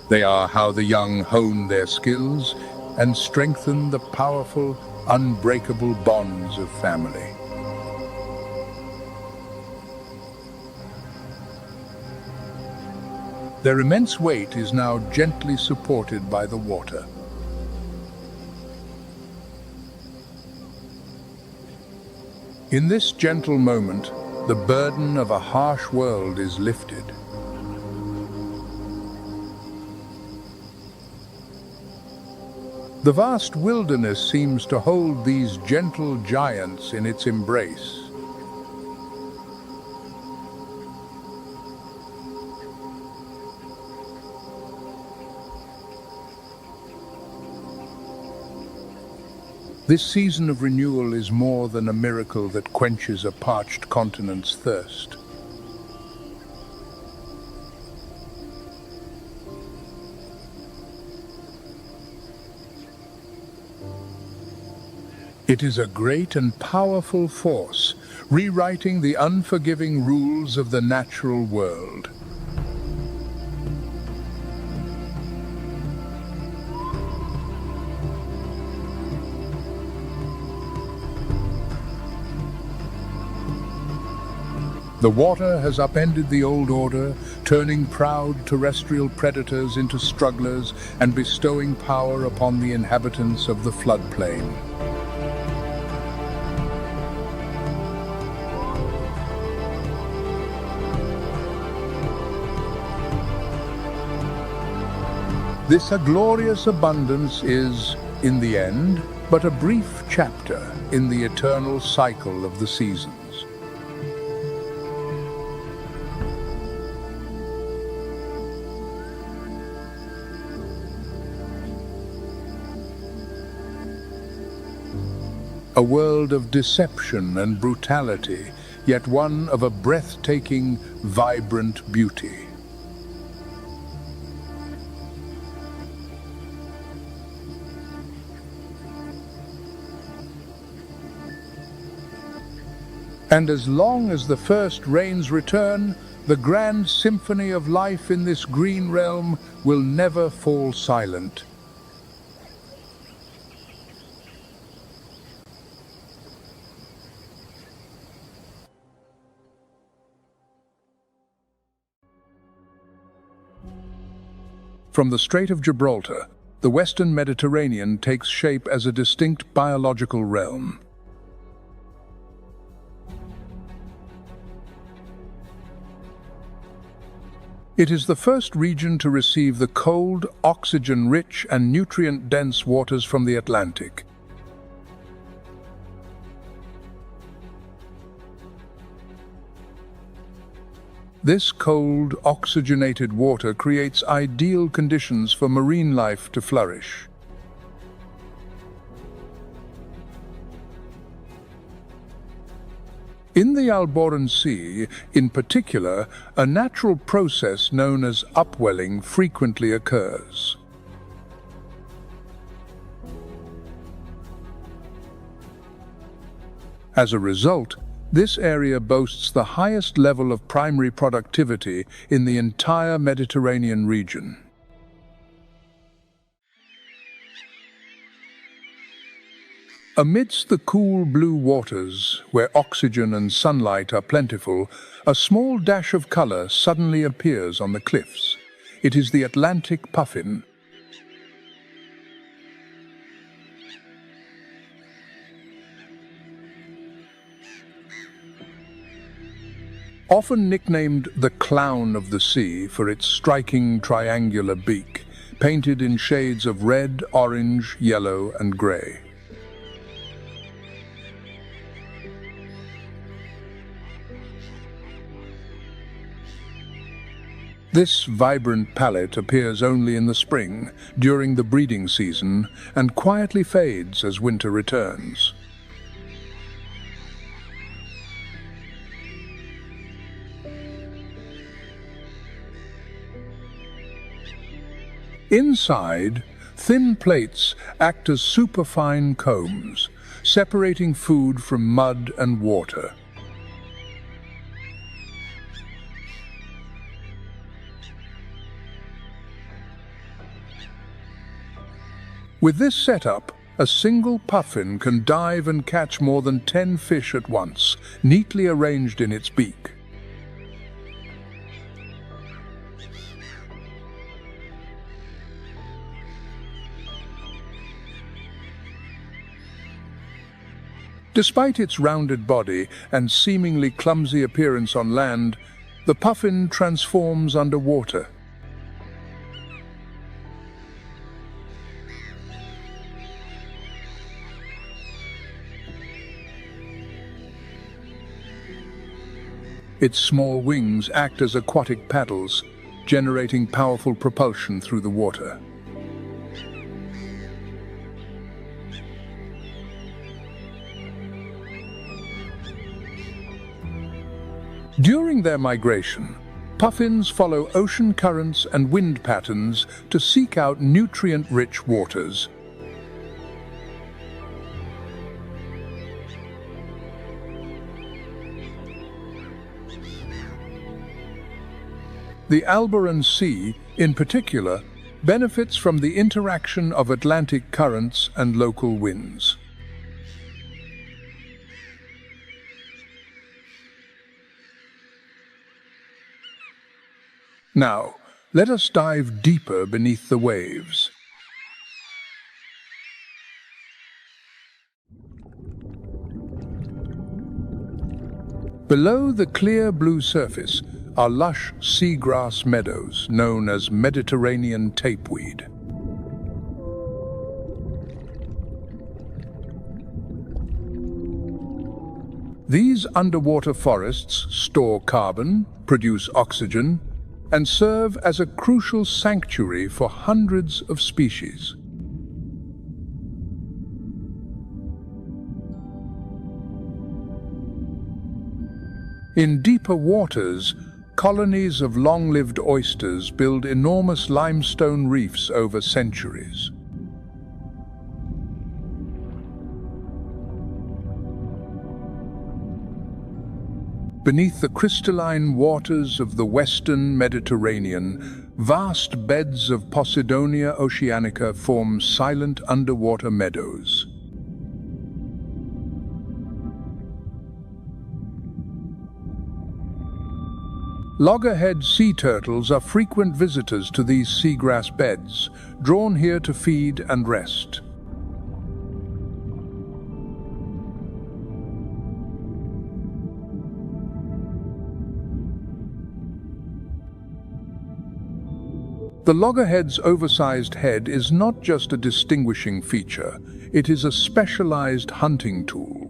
They are how the young hone their skills and strengthen the powerful, unbreakable bonds of family. Their immense weight is now gently supported by the water. In this gentle moment, the burden of a harsh world is lifted. The vast wilderness seems to hold these gentle giants in its embrace. This season of renewal is more than a miracle that quenches a parched continent's thirst. It is a great and powerful force, rewriting the unforgiving rules of the natural world. The water has upended the old order, turning proud terrestrial predators into strugglers and bestowing power upon the inhabitants of the floodplain. This glorious abundance is, in the end, but a brief chapter in the eternal cycle of the seasons. A world of deception and brutality, yet one of a breathtaking, vibrant beauty. And as long as the first rains return, the grand symphony of life in this green realm will never fall silent. From the Strait of Gibraltar, the Western Mediterranean takes shape as a distinct biological realm. It is the first region to receive the cold, oxygen-rich and nutrient-dense waters from the Atlantic. This cold, oxygenated water creates ideal conditions for marine life to flourish. In the Alboran Sea, in particular, a natural process known as upwelling frequently occurs. As a result, this area boasts the highest level of primary productivity in the entire Mediterranean region. Amidst the cool blue waters, where oxygen and sunlight are plentiful, a small dash of color suddenly appears on the cliffs. It is the Atlantic puffin. Often nicknamed the clown of the sea for its striking triangular beak, painted in shades of red, orange, yellow, and gray. This vibrant palette appears only in the spring, during the breeding season, and quietly fades as winter returns. Inside, thin plates act as superfine combs, separating food from mud and water. With this setup, a single puffin can dive and catch more than 10 fish at once, neatly arranged in its beak. Despite its rounded body and seemingly clumsy appearance on land, the puffin transforms underwater. Its small wings act as aquatic paddles, generating powerful propulsion through the water. During their migration, puffins follow ocean currents and wind patterns to seek out nutrient-rich waters. The Alboran Sea, in particular, benefits from the interaction of Atlantic currents and local winds. Now, let us dive deeper beneath the waves. Below the clear blue surface are lush seagrass meadows known as Mediterranean tapeweed. These underwater forests store carbon, produce oxygen, and serve as a crucial sanctuary for hundreds of species. In deeper waters, colonies of long-lived oysters build enormous limestone reefs over centuries. Beneath the crystalline waters of the western Mediterranean, vast beds of Posidonia oceanica form silent underwater meadows. Loggerhead sea turtles are frequent visitors to these seagrass beds, drawn here to feed and rest. The loggerhead's oversized head is not just a distinguishing feature, it is a specialized hunting tool.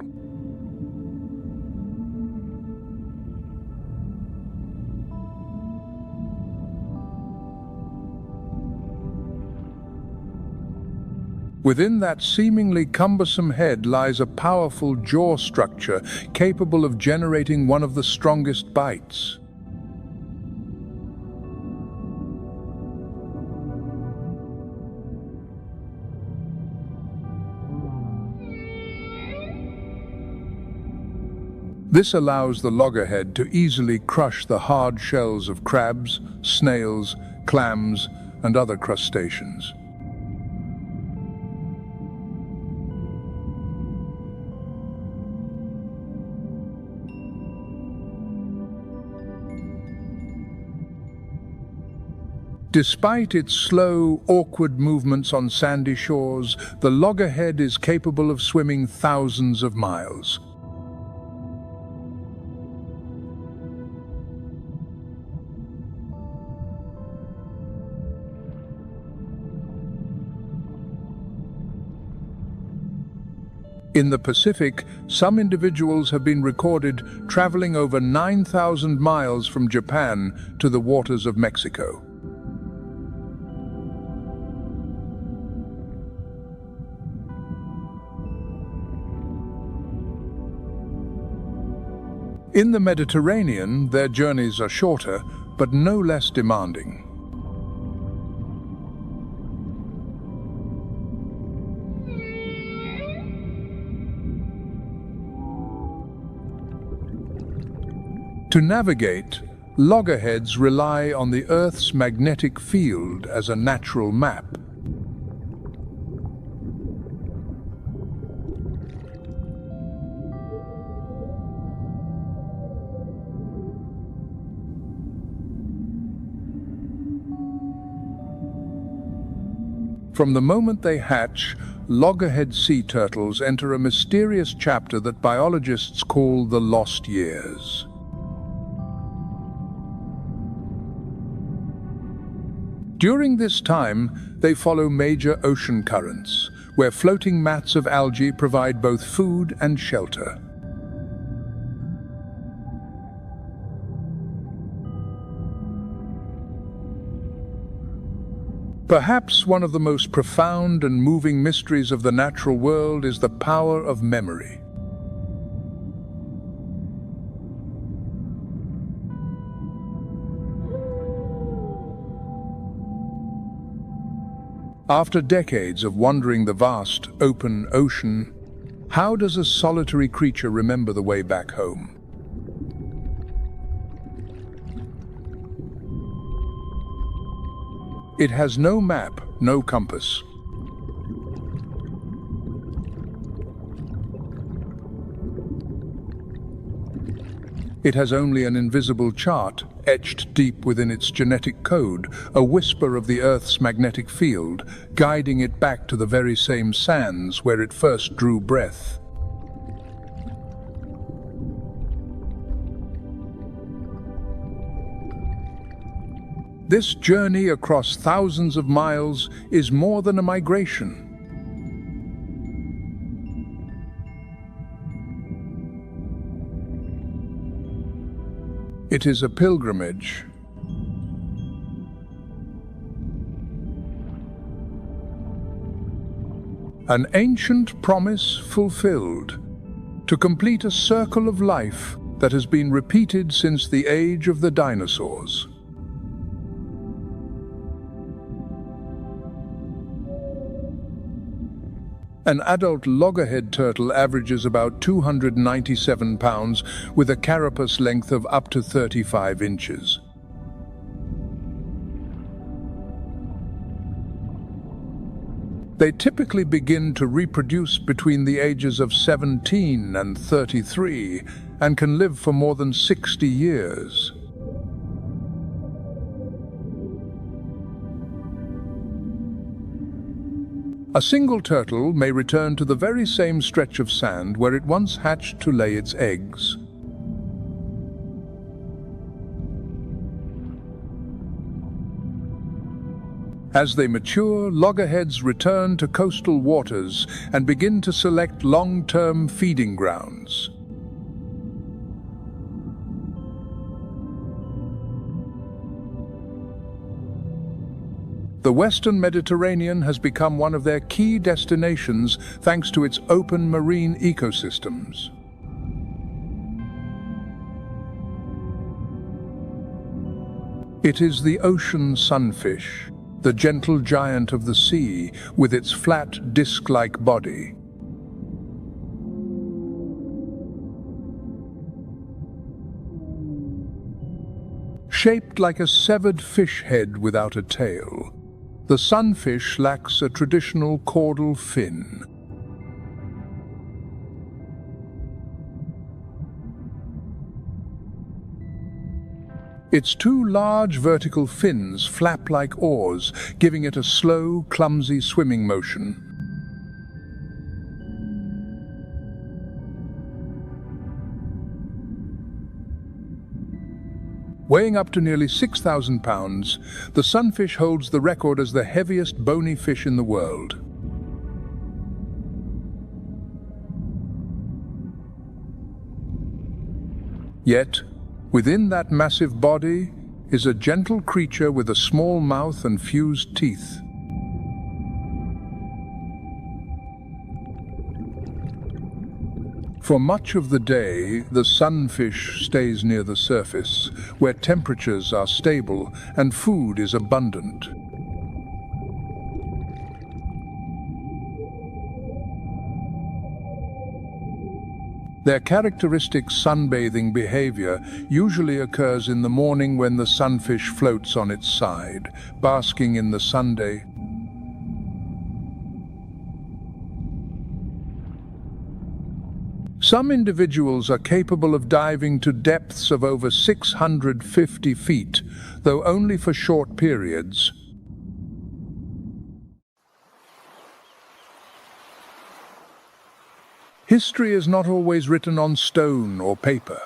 Within that seemingly cumbersome head lies a powerful jaw structure capable of generating one of the strongest bites. This allows the loggerhead to easily crush the hard shells of crabs, snails, clams, and other crustaceans. Despite its slow, awkward movements on sandy shores, the loggerhead is capable of swimming thousands of miles. In the Pacific, some individuals have been recorded traveling over 9,000 miles from Japan to the waters of Mexico. In the Mediterranean, their journeys are shorter, but no less demanding. To navigate, loggerheads rely on the Earth's magnetic field as a natural map. From the moment they hatch, loggerhead sea turtles enter a mysterious chapter that biologists call the lost years. During this time, they follow major ocean currents, where floating mats of algae provide both food and shelter. Perhaps one of the most profound and moving mysteries of the natural world is the power of memory. After decades of wandering the vast, open ocean, how does a solitary creature remember the way back home? It has no map, no compass. It has only an invisible chart, etched deep within its genetic code, a whisper of the Earth's magnetic field, guiding it back to the very same sands where it first drew breath. This journey across thousands of miles is more than a migration. It is a pilgrimage. An ancient promise fulfilled, to complete a circle of life that has been repeated since the age of the dinosaurs. An adult loggerhead turtle averages about 297 pounds with a carapace length of up to 35 inches. They typically begin to reproduce between the ages of 17 and 33 and can live for more than 60 years. A single turtle may return to the very same stretch of sand where it once hatched to lay its eggs. As they mature, loggerheads return to coastal waters and begin to select long-term feeding grounds. The The Western Mediterranean has become one of their key destinations thanks to its open marine ecosystems. It is the ocean sunfish, the gentle giant of the sea with its flat disc-like body. Shaped like a severed fish head without a tail, the sunfish lacks a traditional caudal fin. Its two large vertical fins flap like oars, giving it a slow, clumsy swimming motion. Weighing up to nearly 6,000 pounds, the sunfish holds the record as the heaviest bony fish in the world. Yet, within that massive body is a gentle creature with a small mouth and fused teeth. For much of the day, the sunfish stays near the surface, where temperatures are stable and food is abundant. Their characteristic sunbathing behavior usually occurs in the morning when the sunfish floats on its side, basking in the sunday. Some individuals are capable of diving to depths of over 650 feet, though only for short periods. History is not always written on stone or paper.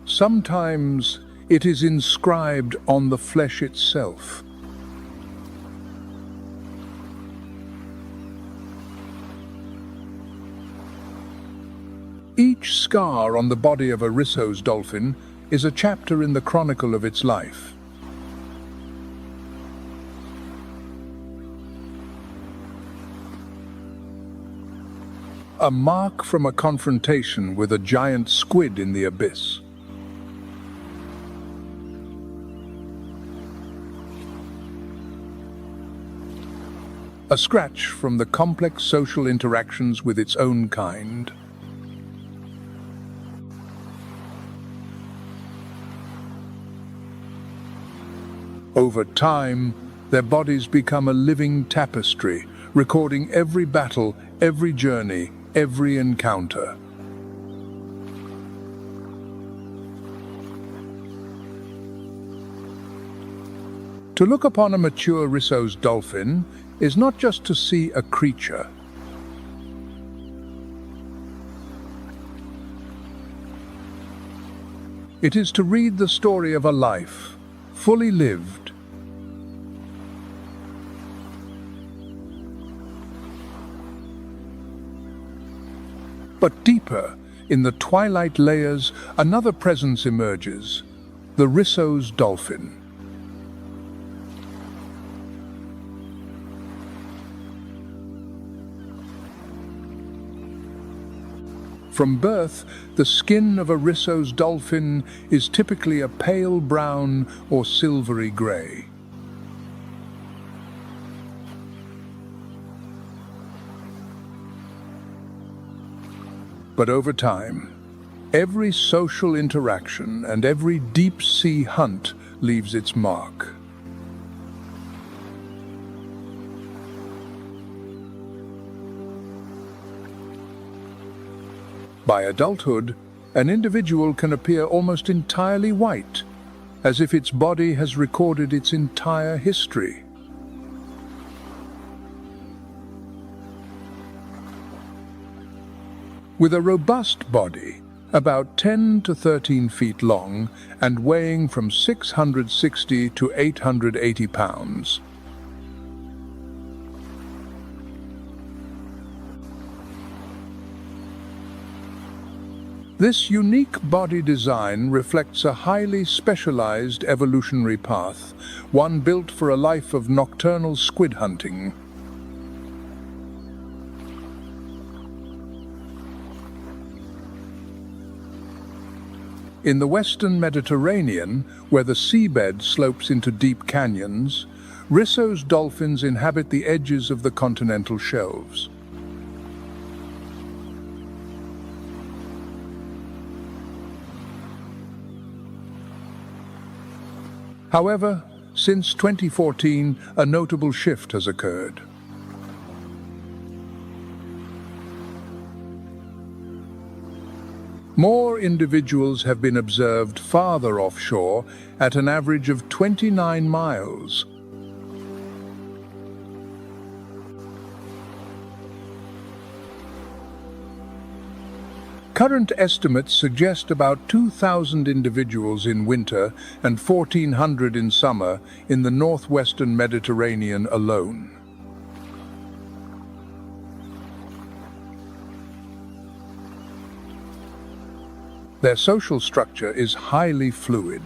Sometimes it is inscribed on the flesh itself. Each scar on the body of a Risso's dolphin is a chapter in the chronicle of its life. A mark from a confrontation with a giant squid in the abyss. A scratch from the complex social interactions with its own kind. Over time, their bodies become a living tapestry, recording every battle, every journey, every encounter. To look upon a mature Risso's dolphin is not just to see a creature. It is to read the story of a life, fully lived. But deeper, in the twilight layers, another presence emerges, the Risso's dolphin. From birth, the skin of a Risso's dolphin is typically a pale brown or silvery grey. But over time, every social interaction and every deep-sea hunt leaves its mark. By adulthood, an individual can appear almost entirely white, as if its body has recorded its entire history. With a robust body, about 10 to 13 feet long and weighing from 660 to 880 pounds. This unique body design reflects a highly specialized evolutionary path, one built for a life of nocturnal squid hunting. In the western Mediterranean, where the seabed slopes into deep canyons, Risso's dolphins inhabit the edges of the continental shelves. However, since 2014, a notable shift has occurred. More individuals have been observed farther offshore at an average of 29 miles. Current estimates suggest about 2,000 individuals in winter and 1,400 in summer in the northwestern Mediterranean alone. Their social structure is highly fluid.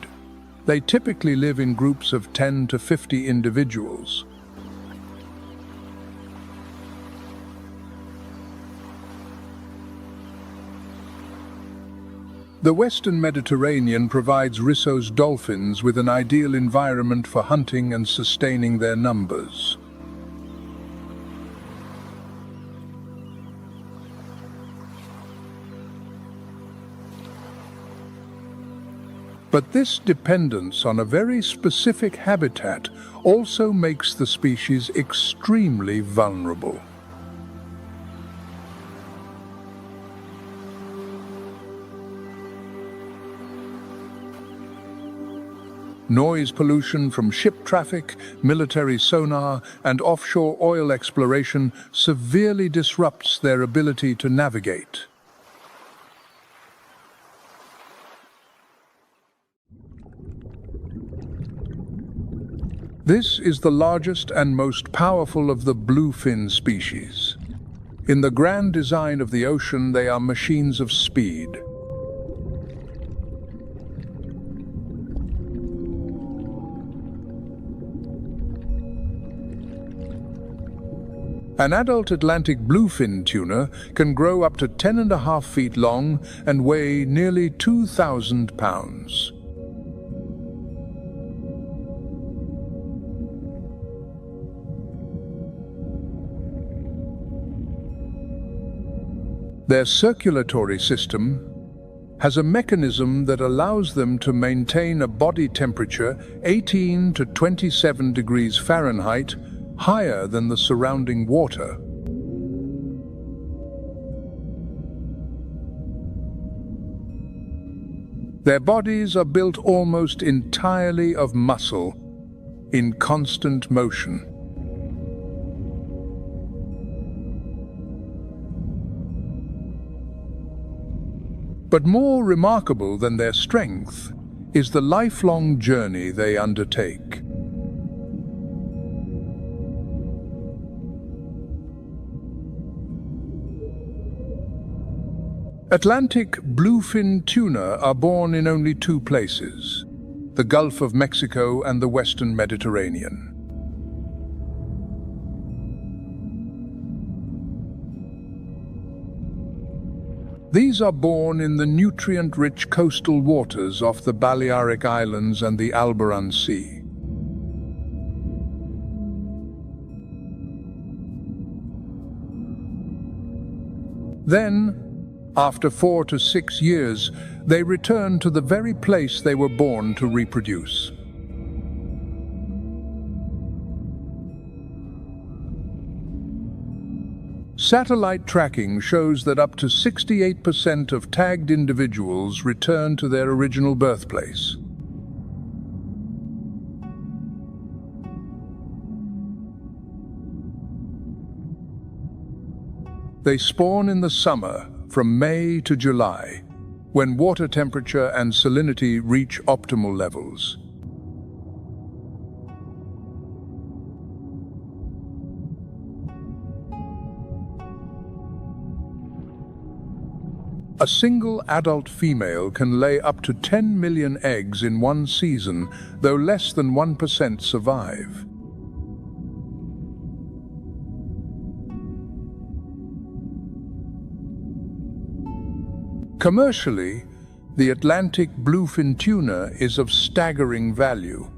They typically live in groups of 10 to 50 individuals. The Western Mediterranean provides Risso's dolphins with an ideal environment for hunting and sustaining their numbers. But this dependence on a very specific habitat also makes the species extremely vulnerable. Noise pollution from ship traffic, military sonar, and offshore oil exploration severely disrupts their ability to navigate. This is the largest and most powerful of the bluefin species. In the grand design of the ocean, they are machines of speed. An adult Atlantic bluefin tuna can grow up to 10.5 feet long and weigh nearly 2,000 pounds. Their circulatory system has a mechanism that allows them to maintain a body temperature 18 to 27 degrees Fahrenheit higher than the surrounding water. Their bodies are built almost entirely of muscle, in constant motion. But more remarkable than their strength is the lifelong journey they undertake. Atlantic bluefin tuna are born in only two places, the Gulf of Mexico and the Western Mediterranean. These are born in the nutrient-rich coastal waters off the Balearic Islands and the Alboran Sea. Then, after 4 to 6 years, they return to the very place they were born to reproduce. Satellite tracking shows that up to 68% of tagged individuals return to their original birthplace. They spawn in the summer, from May to July, when water temperature and salinity reach optimal levels. A single adult female can lay up to 10 million eggs in one season, though less than 1% survive. Commercially, the Atlantic bluefin tuna is of staggering value.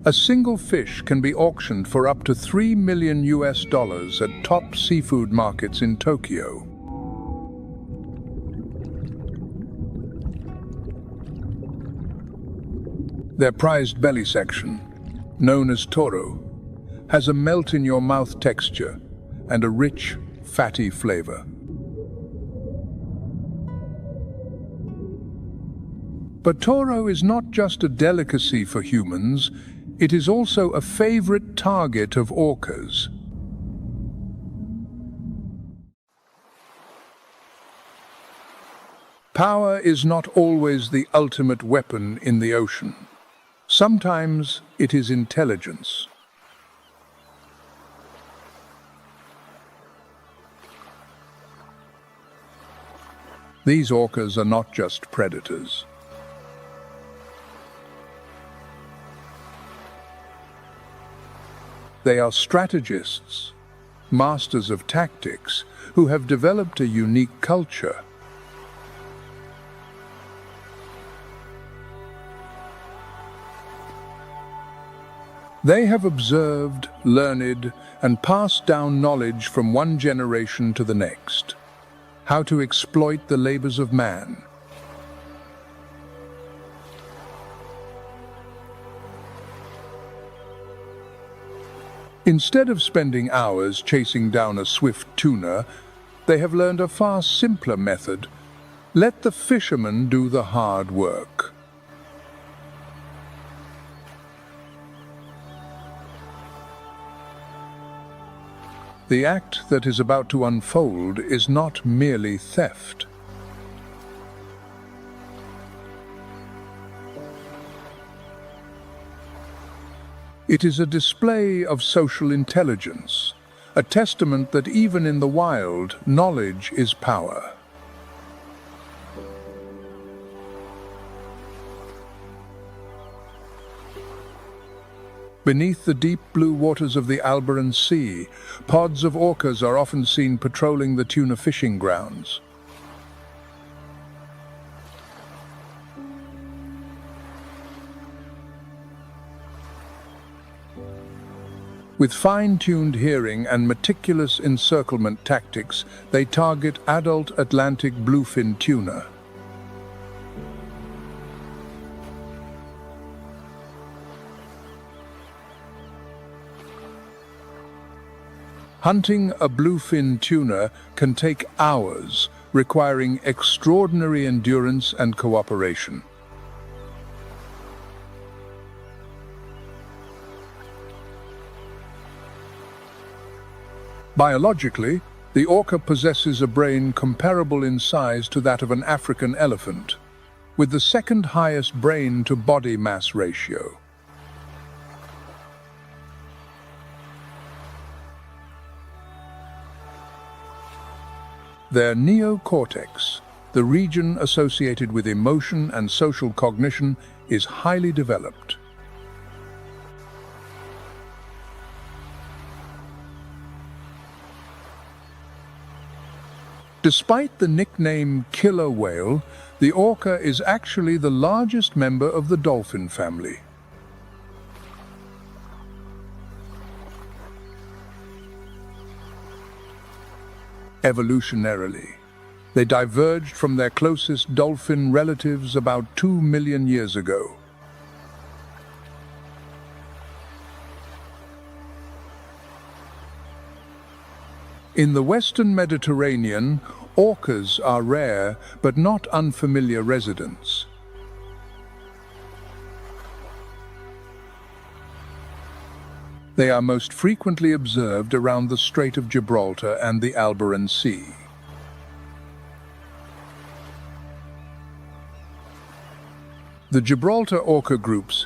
A single fish can be auctioned for up to $3 million at top seafood markets in Tokyo. Their prized belly section, known as toro, has a melt-in-your-mouth texture and a rich, fatty flavor. But toro is not just a delicacy for humans, it is also a favorite target of orcas. Power is not always the ultimate weapon in the ocean. Sometimes it is intelligence. These orcas are not just predators. They are strategists, masters of tactics, who have developed a unique culture. They have observed, learned, and passed down knowledge from one generation to the next. How to exploit the labors of man. Instead of spending hours chasing down a swift tuna, they have learned a far simpler method. Let the fishermen do the hard work. The act that is about to unfold is not merely theft. It is a display of social intelligence, a testament that even in the wild, knowledge is power. Beneath the deep blue waters of the Alboran Sea, pods of orcas are often seen patrolling the tuna fishing grounds. With fine-tuned hearing and meticulous encirclement tactics, they target adult Atlantic bluefin tuna. Hunting a bluefin tuna can take hours, requiring extraordinary endurance and cooperation. Biologically, the orca possesses a brain comparable in size to that of an African elephant, with the second highest brain-to-body mass ratio. Their neocortex, the region associated with emotion and social cognition, is highly developed. Despite the nickname killer whale, the orca is actually the largest member of the dolphin family. Evolutionarily, they diverged from their closest dolphin relatives about 2 million years ago. In the Western Mediterranean, orcas are rare but not unfamiliar residents. They are most frequently observed around the Strait of Gibraltar and the Alboran Sea. The Gibraltar orca groups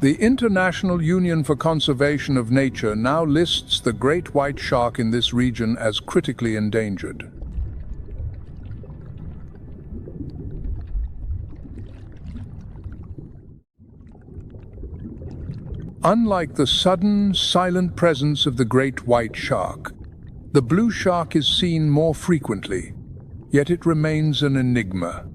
The International Union for Conservation of Nature now lists the great white shark in this region as critically endangered. Unlike the sudden, silent presence of the great white shark, the blue shark is seen more frequently, yet it remains an enigma.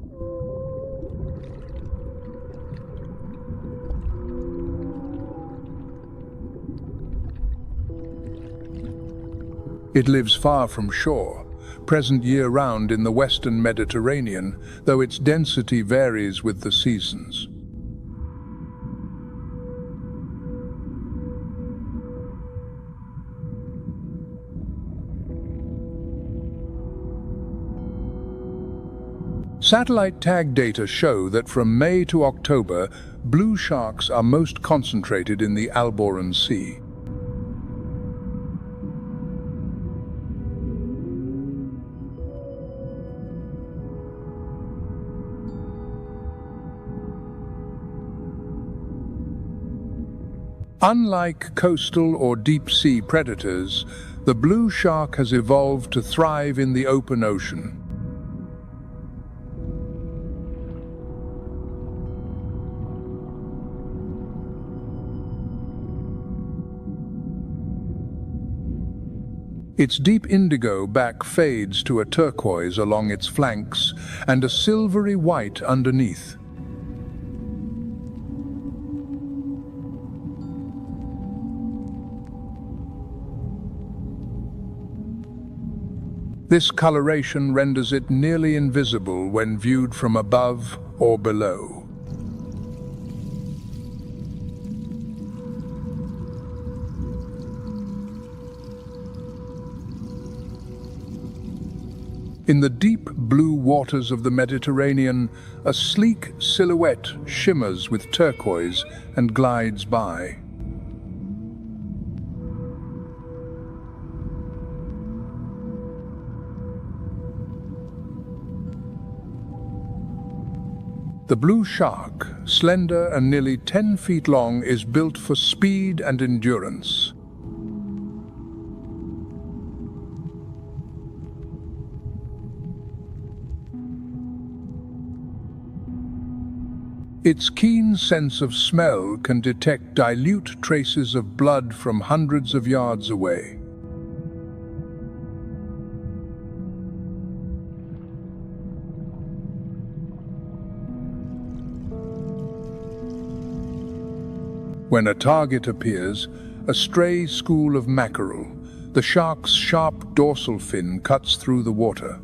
It lives far from shore, present year-round in the western Mediterranean, though its density varies with the seasons. Satellite tag data show that from May to October, blue sharks are most concentrated in the Alboran Sea. Unlike coastal or deep-sea predators, the blue shark has evolved to thrive in the open ocean. Its deep indigo back fades to a turquoise along its flanks and a silvery white underneath. This coloration renders it nearly invisible when viewed from above or below. In the deep blue waters of the Mediterranean, a sleek silhouette shimmers with turquoise and glides by. The blue shark, slender and nearly 10 feet long, is built for speed and endurance. Its keen sense of smell can detect dilute traces of blood from hundreds of yards away. When a target appears, a stray school of mackerel, the shark's sharp dorsal fin cuts through the water.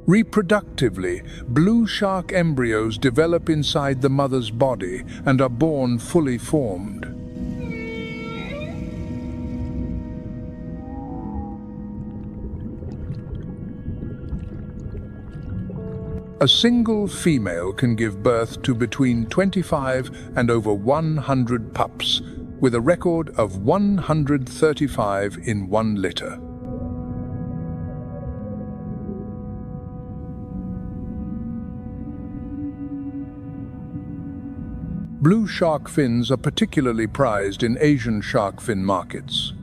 Reproductively, blue shark embryos develop inside the mother's body and are born fully formed. A single female can give birth to between 25 and over 100 pups, with a record of 135 in 1 litter. Blue shark fins are particularly prized in Asian shark fin markets.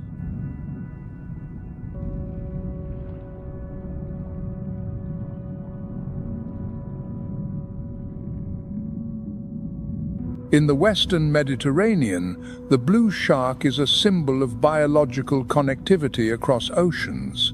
In the Western Mediterranean, the blue shark is a symbol of biological connectivity across oceans.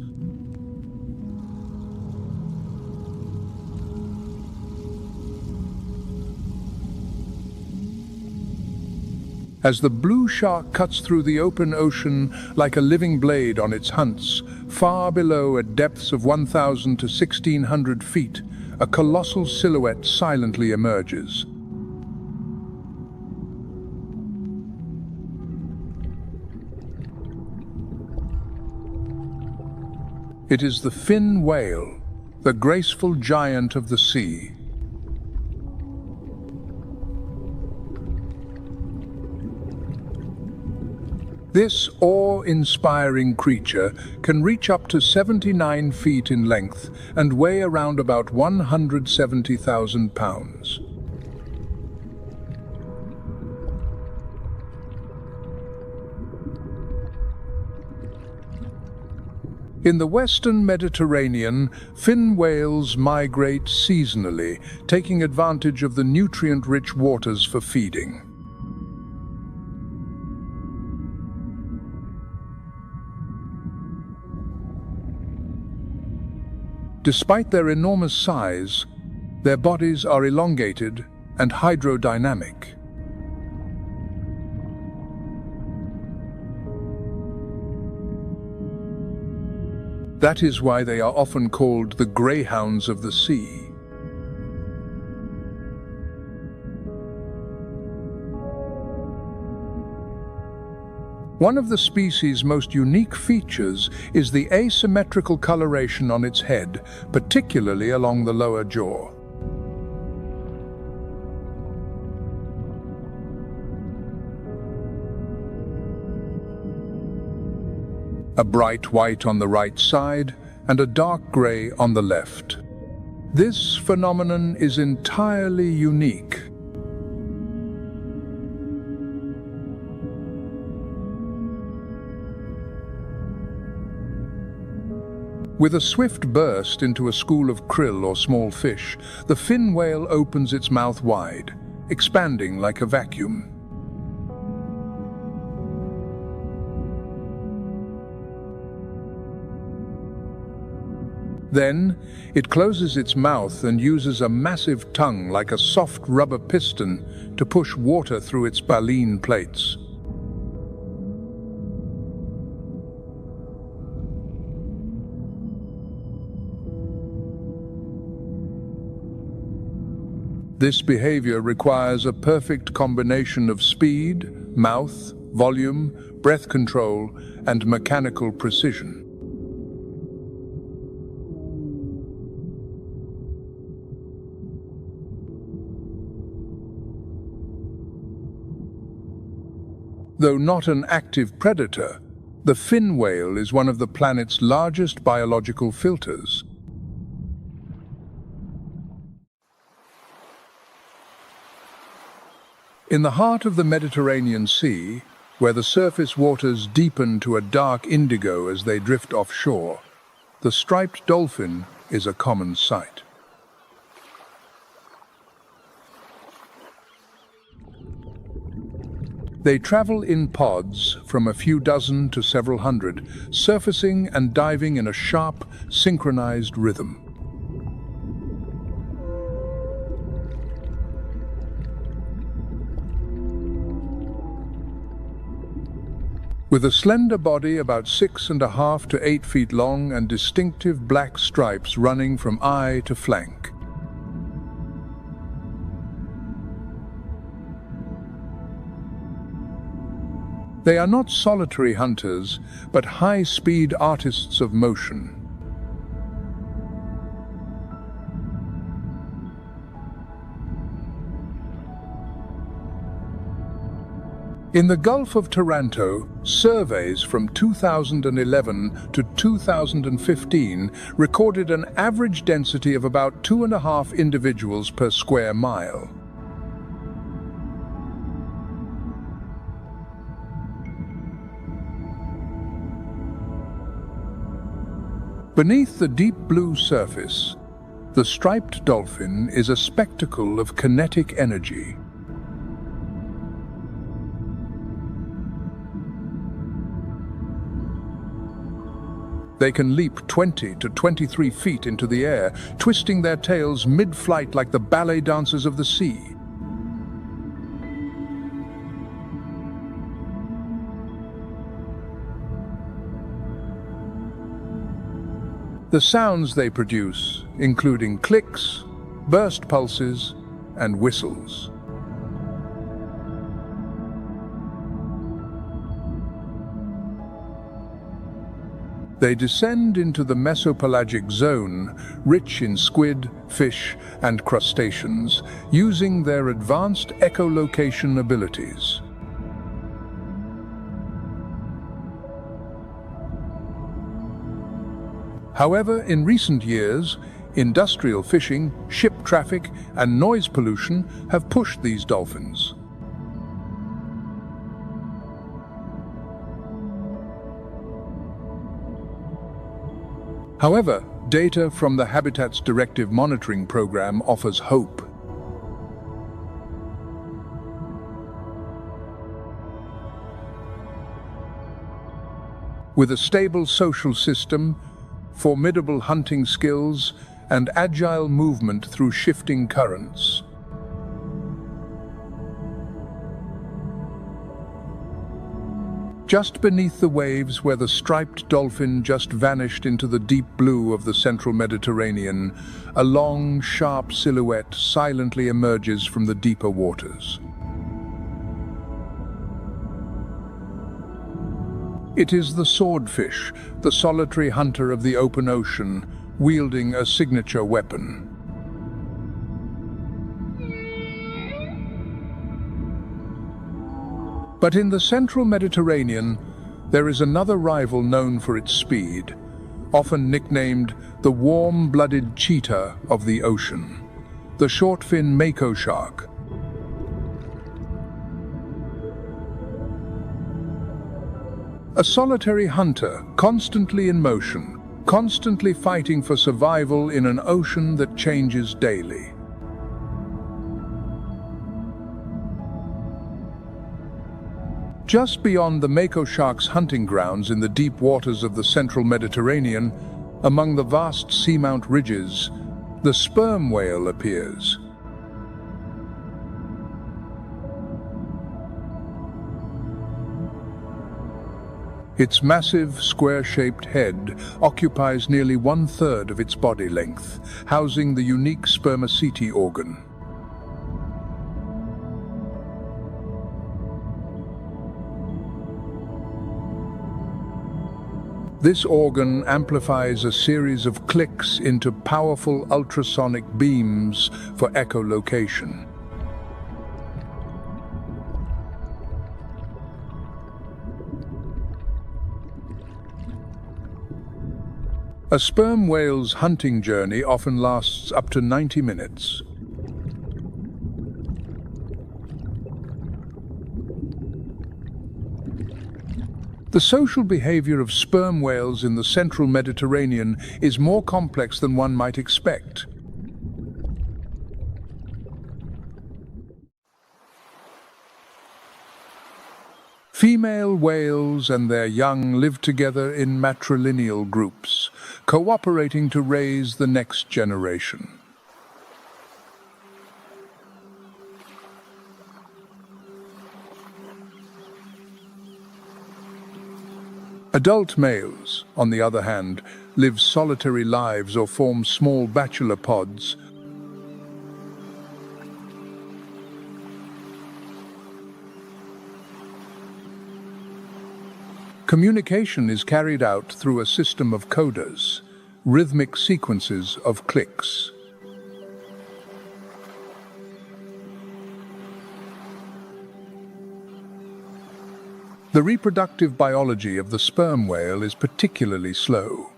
As the blue shark cuts through the open ocean like a living blade on its hunts, far below at depths of 1,000 to 1,600 feet, a colossal silhouette silently emerges. It is the fin whale, the graceful giant of the sea. This awe-inspiring creature can reach up to 79 feet in length and weigh around about 170,000 pounds. In the western Mediterranean, fin whales migrate seasonally, taking advantage of the nutrient-rich waters for feeding. Despite their enormous size, their bodies are elongated and hydrodynamic. That is why they are often called the greyhounds of the sea. One of the species' most unique features is the asymmetrical coloration on its head, particularly along the lower jaw. A bright white on the right side and a dark grey on the left. This phenomenon is entirely unique. With a swift burst into a school of krill or small fish, the fin whale opens its mouth wide, expanding like a vacuum. Then, it closes its mouth and uses a massive tongue like a soft rubber piston to push water through its baleen plates. This behavior requires a perfect combination of speed, mouth, volume, breath control, and mechanical precision. Though not an active predator, the fin whale is one of the planet's largest biological filters. In the heart of the Mediterranean Sea, where the surface waters deepen to a dark indigo as they drift offshore, the striped dolphin is a common sight. They travel in pods from a few dozen to several hundred, surfacing and diving in a sharp, synchronized rhythm. With a slender body about 6.5 to 8 feet long and distinctive black stripes running from eye to flank. They are not solitary hunters, but high-speed artists of motion. In the Gulf of Taranto, surveys from 2011 to 2015 recorded an average density of about 2.5 individuals per square mile. Beneath the deep blue surface, the striped dolphin is a spectacle of kinetic energy. They can leap 20 to 23 feet into the air, twisting their tails mid-flight like the ballet dancers of the sea. The sounds they produce, including clicks, burst pulses, and whistles. They descend into the mesopelagic zone, rich in squid, fish, and crustaceans, using their advanced echolocation abilities. However, in recent years, industrial fishing, ship traffic, and noise pollution have pushed these dolphins. However, data from the Habitats Directive Monitoring Program offers hope. With a stable social system, formidable hunting skills, and agile movement through shifting currents. Just beneath the waves where the striped dolphin just vanished into the deep blue of the central Mediterranean, a long, sharp silhouette silently emerges from the deeper waters. It is the swordfish, the solitary hunter of the open ocean, wielding a signature weapon. But in the central Mediterranean, there is another rival known for its speed, often nicknamed the warm-blooded cheetah of the ocean, the short-fin mako shark. A solitary hunter, constantly in motion, constantly fighting for survival in an ocean that changes daily. Just beyond the mako shark's hunting grounds in the deep waters of the central Mediterranean, among the vast seamount ridges, the sperm whale appears. Its massive, square-shaped head occupies nearly 1/3 of its body length, housing the unique spermaceti organ. This organ amplifies a series of clicks into powerful ultrasonic beams for echolocation. A sperm whale's hunting journey often lasts up to 90 minutes. The social behavior of sperm whales in the central Mediterranean is more complex than one might expect. Female whales and their young live together in matrilineal groups, cooperating to raise the next generation. Adult males, on the other hand, live solitary lives or form small bachelor pods. Communication is carried out through a system of codas, rhythmic sequences of clicks. The reproductive biology of the sperm whale is particularly slow.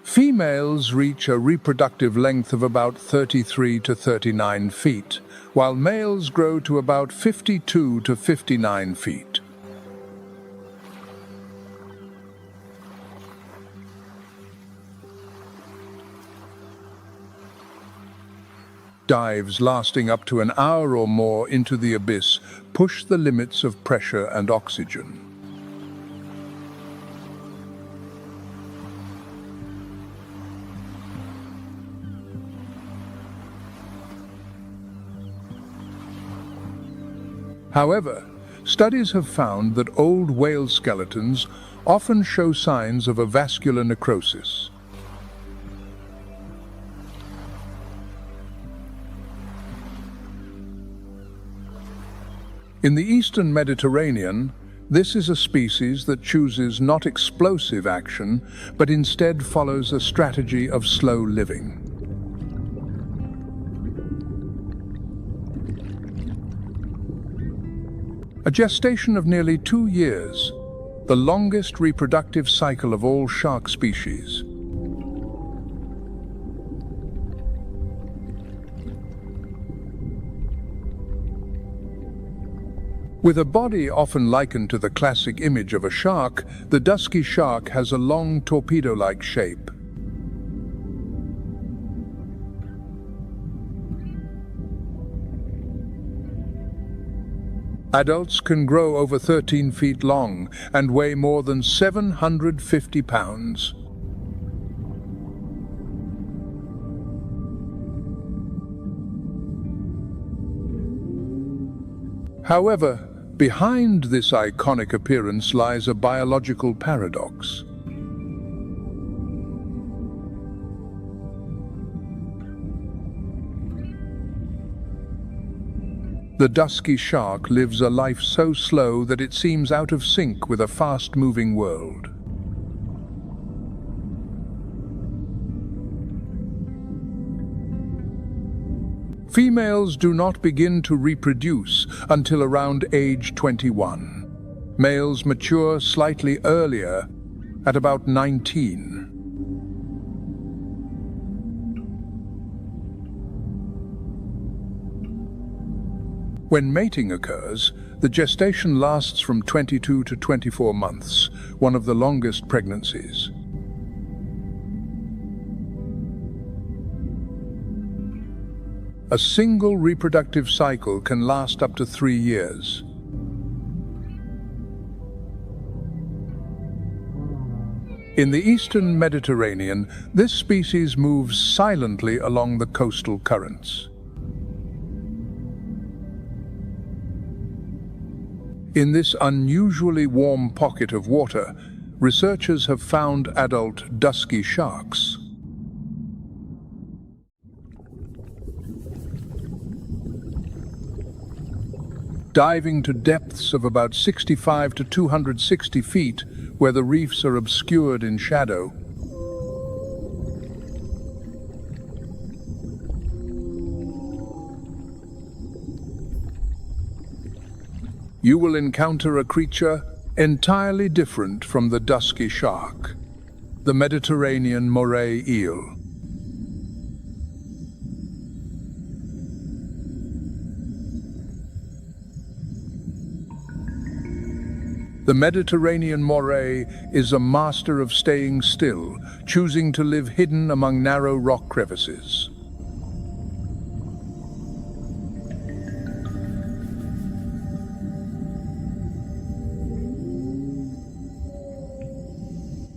Females reach a reproductive length of about 33 to 39 feet, while males grow to about 52 to 59 feet. Dives lasting up to an hour or more into the abyss push the limits of pressure and oxygen. However, studies have found that old whale skeletons often show signs of a vascular necrosis. In the eastern Mediterranean, this is a species that chooses not explosive action, but instead follows a strategy of slow living. A gestation of nearly 2 years, the longest reproductive cycle of all shark species. With a body often likened to the classic image of a shark, the dusky shark has a long torpedo-like shape. Adults can grow over 13 feet long and weigh more than 750 pounds. However, behind this iconic appearance lies a biological paradox. The dusky shark lives a life so slow that it seems out of sync with a fast-moving world. Females do not begin to reproduce until around age 21. Males mature slightly earlier, at about 19. When mating occurs, the gestation lasts from 22 to 24 months, one of the longest pregnancies. A single reproductive cycle can last up to 3 years. In the eastern Mediterranean, this species moves silently along the coastal currents. In this unusually warm pocket of water, researchers have found adult dusky sharks. Diving to depths of about 65 to 260 feet, where the reefs are obscured in shadow. You will encounter a creature entirely different from the dusky shark, the Mediterranean moray eel. The Mediterranean moray is a master of staying still, choosing to live hidden among narrow rock crevices.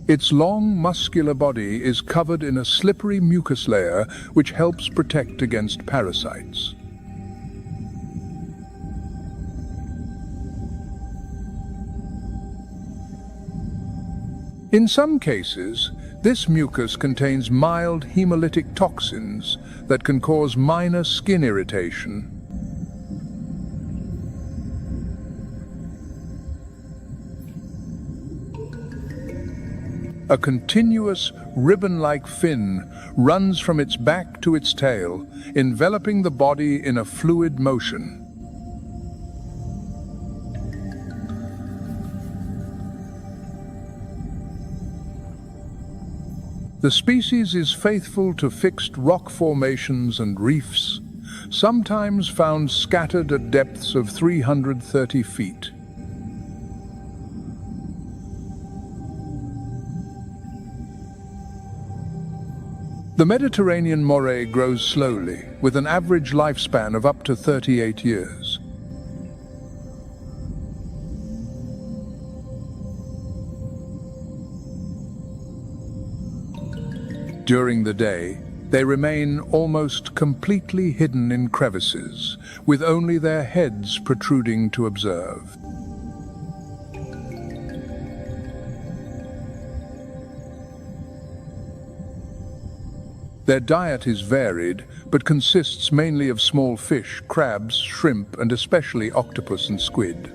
Its long, muscular body is covered in a slippery mucus layer which helps protect against parasites. In some cases, this mucus contains mild hemolytic toxins that can cause minor skin irritation. A continuous, ribbon-like fin runs from its back to its tail, enveloping the body in a fluid motion. The species is faithful to fixed rock formations and reefs, sometimes found scattered at depths of 330 feet. The Mediterranean moray grows slowly, with an average lifespan of up to 38 years. During the day, they remain almost completely hidden in crevices, with only their heads protruding to observe. Their diet is varied, but consists mainly of small fish, crabs, shrimp, and especially octopus and squid.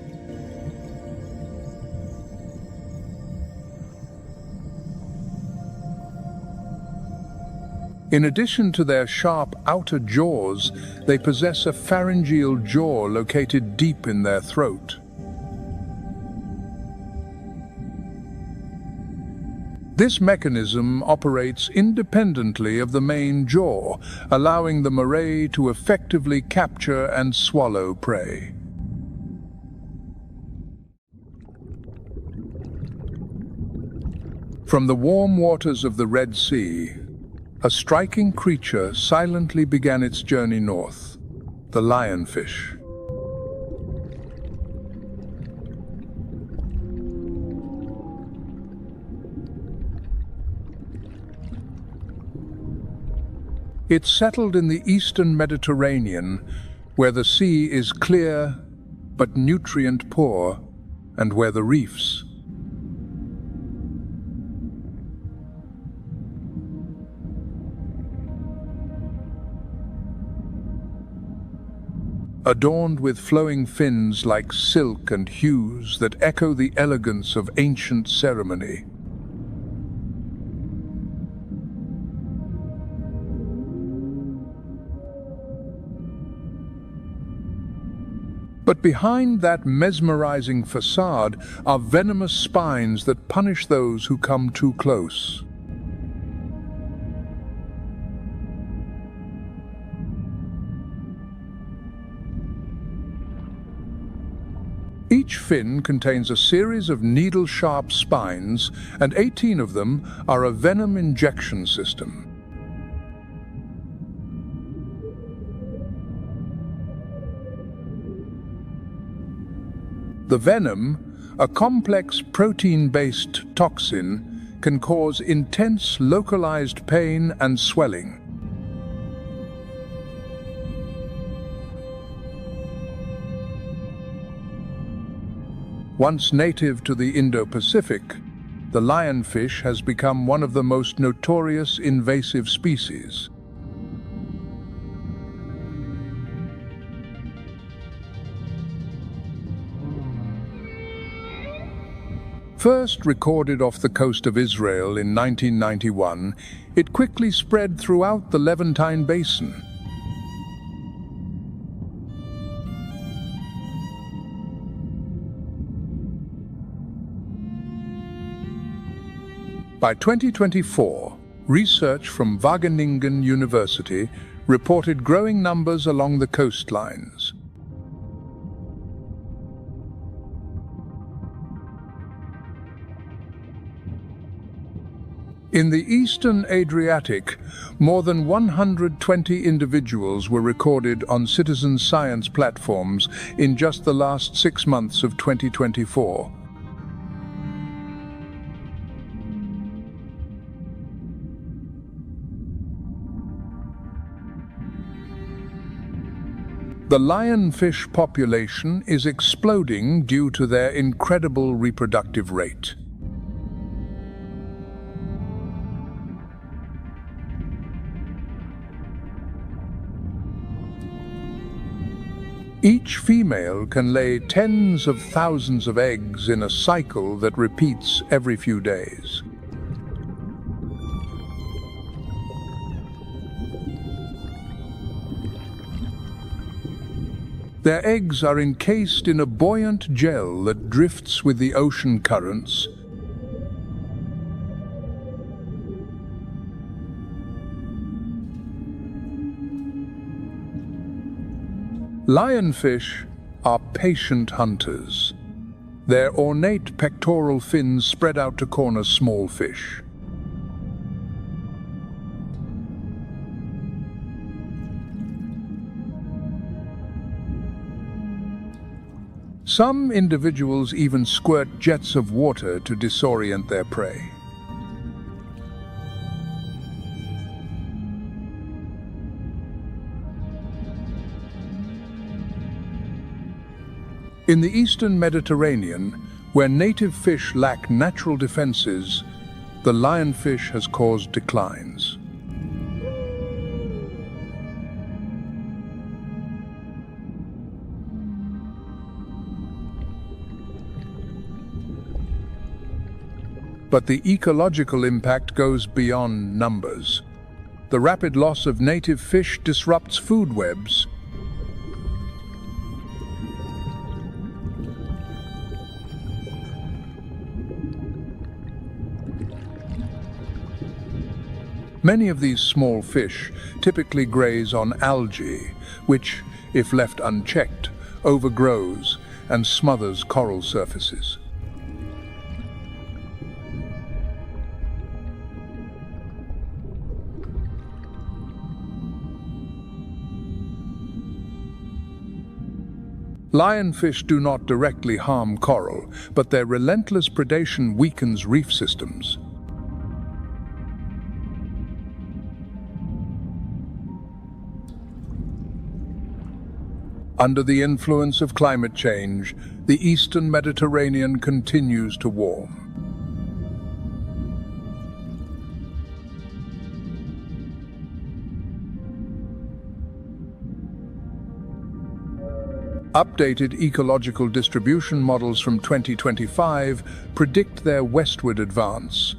In addition to their sharp outer jaws, they possess a pharyngeal jaw located deep in their throat. This mechanism operates independently of the main jaw, allowing the moray to effectively capture and swallow prey. From the warm waters of the Red Sea, a striking creature silently began its journey north, the lionfish. It settled in the eastern Mediterranean, where the sea is clear but nutrient-poor, and where the reefs adorned with flowing fins like silk and hues that echo the elegance of ancient ceremony. But behind that mesmerizing facade are venomous spines that punish those who come too close. Each fin contains a series of needle-sharp spines, and 18 of them are a venom injection system. The venom, a complex protein-based toxin, can cause intense localized pain and swelling. Once native to the Indo-Pacific, the lionfish has become one of the most notorious invasive species. First recorded off the coast of Israel in 1991, it quickly spread throughout the Levantine Basin. By 2024, research from Wageningen University reported growing numbers along the coastlines. In the eastern Adriatic, more than 120 individuals were recorded on citizen science platforms in just the last 6 months of 2024. The lionfish population is exploding due to their incredible reproductive rate. Each female can lay tens of thousands of eggs in a cycle that repeats every few days. Their eggs are encased in a buoyant gel that drifts with the ocean currents. Lionfish are patient hunters. Their ornate pectoral fins spread out to corner small fish. Some individuals even squirt jets of water to disorient their prey. In the eastern Mediterranean, where native fish lack natural defenses, the lionfish has caused declines. But the ecological impact goes beyond numbers. The rapid loss of native fish disrupts food webs. Many of these small fish typically graze on algae, which, if left unchecked, overgrows and smothers coral surfaces. Lionfish do not directly harm coral, but their relentless predation weakens reef systems. Under the influence of climate change, the eastern Mediterranean continues to warm. Updated ecological distribution models from 2025 predict their westward advance.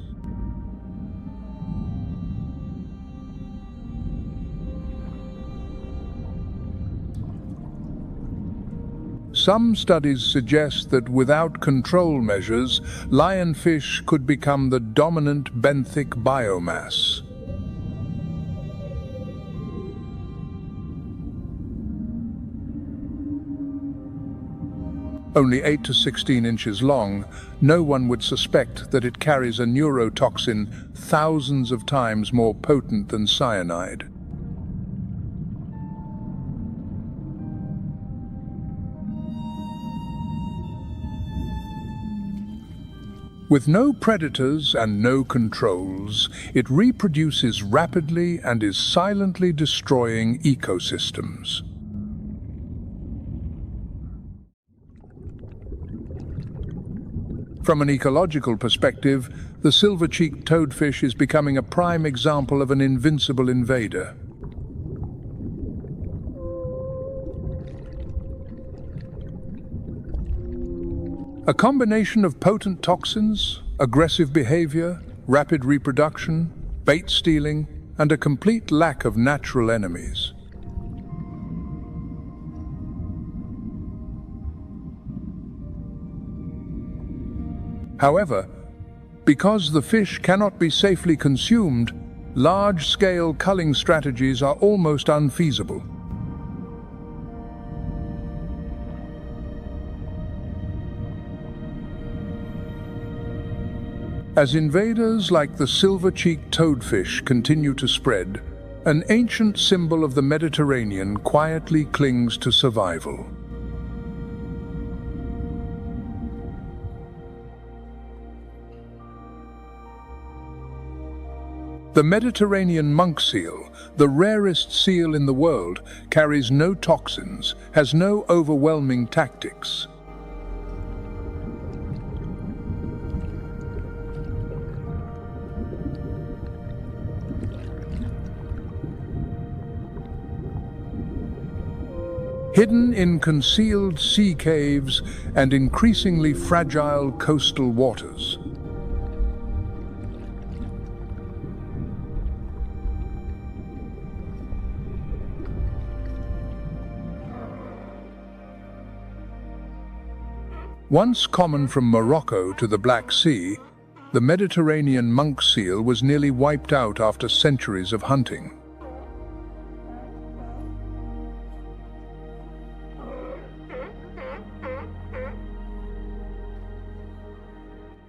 Some studies suggest that without control measures, lionfish could become the dominant benthic biomass. Only 8 to 16 inches long, no one would suspect that it carries a neurotoxin thousands of times more potent than cyanide. With no predators and no controls, it reproduces rapidly and is silently destroying ecosystems. From an ecological perspective, the silver-cheeked toadfish is becoming a prime example of an invincible invader. A combination of potent toxins, aggressive behavior, rapid reproduction, bait stealing, and a complete lack of natural enemies. However, because the fish cannot be safely consumed, large-scale culling strategies are almost unfeasible. As invaders like the silver-cheeked toadfish continue to spread, an ancient symbol of the Mediterranean quietly clings to survival. The Mediterranean monk seal, the rarest seal in the world, carries no toxins, has no overwhelming tactics. Hidden in concealed sea caves and increasingly fragile coastal waters. Once common from Morocco to the Black Sea, the Mediterranean monk seal was nearly wiped out after centuries of hunting.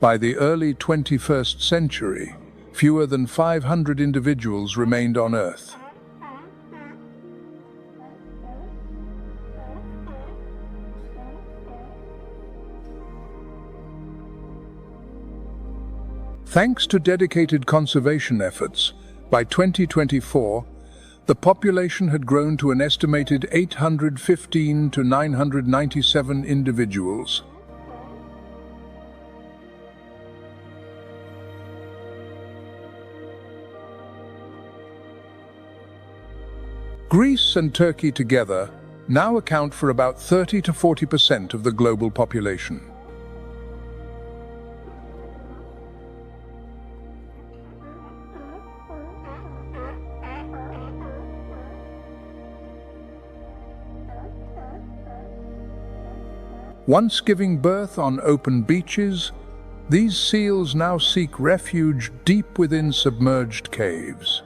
By the early 21st century, fewer than 500 individuals remained on Earth. Thanks to dedicated conservation efforts, by 2024, the population had grown to an estimated 815 to 997 individuals. Greece and Turkey together now account for about 30 to 40% of the global population. Once giving birth on open beaches, These seals now seek refuge deep within submerged caves.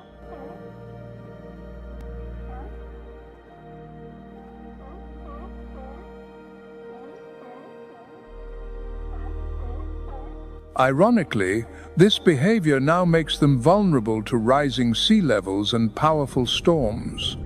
Ironically, this behavior now makes them vulnerable to rising sea levels and powerful storms.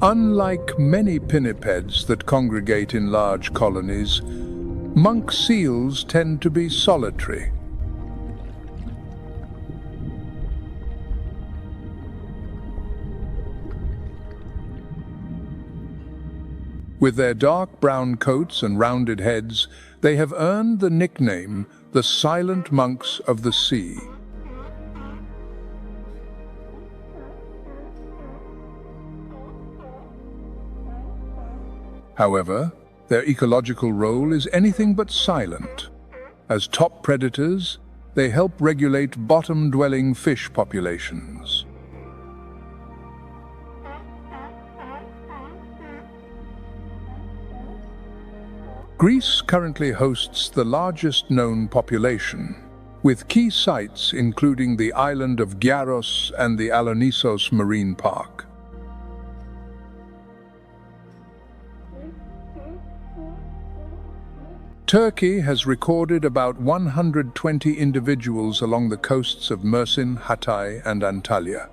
Unlike many pinnipeds that congregate in large colonies, monk seals tend to be solitary. With their dark brown coats and rounded heads, they have earned the nickname the silent monks of the sea. However, their ecological role is anything but silent. As top predators, they help regulate bottom-dwelling fish populations. Greece currently hosts the largest known population, with key sites including the island of Gyaros and the Alonissos Marine Park. Turkey has recorded about 120 individuals along the coasts of Mersin, Hatay, and Antalya.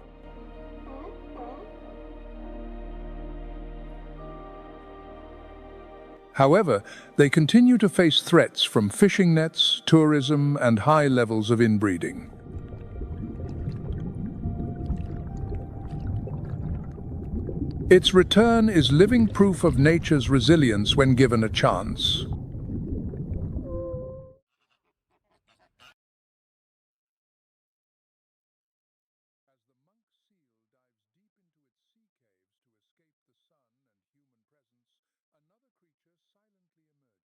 However, they continue to face threats from fishing nets, tourism, and high levels of inbreeding. Its return is living proof of nature's resilience when given a chance. As the monk seal dives deep into its sea caves to escape the sun and human presence, another creature silently emerges.